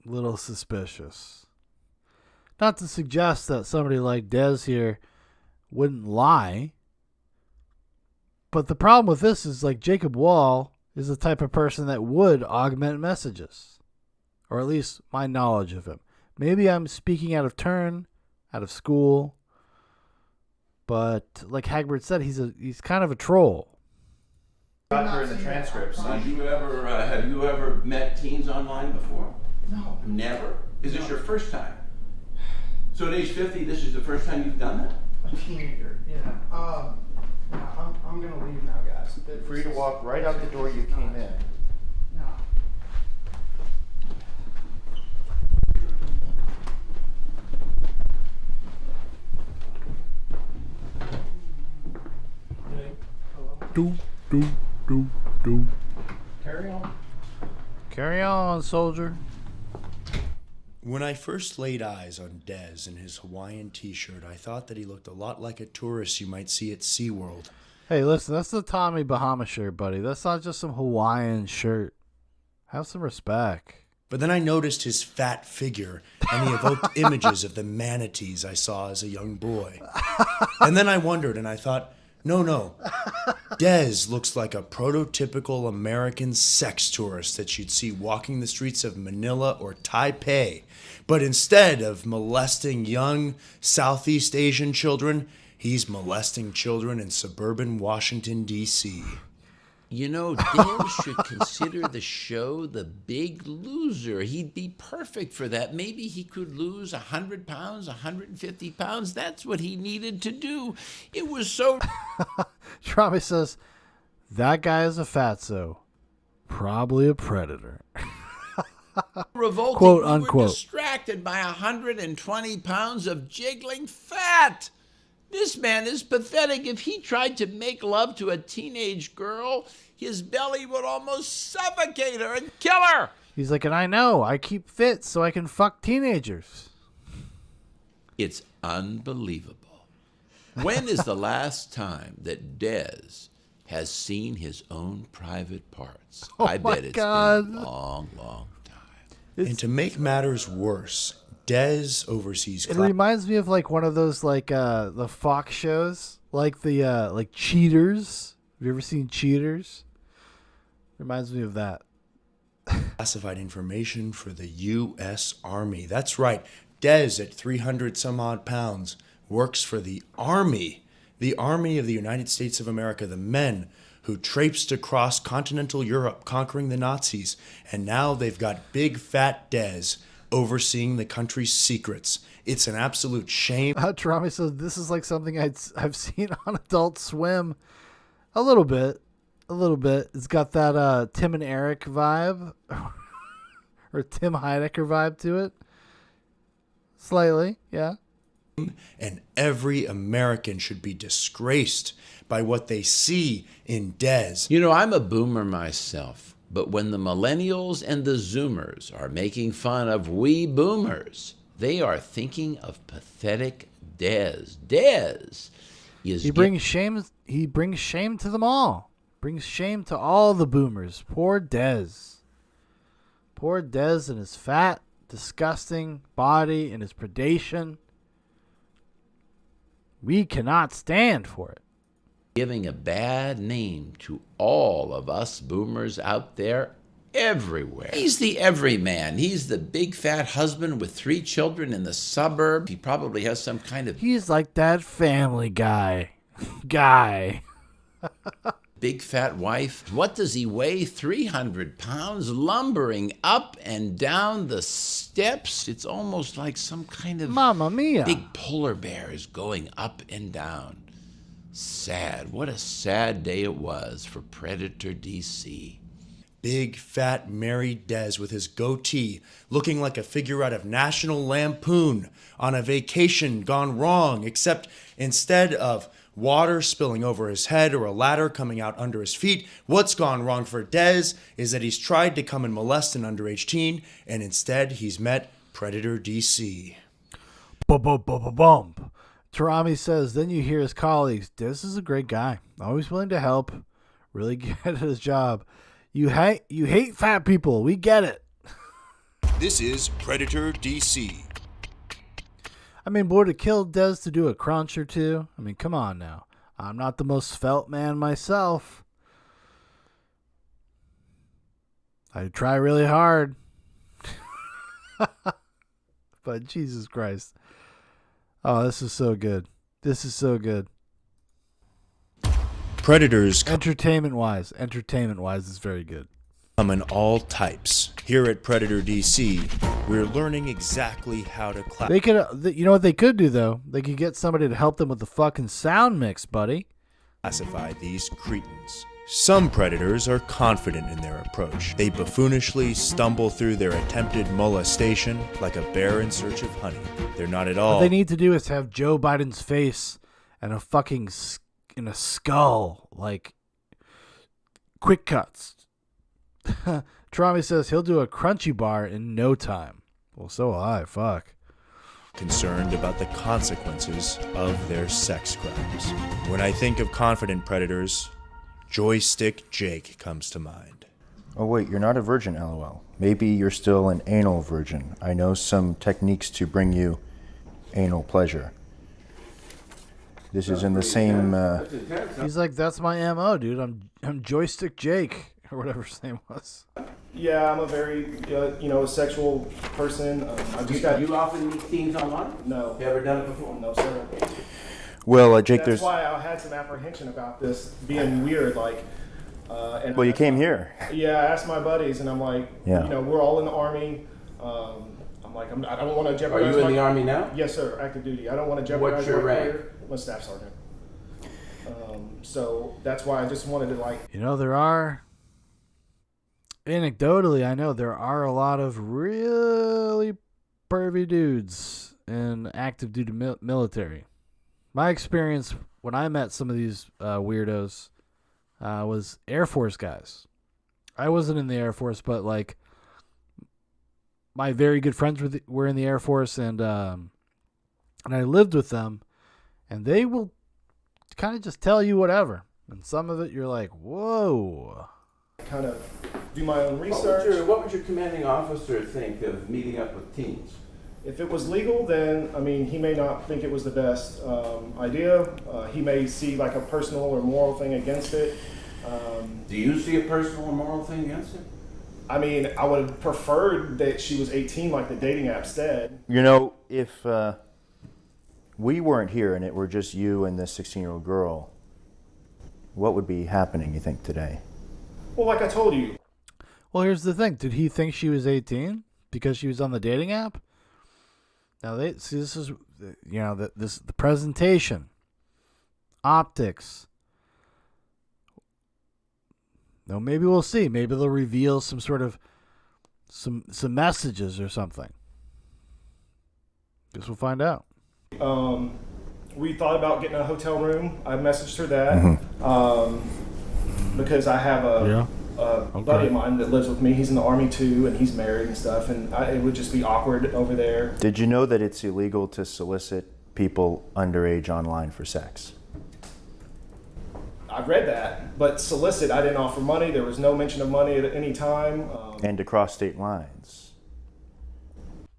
a little suspicious. Not to suggest that somebody like Des here wouldn't lie, but the problem with this is like Jacob Wohl is the type of person that would augment messages, or at least my knowledge of him. Maybe I'm speaking out of turn, out of school, but like Hagbert said, he's kind of a troll. Got her in the transcripts. Have you ever met teens online before? No. Never? Is this your first time? So at age 50, this is the first time you've done that? A teenager, yeah. I'm gonna leave now, guys. Free to walk right out the door you came in. No. Do. Carry on. Carry on, soldier. When I first laid eyes on Dez in his Hawaiian t-shirt, I thought that he looked a lot like a tourist you might see at SeaWorld. Hey, listen, that's the Tommy Bahama shirt, buddy. That's not just some Hawaiian shirt. Have some respect. But then I noticed his fat figure, and he evoked images of the manatees I saw as a young boy. And then I wondered, and I thought, no. Dez looks like a prototypical American sex tourist that you'd see walking the streets of Manila or Taipei. But instead of molesting young Southeast Asian children, he's molesting children in suburban Washington, D.C. You know, Dez should consider the show The Big Loser. He'd be perfect for that. Maybe he could lose 100 pounds, 150 pounds. That's what he needed to do. It was so... Trump says, that guy is a fatso. Probably a predator. revolting. Quote, we unquote. were distracted by 120 pounds of jiggling fat. This man is pathetic. If he tried to make love to a teenage girl, his belly would almost suffocate her and kill her. He's like, and I know, I keep fit so I can fuck teenagers. It's unbelievable. When is the last time that Dez has seen his own private parts? Oh I bet my it's God. been a long, long time. And to make matters worse, Dez oversees... It reminds me of like one of those like the Fox shows, like the like Cheaters. Have you ever seen Cheaters? Reminds me of that. classified information for the U.S. Army. That's right. Dez, at 300 some odd pounds, works for the Army of the United States of America, the men who traipsed across continental Europe conquering the Nazis, and now they've got big fat Dez overseeing the country's secrets. It's an absolute shame. Trami says this is like something I've seen on Adult Swim. A little bit. It's got that Tim and Eric vibe, or Tim Heidecker vibe to it. Slightly, yeah. And every American should be disgraced by what they see in Dez. You know, I'm a boomer myself, but when the millennials and the zoomers are making fun of we boomers, they are thinking of pathetic Dez. Dez is... He brings shame to them all. Brings shame to all the boomers. Poor Dez. Poor Dez and his fat, disgusting body and his predation. We cannot stand for it. Giving a bad name to all of us boomers out there everywhere. He's the everyman. He's the big fat husband with 3 children in the suburb. He probably has some kind of... He's like that Family Guy. Big fat wife. What does he weigh? 300 pounds, lumbering up and down the steps. It's almost like some kind of... Mamma mia. Big polar bear is going up and down. Sad. What a sad day it was for Predator DC. Big, fat, married Dez with his goatee, looking like a figure out of National Lampoon on a vacation gone wrong, except instead of water spilling over his head or a ladder coming out under his feet, what's gone wrong for Dez is that he's tried to come and molest an underage teen, and instead he's met Predator DC. Bump. Tarami says, then you hear his colleagues, Dez is a great guy, always willing to help, really good at his job. You hate fat people, we get it. This is Predator DC. I mean, boy, to kill Dez to do a crunch or two, I mean, come on now. I'm not the most svelte man myself. I try really hard. But Jesus Christ. Oh, this is so good. This is so good. Predators Entertainment-wise, it's very good. come in all types. Here at Predator DC, we're learning exactly how to They could, you know what they could do though? They could get somebody to help them with the fucking sound mix, buddy. classify these cretins. Some predators are confident in their approach. They buffoonishly stumble through their attempted molestation like a bear in search of honey. They're not at all. What they need to do is have Joe Biden's face and a fucking in a skull, like quick cuts. Trami says he'll do a crunchy bar in no time. Well, so will I. Fuck. Concerned about the consequences of their sex crimes. When I think of confident predators, Joystick Jake comes to mind. Oh wait, you're not a virgin, LOL. Maybe you're still an anal virgin. I know some techniques to bring you anal pleasure. This is in the same... He's like, that's my MO, dude. I'm Joystick Jake, or whatever his name was. Yeah, I'm a very, a sexual person. I just got. You often meet teens online? No. You ever done it before? No, sir. Well, Jake, That's why I had some apprehension about this being weird, like. And well, you came here. Yeah, I asked my buddies, and I'm like, Yeah. we're all in the Army. I'm like, I don't want to jeopardize. Are you in the Army now? Yes, sir, active duty. I don't want to jeopardize What's your my rank? career. I'm a staff sergeant. So that's why I just wanted to There are, anecdotally, I know there are a lot of really pervy dudes in active duty military. My experience when I met some of these weirdos was Air Force guys. I wasn't in the Air Force, but like my very good friends were in the Air Force, and I lived with them, and they will kind of just tell you whatever. And some of it you're like, whoa. kind of do my own research. What would your commanding officer think of meeting up with teens? If it was legal, then, he may not think it was the best idea. He may see like a personal or moral thing against it. Do you see a personal or moral thing against it? I would have preferred that she was 18 like the dating app said. If we weren't here and it were just you and this 16-year-old girl, what would be happening, you think, today? Well, like I told you. Well, here's the thing. Did he think she was 18 because she was on the dating app? Now, this is, the presentation, optics. No, maybe we'll see. Maybe they'll reveal some sort of some messages or something. Guess we'll find out. We thought about getting a hotel room. I messaged her that because I have a buddy of mine that lives with me. He's in the Army too, and he's married and stuff, and it would just be awkward over there. Did you know that it's illegal to solicit people underage online for sex? I read that, but solicit, I didn't offer money. There was no mention of money at any time. And to cross state lines.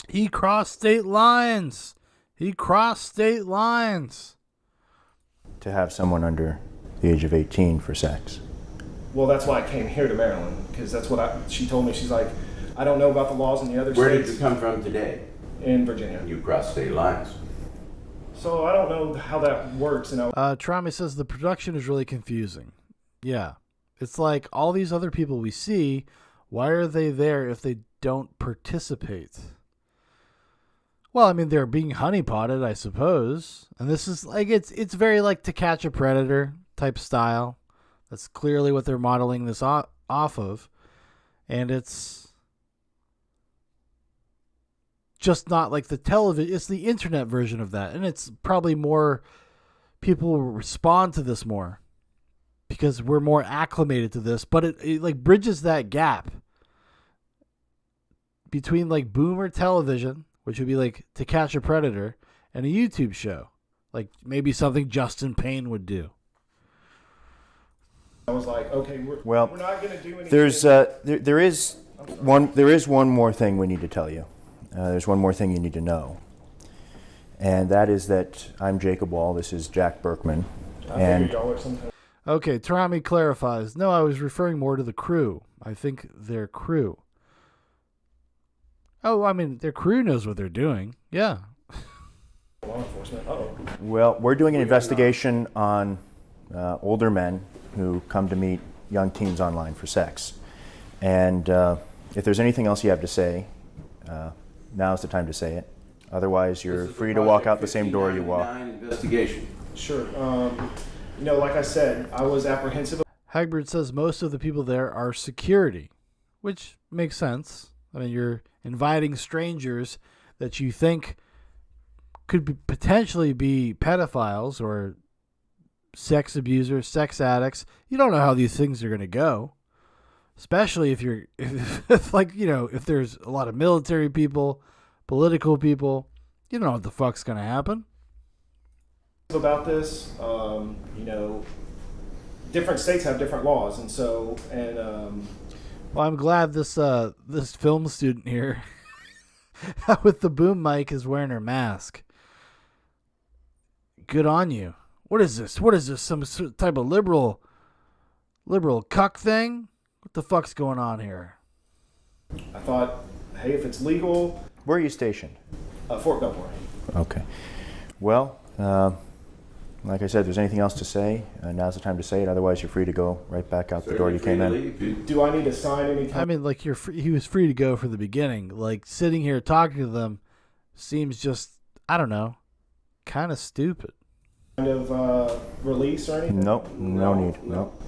He crossed state lines. He crossed state lines. To have someone under the age of 18 for sex. Well, that's why I came here to Maryland, because that's what she told me. She's like, I don't know about the laws in the other Where states. did you come from today? In Virginia. You crossed state lines. So I don't know how that works. Trami says the production is really confusing. Yeah. It's like all these other people we see, why are they there if they don't participate? Well, they're being honeypotted, I suppose. And this is like, it's very like To Catch a Predator type style. That's clearly what they're modeling this off of. And it's just not like the television. It's the internet version of that. And it's probably more, people will respond to this more because we're more acclimated to this. But it like bridges that gap between like boomer television, which would be like To Catch a Predator, and a YouTube show. Like maybe something Justin Payne would do. I was like, okay, we're not going to do anything. There is one more thing we need to tell you. There's one more thing you need to know. And that is that I'm Jacob Wohl. This is Jack Berkman. I y'all are sometimes. Okay, Tarami clarifies. No, I was referring more to the crew. I think they're crew. Oh, I mean, their crew knows what they're doing. Yeah. Law enforcement. Uh-oh. Well, we're doing an investigation on older men who come to meet young teens online for sex. And if there's anything else you have to say, now's the time to say it. Otherwise, you're free to walk out the same door you walk. Investigation. Sure. Like I said, I was apprehensive. Hagbard says most of the people there are security, which makes sense. I mean, you're inviting strangers that you think could potentially be pedophiles or sex abusers, sex addicts. You don't know how these things are going to go, especially if if there's a lot of military people, political people. You don't know what the fuck's going to happen. About this, different states have different laws, well, I'm glad this film student here with the boom mic is wearing her mask. Good on you. What is this? Some type of liberal cuck thing? What the fuck's going on here? I thought, hey, if it's legal. Where are you stationed? Fort Belvoir. Okay. Well, like I said, if there's anything else to say, now's the time to say it. Otherwise, you're free to go right back out the door you came in. Do I need to sign any? I mean, like he was free to go from the beginning. Like sitting here talking to them seems just, I don't know, kind of stupid. Kind of release or anything? Nope, no need. Nope.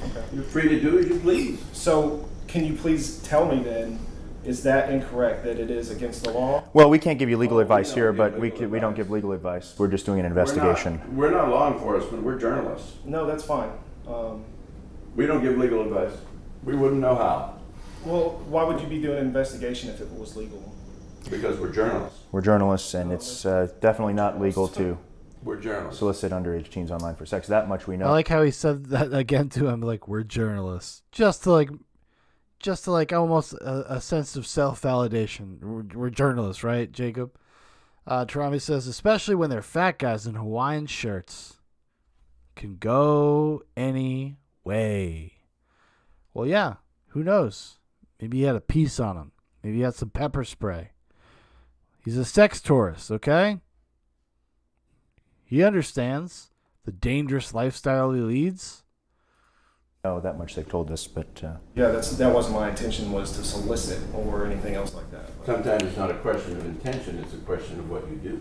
Okay. You're free to do as you please. So, can you please tell me then, is that incorrect, that it is against the law? Well, we can't give you legal advice here, but we don't give legal advice. We're just doing an investigation. We're not law enforcement, we're journalists. No, that's fine. We don't give legal advice. We wouldn't know how. Well, why would you be doing an investigation if it was legal? Because we're journalists. We're journalists, and it's definitely not legal to We're journalists. solicit underage teens online for sex. That much we know. I like how he said that again to him, like, we're journalists. Just to almost a sense of self-validation. We're journalists, right, Jacob? Tarami says, especially when they're fat guys in Hawaiian shirts. Can go any way. Well, yeah, who knows? Maybe he had a piece on him. Maybe he had some pepper spray. He's a sex tourist, okay? He understands the dangerous lifestyle he leads. Oh, that much they've told us, but... Yeah, that wasn't my intention, was to solicit or anything else like that. But sometimes it's not a question of intention, it's a question of what you do.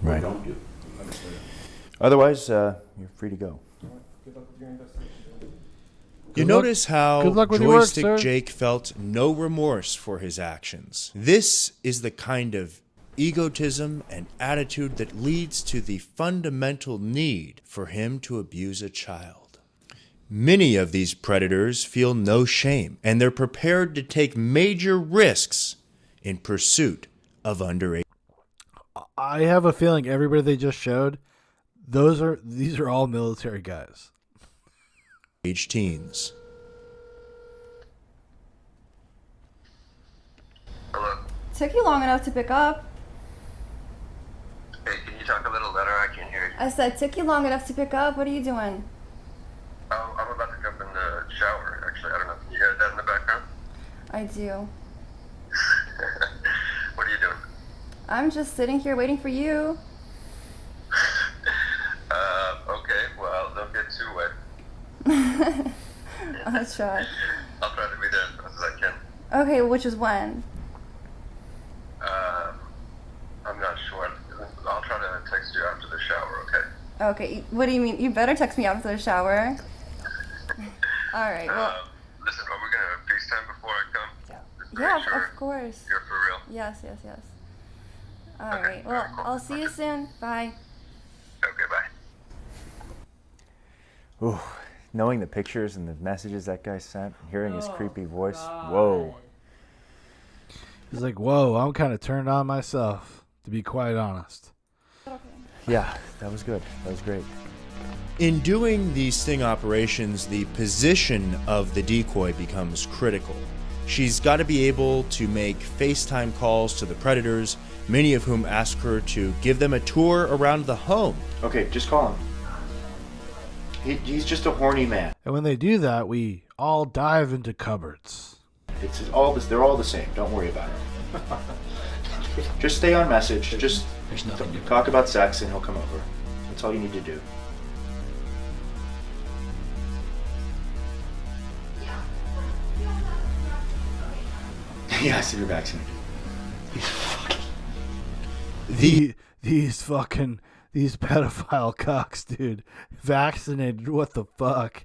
Right. Or don't do. Understood. Otherwise, you're free to go. Good luck with your investigation. You notice how Joystick work, Jake felt no remorse for his actions. This is the kind of egotism and attitude that leads to the fundamental need for him to abuse a child. Many of these predators feel no shame, and they're prepared to take major risks in pursuit of underage. I have a feeling everybody they just showed, these are all military guys. Teens. Hello. Took you long enough to pick up. Hey, can you talk a little louder? I can't hear you. I said, took you long enough to pick up. What are you doing? I'm about to jump in the shower, actually. I don't know. You hear that in the background? I do. What are you doing? I'm just sitting here waiting for you. Okay, well, don't get too wet. I'll try. I'll try to be there as fast as I can. Okay, which is when? I'm not sure. I'll try to text you after the shower, okay? Okay, what do you mean? You better text me after the shower. All right, well... Listen, are we going to FaceTime before I come? Yeah, sure of course. You're for real? Yes. All right, well, cool. I'll see you soon. Bye. Okay, bye. Ooh, knowing the pictures and the messages that guy sent, hearing his creepy voice, whoa. He's like, whoa, I'm kind of turned on myself, to be quite honest. Yeah, that was good. That was great. In doing these sting operations, the position of the decoy becomes critical. She's got to be able to make FaceTime calls to the predators, many of whom ask her to give them a tour around the home. Okay, just call him. He's just a horny man. And when they do that, we all dive into cupboards. It's all this. They're all the same. Don't worry about it. Just stay on message. Just talk about sex and he'll come over. That's all you need to do. Yes, you're vaccinated. These pedophile cocks, dude. Vaccinated, what the fuck?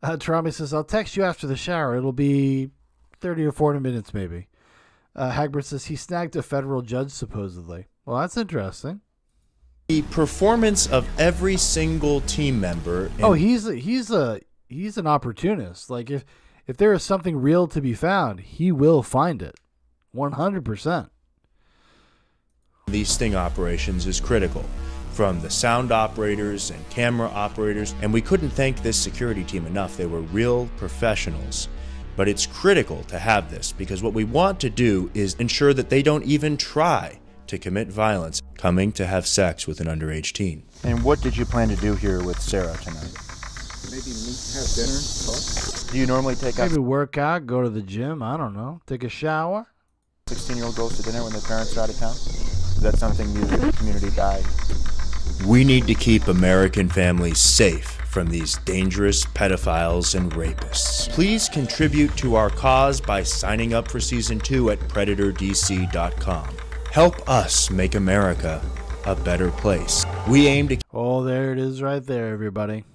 Trami says, I'll text you after the shower. It'll be 30 or 40 minutes, maybe. Hagbert says, he snagged a federal judge, supposedly. Well, that's interesting. The performance of every single team member. Oh, he's an opportunist. Like, if there is something real to be found, he will find it. 100%. These sting operations is critical, from the sound operators and camera operators, and we couldn't thank this security team enough. They were real professionals. But it's critical to have this, because what we want to do is ensure that they don't even try to commit violence coming to have sex with an underage teen. And what did you plan to do here with Sarah tonight? Maybe meet, have dinner, talk. Do you normally take out... Maybe work out, go to the gym, I don't know. Take a shower. 16-year-old goes to dinner when their parents are out of town? Is that something you, the community, die? We need to keep American families safe from these dangerous pedophiles and rapists. Please contribute to our cause by signing up for Season 2 at PredatorDC.com. Help us make America a better place. We aim to... Oh, there it is right there, everybody.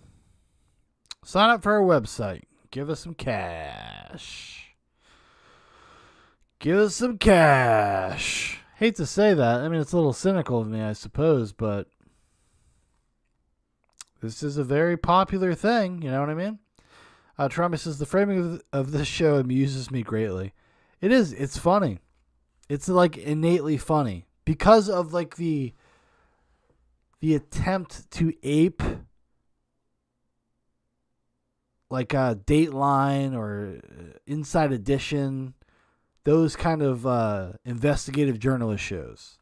Sign up for our website. Give us some cash. Give us some cash. Hate to say that. I mean, it's a little cynical of me, I suppose, but this is a very popular thing. You know what I mean? Trump says, the framing of this show amuses me greatly. It is. It's funny. It's like innately funny because of like the attempt to ape like a Dateline or Inside Edition, those kind of investigative journalist shows.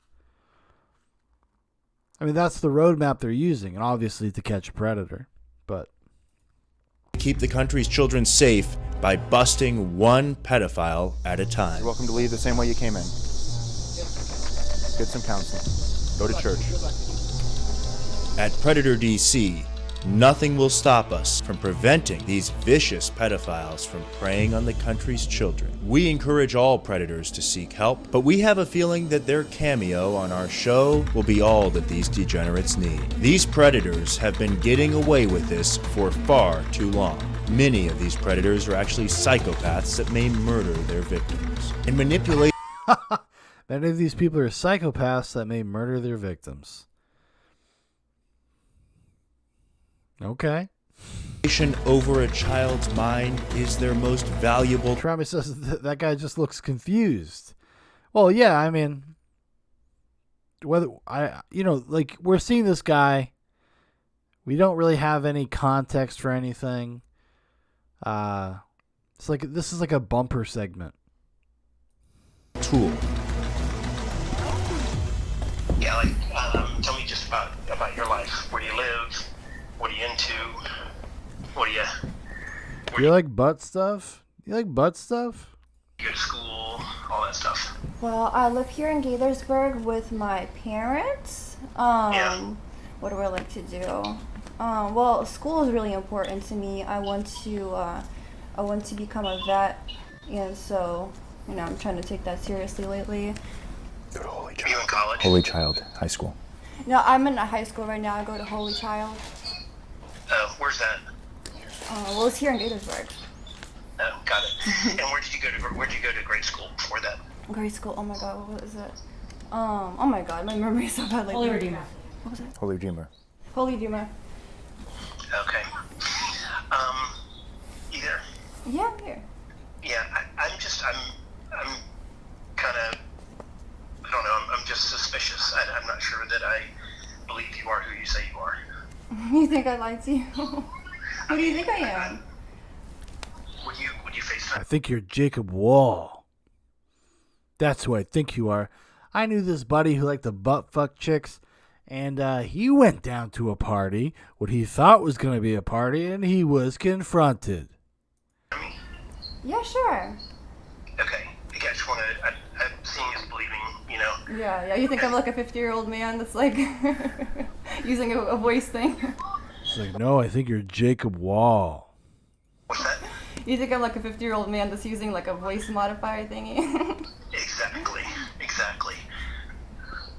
I mean, that's the roadmap they're using, and obviously to catch a predator. But keep the country's children safe by busting one pedophile at a time. You're welcome to leave the same way you came in. Get some counseling. Go to church. At Predator DC, nothing will stop us from preventing these vicious pedophiles from preying on the country's children. We encourage all predators to seek help, but we have a feeling that their cameo on our show will be all that these degenerates need. These predators have been getting away with this for far too long. Many of these predators are actually psychopaths that may murder their victims and manipulate. Many of these people are psychopaths that may murder their victims. Okay. Over a child's mind is their most valuable. Trump says that guy just looks confused. Well, yeah, I mean, whether like we're seeing this guy, we don't really have any context for anything. It's like this is like a bumper segment. Tool. Yeah, like tell me just about your life. Where do you live? What are you into? What do you... You like butt stuff? You like butt stuff? You go to school, all that stuff. Well, I live here in Gaithersburg with my parents. What do I like to do? Well, school is really important to me. I want to become a vet, and so, I'm trying to take that seriously lately. Go to Holy Child. Are you in college? Holy Child High School. No, I'm in a high school right now. I go to Holy Child. Where's that? Well, it's here in Gaithersburg. Oh, got it. And where'd you go to grade school before that? Grade school? Oh my God, what is it? Oh my God, my memory is so bad. Like, Holy Redeemer. What was it? Holy Redeemer. Holy Redeemer. Okay. You there? Yeah, I'm here. Yeah, I'm kind of, I don't know, I'm just suspicious. I'm not sure that I believe you are who you say you are. You think I lied to you? Who do you think I am? Would you FaceTime? I think you're Jacob Wohl. That's who I think you are. I knew this buddy who liked to butt fuck chicks, and he went down to a party, what he thought was going to be a party, and he was confronted. Yeah, sure. Okay. I just want to, seeing is believing, you know. Yeah. You think I'm like a 50-year-old man that's like using a voice thing? It's like, no, I think you're Jacob Wohl. What's that? You think I'm like a 50-year-old man that's using like a voice modifier thingy? Exactly.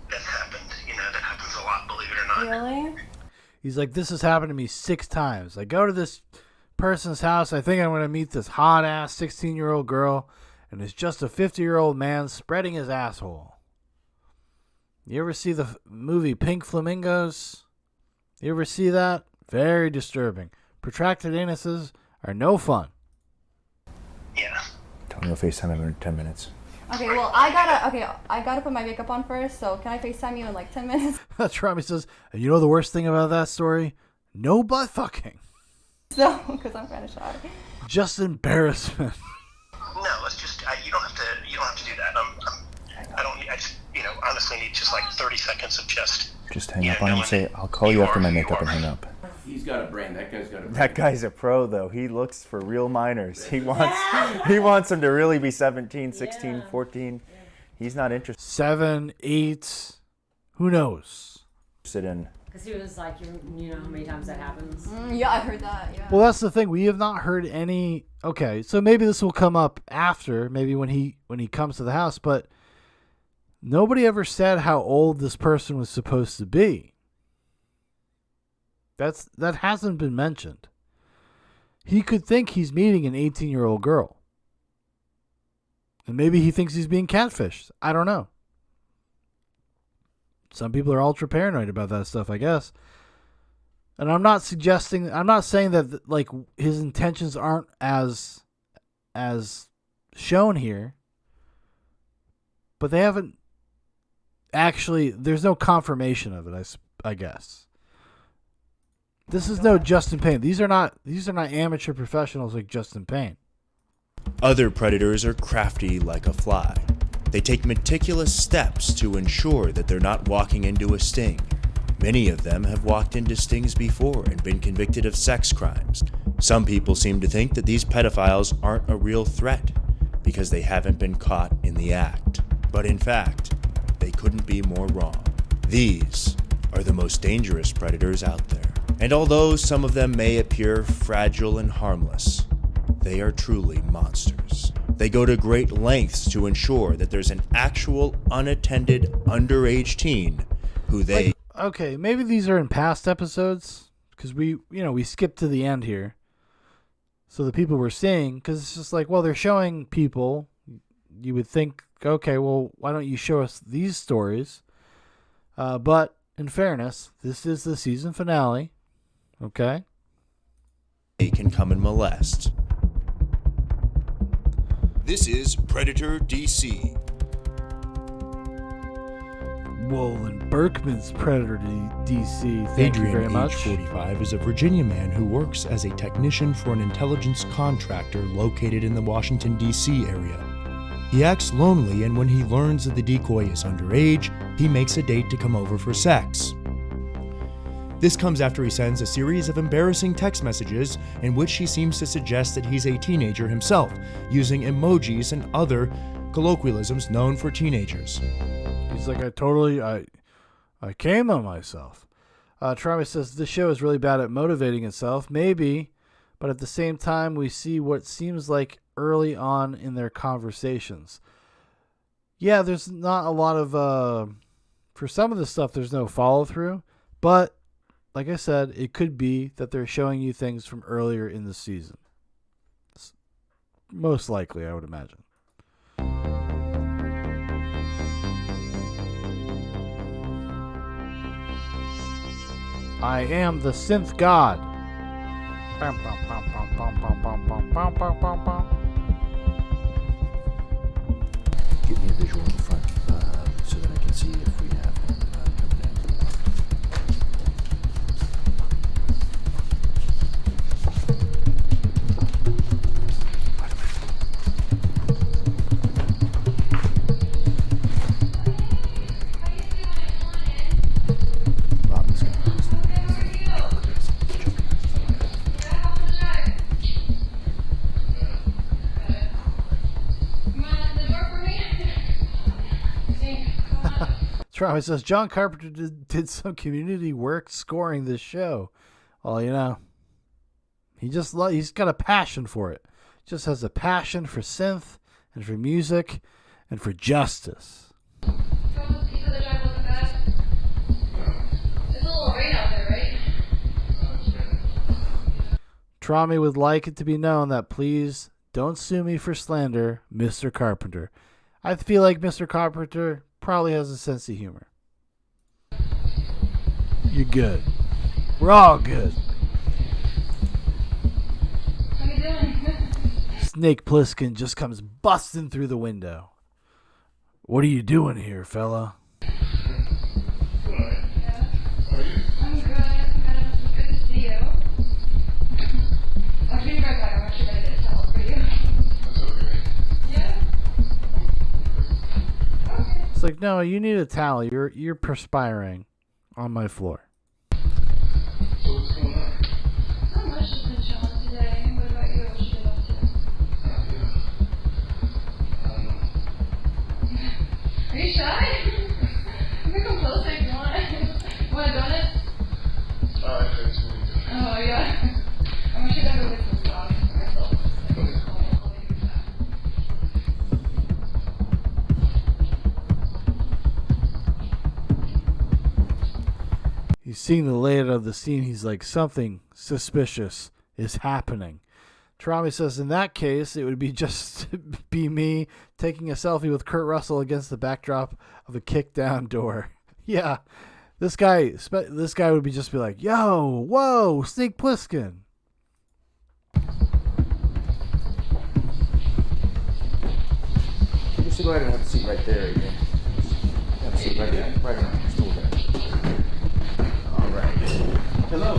That's happened. You know, that happens a lot, believe it or not. Really? He's like, this has happened to me 6 times. I go to this person's house. I think I'm going to meet this hot-ass 16-year-old girl, and it's just a 50-year-old man spreading his asshole. You ever see the movie Pink Flamingos? You ever see that? Very disturbing. Protracted anuses are no fun. Yeah. Tell me you'll FaceTime him in 10 minutes. Okay, well, I gotta put my makeup on first, so can I FaceTime you in like 10 minutes? That's right. He says, and you know the worst thing about that story? No butt fucking. So, because I'm kind of shy. Just embarrassment. No, let's just. You don't have to do that. I just, you know, honestly need just like 30 seconds of just. Just hang up on him and say, I'll call you after my makeup and hang up. He's got a brain. That guy's got a brain. That guy's a pro, though. He looks for real minors. He wants them to really be 17, 16, 14. He's not interested. 7, 8, who knows? Sit in. Because he was like, you know how many times that happens? Yeah, I heard that, yeah. Well, that's the thing. We have not heard any. Okay, so maybe this will come up after, maybe when he comes to the house, but nobody ever said how old this person was supposed to be. That hasn't been mentioned. He could think he's meeting an 18-year-old girl. And maybe he thinks he's being catfished. I don't know. Some people are ultra paranoid about that stuff, I guess. And I'm not saying that like his intentions aren't as shown here. But they haven't actually, there's no confirmation of it, I guess. This is no Justin Payne. These are not amateur professionals like Justin Payne. Other predators are crafty like a fly. They take meticulous steps to ensure that they're not walking into a sting. Many of them have walked into stings before and been convicted of sex crimes. Some people seem to think that these pedophiles aren't a real threat because they haven't been caught in the act. But in fact, they couldn't be more wrong. These are the most dangerous predators out there. And although some of them may appear fragile and harmless, they are truly monsters. They go to great lengths to ensure that there's an actual unattended underage teen who they... Okay, maybe these are in past episodes, because we skipped to the end here. So the people we're seeing, because it's just like, well, they're showing people, you would think, okay, well, why don't you show us these stories? But in fairness, this is the season finale. Okay. They can come and molest. This is Predator DC. Wohl and Berkman's Predator DC. Thank you very much. Adrian, age 45, is a Virginia man who works as a technician for an intelligence contractor located in the Washington, D.C. area. He acts lonely, and when he learns that the decoy is underage, he makes a date to come over for sex. This comes after he sends a series of embarrassing text messages in which he seems to suggest that he's a teenager himself, using emojis and other colloquialisms known for teenagers. He's like, I came on myself. Travis says, this show is really bad at motivating itself. Maybe, but at the same time, we see what seems like early on in their conversations. Yeah, there's not a lot of, for some of the stuff, there's no follow-through, but like I said, it could be that they're showing you things from earlier in the season. Most likely, I would imagine. I am the synth god. Give me a visual in the front so that I can see if we have him coming in. Travis says John Carpenter did some community work scoring this show. Well, you know, he's got a passion for it. Just has a passion for synth and for music and for justice. Trami would like it to be known that please don't sue me for slander, Mr. Carpenter. I feel like Mr. Carpenter probably has a sense of humor. You're good. We're all good. How you doing? Snake Plissken just comes busting through the window. What are you doing here, fella? I'm good. Good to see you. I'll be right back. I'm actually gonna get a towel for you. That's okay. Yeah. Okay. It's like, no, you need a towel. You're perspiring on my floor. So what's going on? Not much has been chilling today. What about you? What you been up to? I don't know. Are you shy? You can come closer if you want. Want a donut? Thanks. Oh, yeah. I'm actually gonna go get some sauce for myself. He's seeing the layout of the scene. He's like, something suspicious is happening. Trami says, in that case, it would be just be me taking a selfie with Kurt Russell against the backdrop of a kick-down door. Yeah, this guy would be just be like, yo, whoa, Snake Plissken. You just go ahead and have a seat right there. You can have a seat right there, right around the stool there. All right. Hello.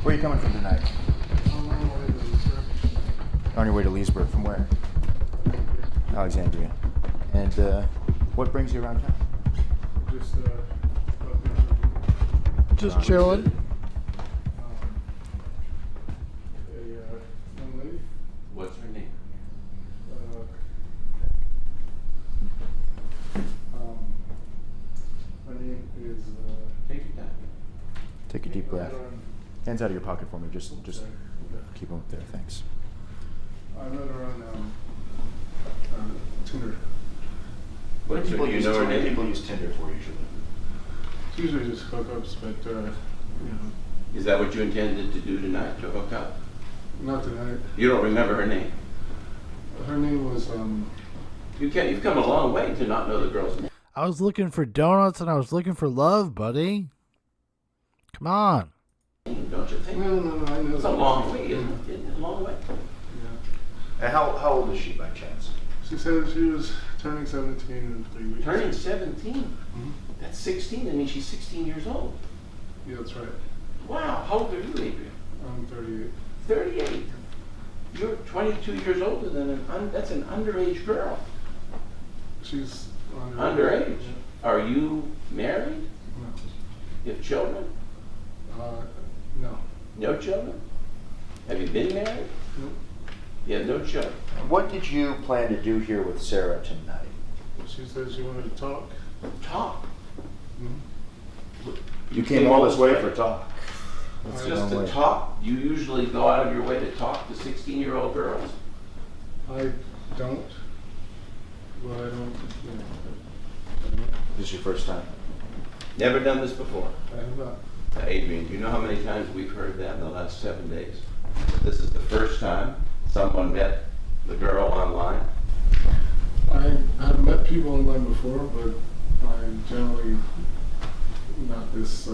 Where are you coming from tonight? On your way to Leesburg. From where? Alexandria. And what brings you around town? Just chilling. Young lady. What's her name? My name is. Take your time. Take a deep breath. Hands out of your pocket for me. Just keep them up there. Thanks. I met her on Tinder. What do people You use? know her What do name? people use Tinder for usually? It's usually just hookups, but you know, Is that what you intended to do tonight, to hook up? not tonight. You don't remember her name? Her name was You've come a long way to not know the girl's name. I was looking for donuts and I was looking for love, buddy. Come on. Don't you think? No, I know. It's a long way, isn't it? A long way. And how old is she by chance? She said she was turning 17 in 3 weeks. Turning 17? Mm-hmm. That's 16. That means she's 16 years old. Yeah, that's right. Wow. How old are you, Adrian? I'm 38. 38. You're 22 years older than that's an underage girl. She's Underage? Yeah. Are you married? No. You have children? No. No children? Have you been married? Nope. You have no children. What did you plan to do here with Sarah tonight? She said she wanted to talk. Talk? Mm-hmm. You came all this way for talk. It's just to talk? You usually go out of your way to talk to 16-year-old girls? I don't. Well, I don't. This is your first time? Never done this before? I have not. Now, Adrian, do you know how many times we've heard that in the last 7 days? This is the first time someone met the girl online? I have met people online before, but I'm generally not this.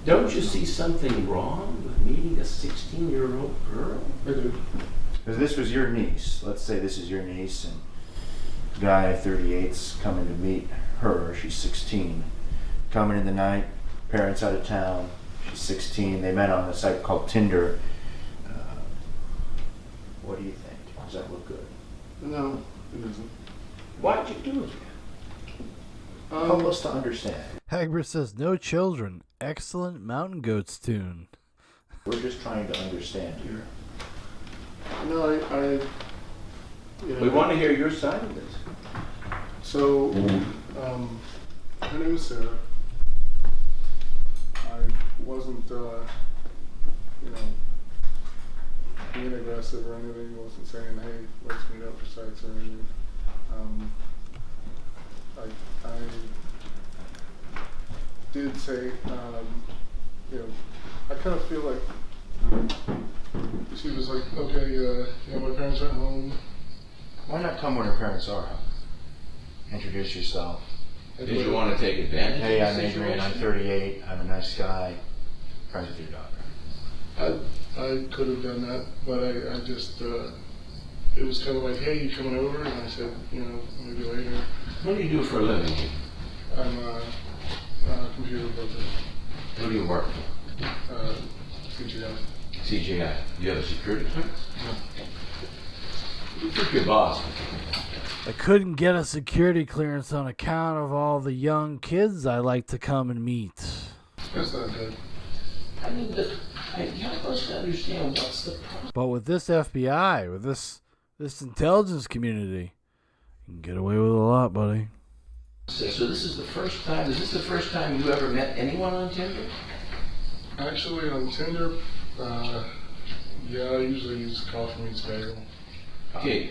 Don't you see something wrong with meeting a 16-year-old girl? I do. Because this was your niece. Let's say this is your niece, and guy 38's coming to meet her. She's 16. Coming in the night, parents out of town. She's 16. They met on a site called Tinder. What do you think? Does that look good? No, it isn't. Why'd you do it? Help us to understand. Hagbert says, no children. Excellent Mountain Goats tune. We're just trying to understand here. No, We want to hear your side of this. So, Her name is Sarah. I wasn't, being aggressive or anything. I wasn't saying, hey, let's meet up for sex or anything. I did say, I kind of feel like she was like, okay, my parents aren't home. Why not come when her parents are home? Introduce yourself. Did you want to take advantage Hey, of I'm the Adrian, I'm situation? 38, I'm a nice guy, friends with your daughter. I could have done that, but I just, it was kind of like, hey, you coming over? And I said, maybe later. What do you do for a living? I'm a computer broker. Who do you work for? CGI. CGI. You have a security clearance? No. You took your boss. I couldn't get a security clearance on account of all the young kids I like to come and meet. That's not good. I mean, help us to understand what's the problem. But with this FBI, with this intelligence community, you can get away with a lot, buddy. So this is the first time, is this the first time you ever met anyone on Tinder? Actually, on Tinder, yeah, I usually use Coffee Meets Bagel. Okay,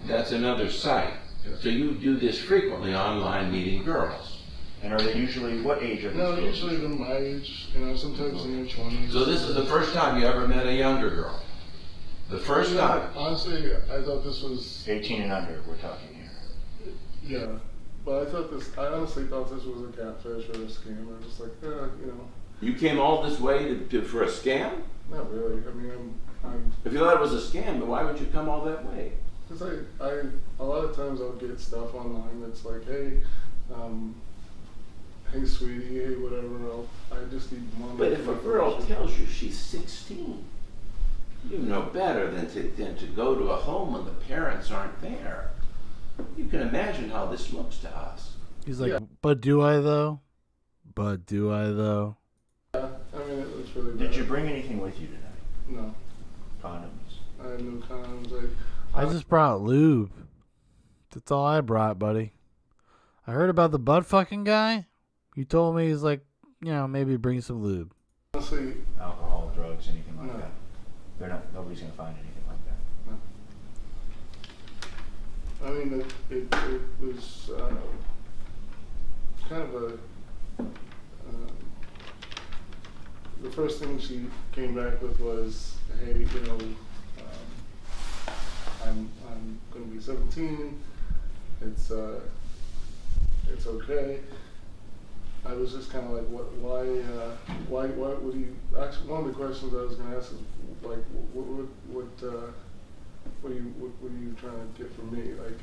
that's another site. Yeah. So you do this frequently online, meeting girls. And are they usually, what age are these No, girls? usually they're my age, sometimes in their 20s. So this is the first time you ever met a younger girl? The first time? Honestly, I thought this was... 18 and under, we're talking here. Yeah, but I honestly thought this was a catfish or a scam. I was just like, You came all this way for a scam? Not really. I mean, I'm If you thought it was a scam, then why would you come all that way? because a lot of times I'll get stuff online that's like, hey, hey sweetie, hey whatever. I just need money. But if a girl tells you she's 16, you know better than to go to a home when the parents aren't there. You can imagine how this looks to us. He's like, but do I though? But do I though? Yeah, I mean, it was really bad. Did you bring anything with you tonight? No. Condoms? I had no condoms. I just brought lube. That's all I brought, buddy. I heard about the butt fucking guy. You told me he's like, maybe bring some lube. Honestly, alcohol, drugs, anything like No. that? Nobody's gonna find anything like that. I mean, it was kind of a. The first thing she came back with was, hey, I'm going to be 17. It's okay. I was just kind of like, why would you? Actually, one of the questions I was going to ask is like, what are you trying to get from me? Like,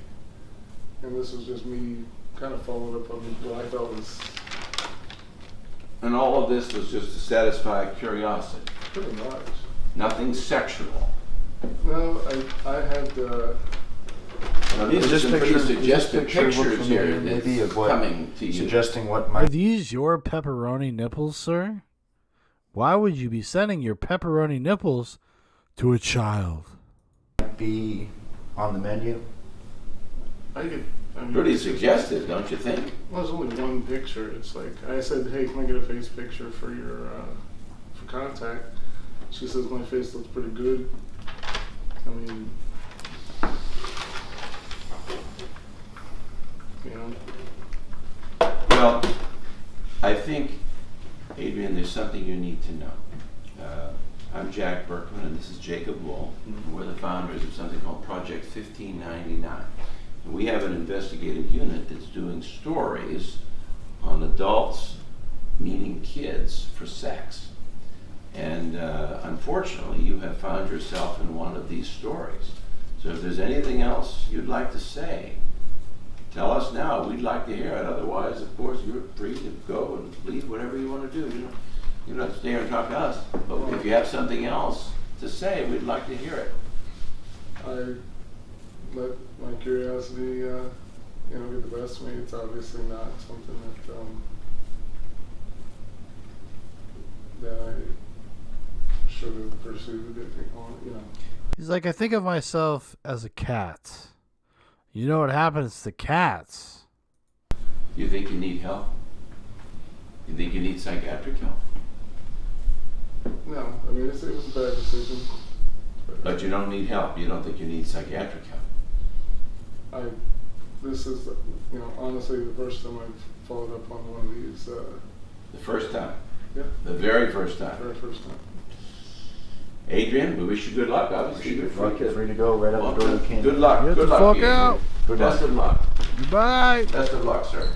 and this was just me kind of following up on what I thought was. And all of this was just to satisfy curiosity. Pretty much. Nothing sexual. No, I had. Now, these are some pretty suggestive pictures here maybe of what, coming to you. suggesting what Are might these your pepperoni nipples, sir? Why would you be sending your pepperoni nipples to a child? be on the menu. Pretty suggestive, don't you think? Well, there's only one picture. It's like I said, hey, can I get a face picture for your for contact? She says my face looks pretty good. I mean, Well, I think, Adrian, there's something you need to know. I'm Jack Berkman, and this is Jacob Wohl. We're the founders of something called Project 1599. And we have an investigative unit that's doing stories on adults meeting kids for sex. And unfortunately, you have found yourself in one of these stories. So if there's anything else you'd like to say, tell us now. We'd like to hear it. Otherwise, of course, you're free to go and leave whatever you want to do. You don't have to stay here and talk to us. But if you have something else to say, we'd like to hear it. I let my curiosity, get the best of me. It's obviously not something that I should have pursued. He's like, I think of myself as a cat. You know what happens to cats? You think you need help? You think you need psychiatric help? No, I mean, it was a bad decision. But you don't need help. You don't think you need psychiatric help? This is, you know, honestly the first time I've followed up on one of these. The first time? Yeah. The very first time? Very first time. Adrian, we wish you good luck. Obviously, you're free to go right out the door. You can. Good luck. Get Good the luck. fuck Adrian. out. Good Best luck. of luck. Goodbye. Best of luck, sir.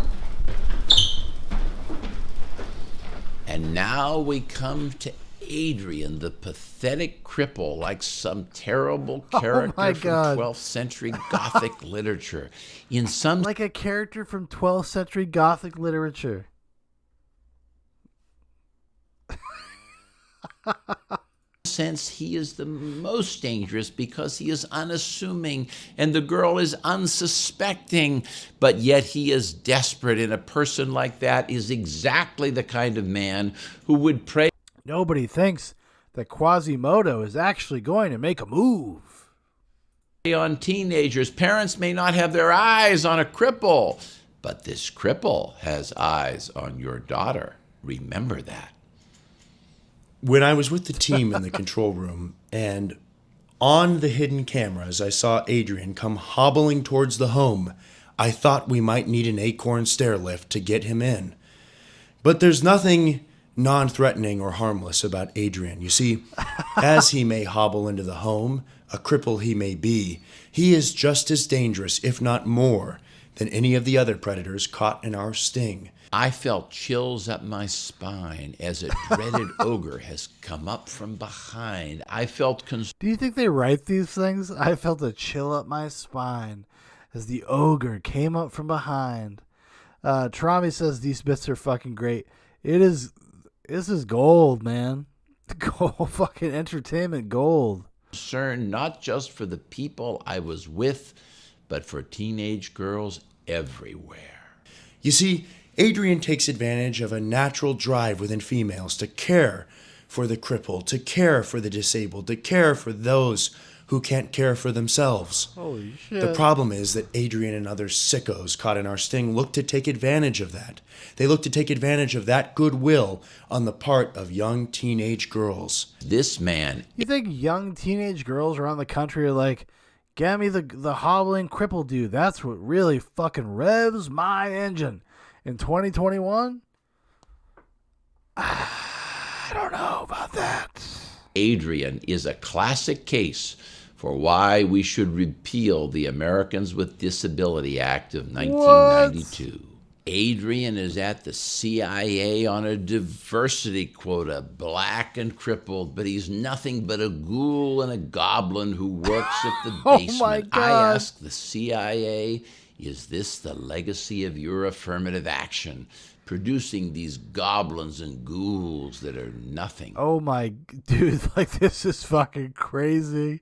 And now we come to Adrian, the pathetic cripple, like some terrible character my from God. 12th century Gothic literature. In some Like a character from 12th century Gothic literature. sense, he is the most dangerous because he is unassuming and the girl is unsuspecting, but yet he is desperate, and a person like that is exactly the kind of man who would prey. Nobody thinks that Quasimodo is actually going to make a move. On teenagers. Parents may not have their eyes on a cripple, but this cripple has eyes on your daughter. Remember that. When I was with the team in the control room, and on the hidden cameras, I saw Adrian come hobbling towards the home, I thought we might need an acorn stair lift to get him in. But there's nothing non-threatening or harmless about Adrian. You see, as he may hobble into the home, a cripple he may be, he is just as dangerous, if not more, than any of the other predators caught in our sting. I felt chills up my spine as a dreaded ogre has come up from behind. I felt Do you think they write these things? I felt a chill up my spine as the ogre came up from behind. Trami says these bits are fucking great. This is gold, man. Gold, fucking entertainment gold. concerned not just for the people I was with, but for teenage girls everywhere. You see, Adrian takes advantage of a natural drive within females to care for the crippled, to care for the disabled, to care for those who can't care for themselves. Holy shit. The problem is that Adrian and other sickos caught in our sting look to take advantage of that. They look to take advantage of that goodwill on the part of young teenage girls. This man... You think young teenage girls around the country are like, get me the hobbling cripple dude. That's what really fucking revs my engine. In 2021? I don't know about that. Adrian is a classic case for why we should repeal the Americans with Disability Act of 1992. What? Adrian is at the CIA on a diversity quota, black and crippled, but he's nothing but a ghoul and a goblin who works at the basement. Oh my God. I ask the CIA, is this the legacy of your affirmative action? Producing these goblins and ghouls that are nothing. Oh my, dude, like this is fucking crazy.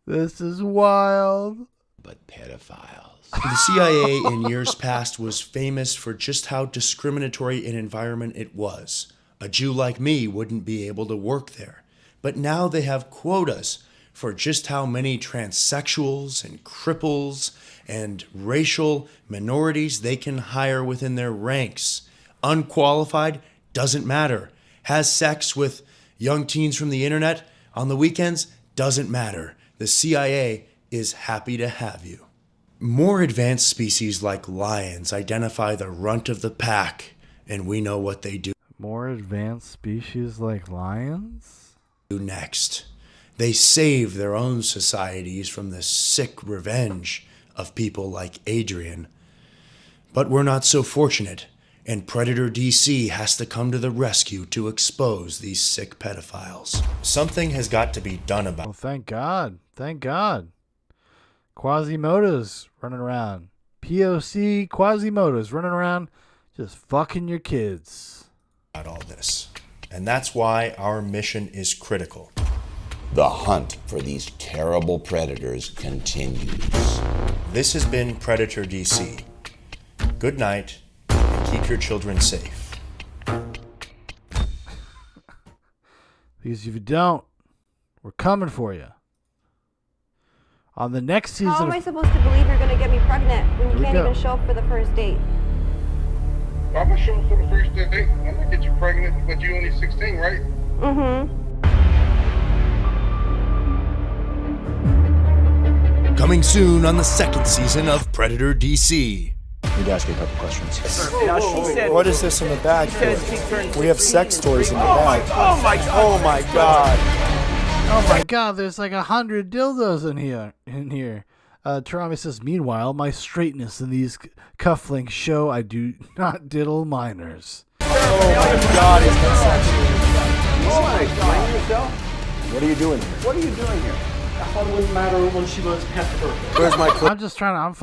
This is wild. But pedophiles. The CIA in years past was famous for just how discriminatory an environment it was. A Jew like me wouldn't be able to work there. But now they have quotas for just how many transsexuals and cripples and racial minorities they can hire within their ranks. Unqualified, doesn't matter. Has sex with young teens from the internet on the weekends, doesn't matter. The CIA is happy to have you. More advanced species like lions identify the runt of the pack, and we know what they do. More advanced species like lions? Next, they save their own societies from the sick revenge of people like Adrian. But we're not so fortunate, and Predator DC has to come to the rescue to expose these sick pedophiles. Something has got to be done about it. Well, thank God. Thank God. Quasimodo's running around. POC Quasimodo's running around just fucking your kids. All this. And that's why our mission is critical. The hunt for these terrible predators continues. This has been Predator DC. Good night, and keep your children safe. Because if you don't, we're coming for you. On the next season. How am I supposed to believe you're going to get me pregnant when you can't even show up for the first date? I'm gonna show up for the first date. I'm gonna get you pregnant, but you only 16, right? Coming soon on the second season of Predator DC. Need to ask you a couple questions. Now, she said, What is this in the bag? We have sex toys in the bag. oh my God. Oh my god, there's like 100 dildos in here. Tarami says, meanwhile, my straightness in these cufflinks show I do not diddle minors. Oh my God, is that sexual? You want to explain yourself? What are you doing here? What are you doing here? I thought it wouldn't matter when she was past her birthday. Where's my I'm just trying to, I'm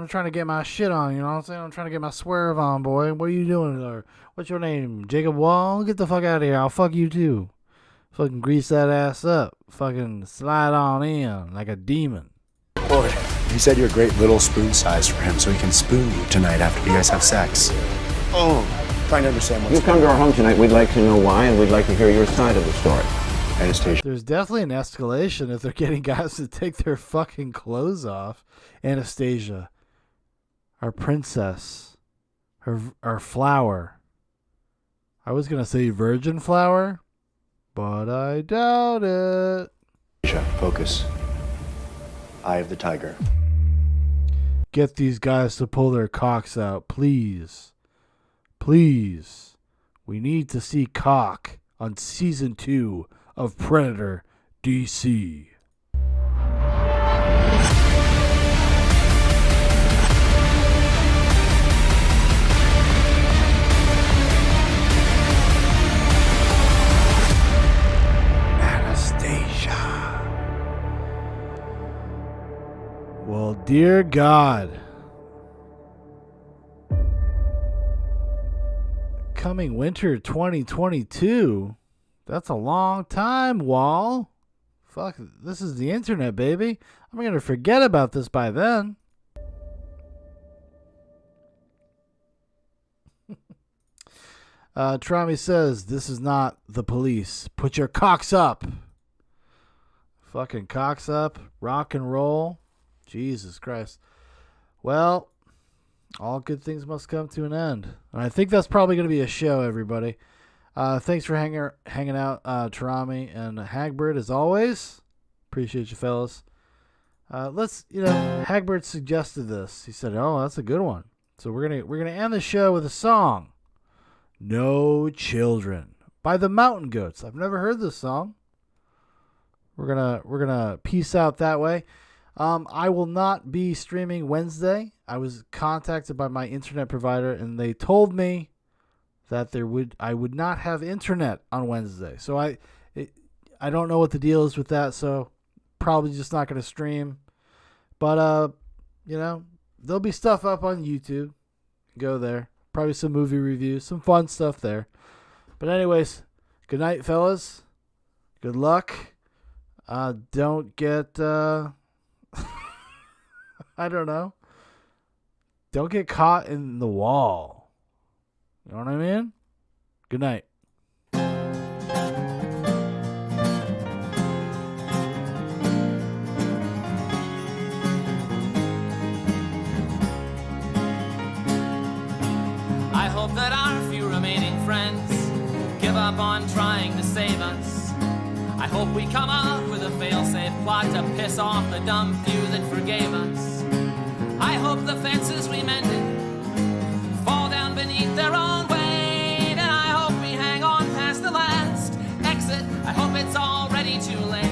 trying to get my shit on, you know what I'm saying? I'm trying to get my swerve on, boy. What are you doing there? What's your name? Jacob Wohl? Get the fuck out of here. I'll fuck you too. Fucking grease that ass up. Fucking slide on in like a demon. Boy, he said you're a great little spoon size for him, so he can spoon you tonight after you guys have sex. Oh, trying to understand what's You come to our home tonight, we'd like to know why, and we'd like to hear your side of the story. Anastasia. There's definitely an escalation if they're getting guys to take their fucking clothes off. Anastasia, our princess, our flower. I was gonna say virgin flower, but I doubt it. Focus. Eye of the tiger. Get these guys to pull their cocks out, please. Please. We need to see cock on season 2 of Predator DC. Anastasia. Well, dear God. Coming winter 2022. That's a long time, Wall. Fuck, this is the internet, baby. I'm going to forget about this by then. Trami says, this is not the police. Put your cocks up. Fucking cocks up. Rock and roll. Jesus Christ. Well, all good things must come to an end. And I think that's probably going to be a show, everybody. Thanks for hanging out, Tarami and Hagbird, as always. Appreciate you, fellas. Hagbird suggested this. He said, "Oh, that's a good one." So we're gonna end the show with a song, "No Children" by the Mountain Goats. I've never heard this song. We're gonna peace out that way. I will not be streaming Wednesday. I was contacted by my internet provider, and they told me that I would not have internet on Wednesday. So I don't know what the deal is with that, so probably just not going to stream. But there'll be stuff up on YouTube. Go there. Probably some movie reviews, some fun stuff there. But anyways, good night, fellas. Good luck. Don't get I don't know. Don't get caught in the wall. You know what I mean? Good night. I hope that our few remaining friends give up on trying to save us. I hope we come up with a fail-safe plot to piss off the dumb few that forgave us. I hope the fences we mended fall down beneath their own weight, and I hope we hang on past the last exit. I hope it's already too late.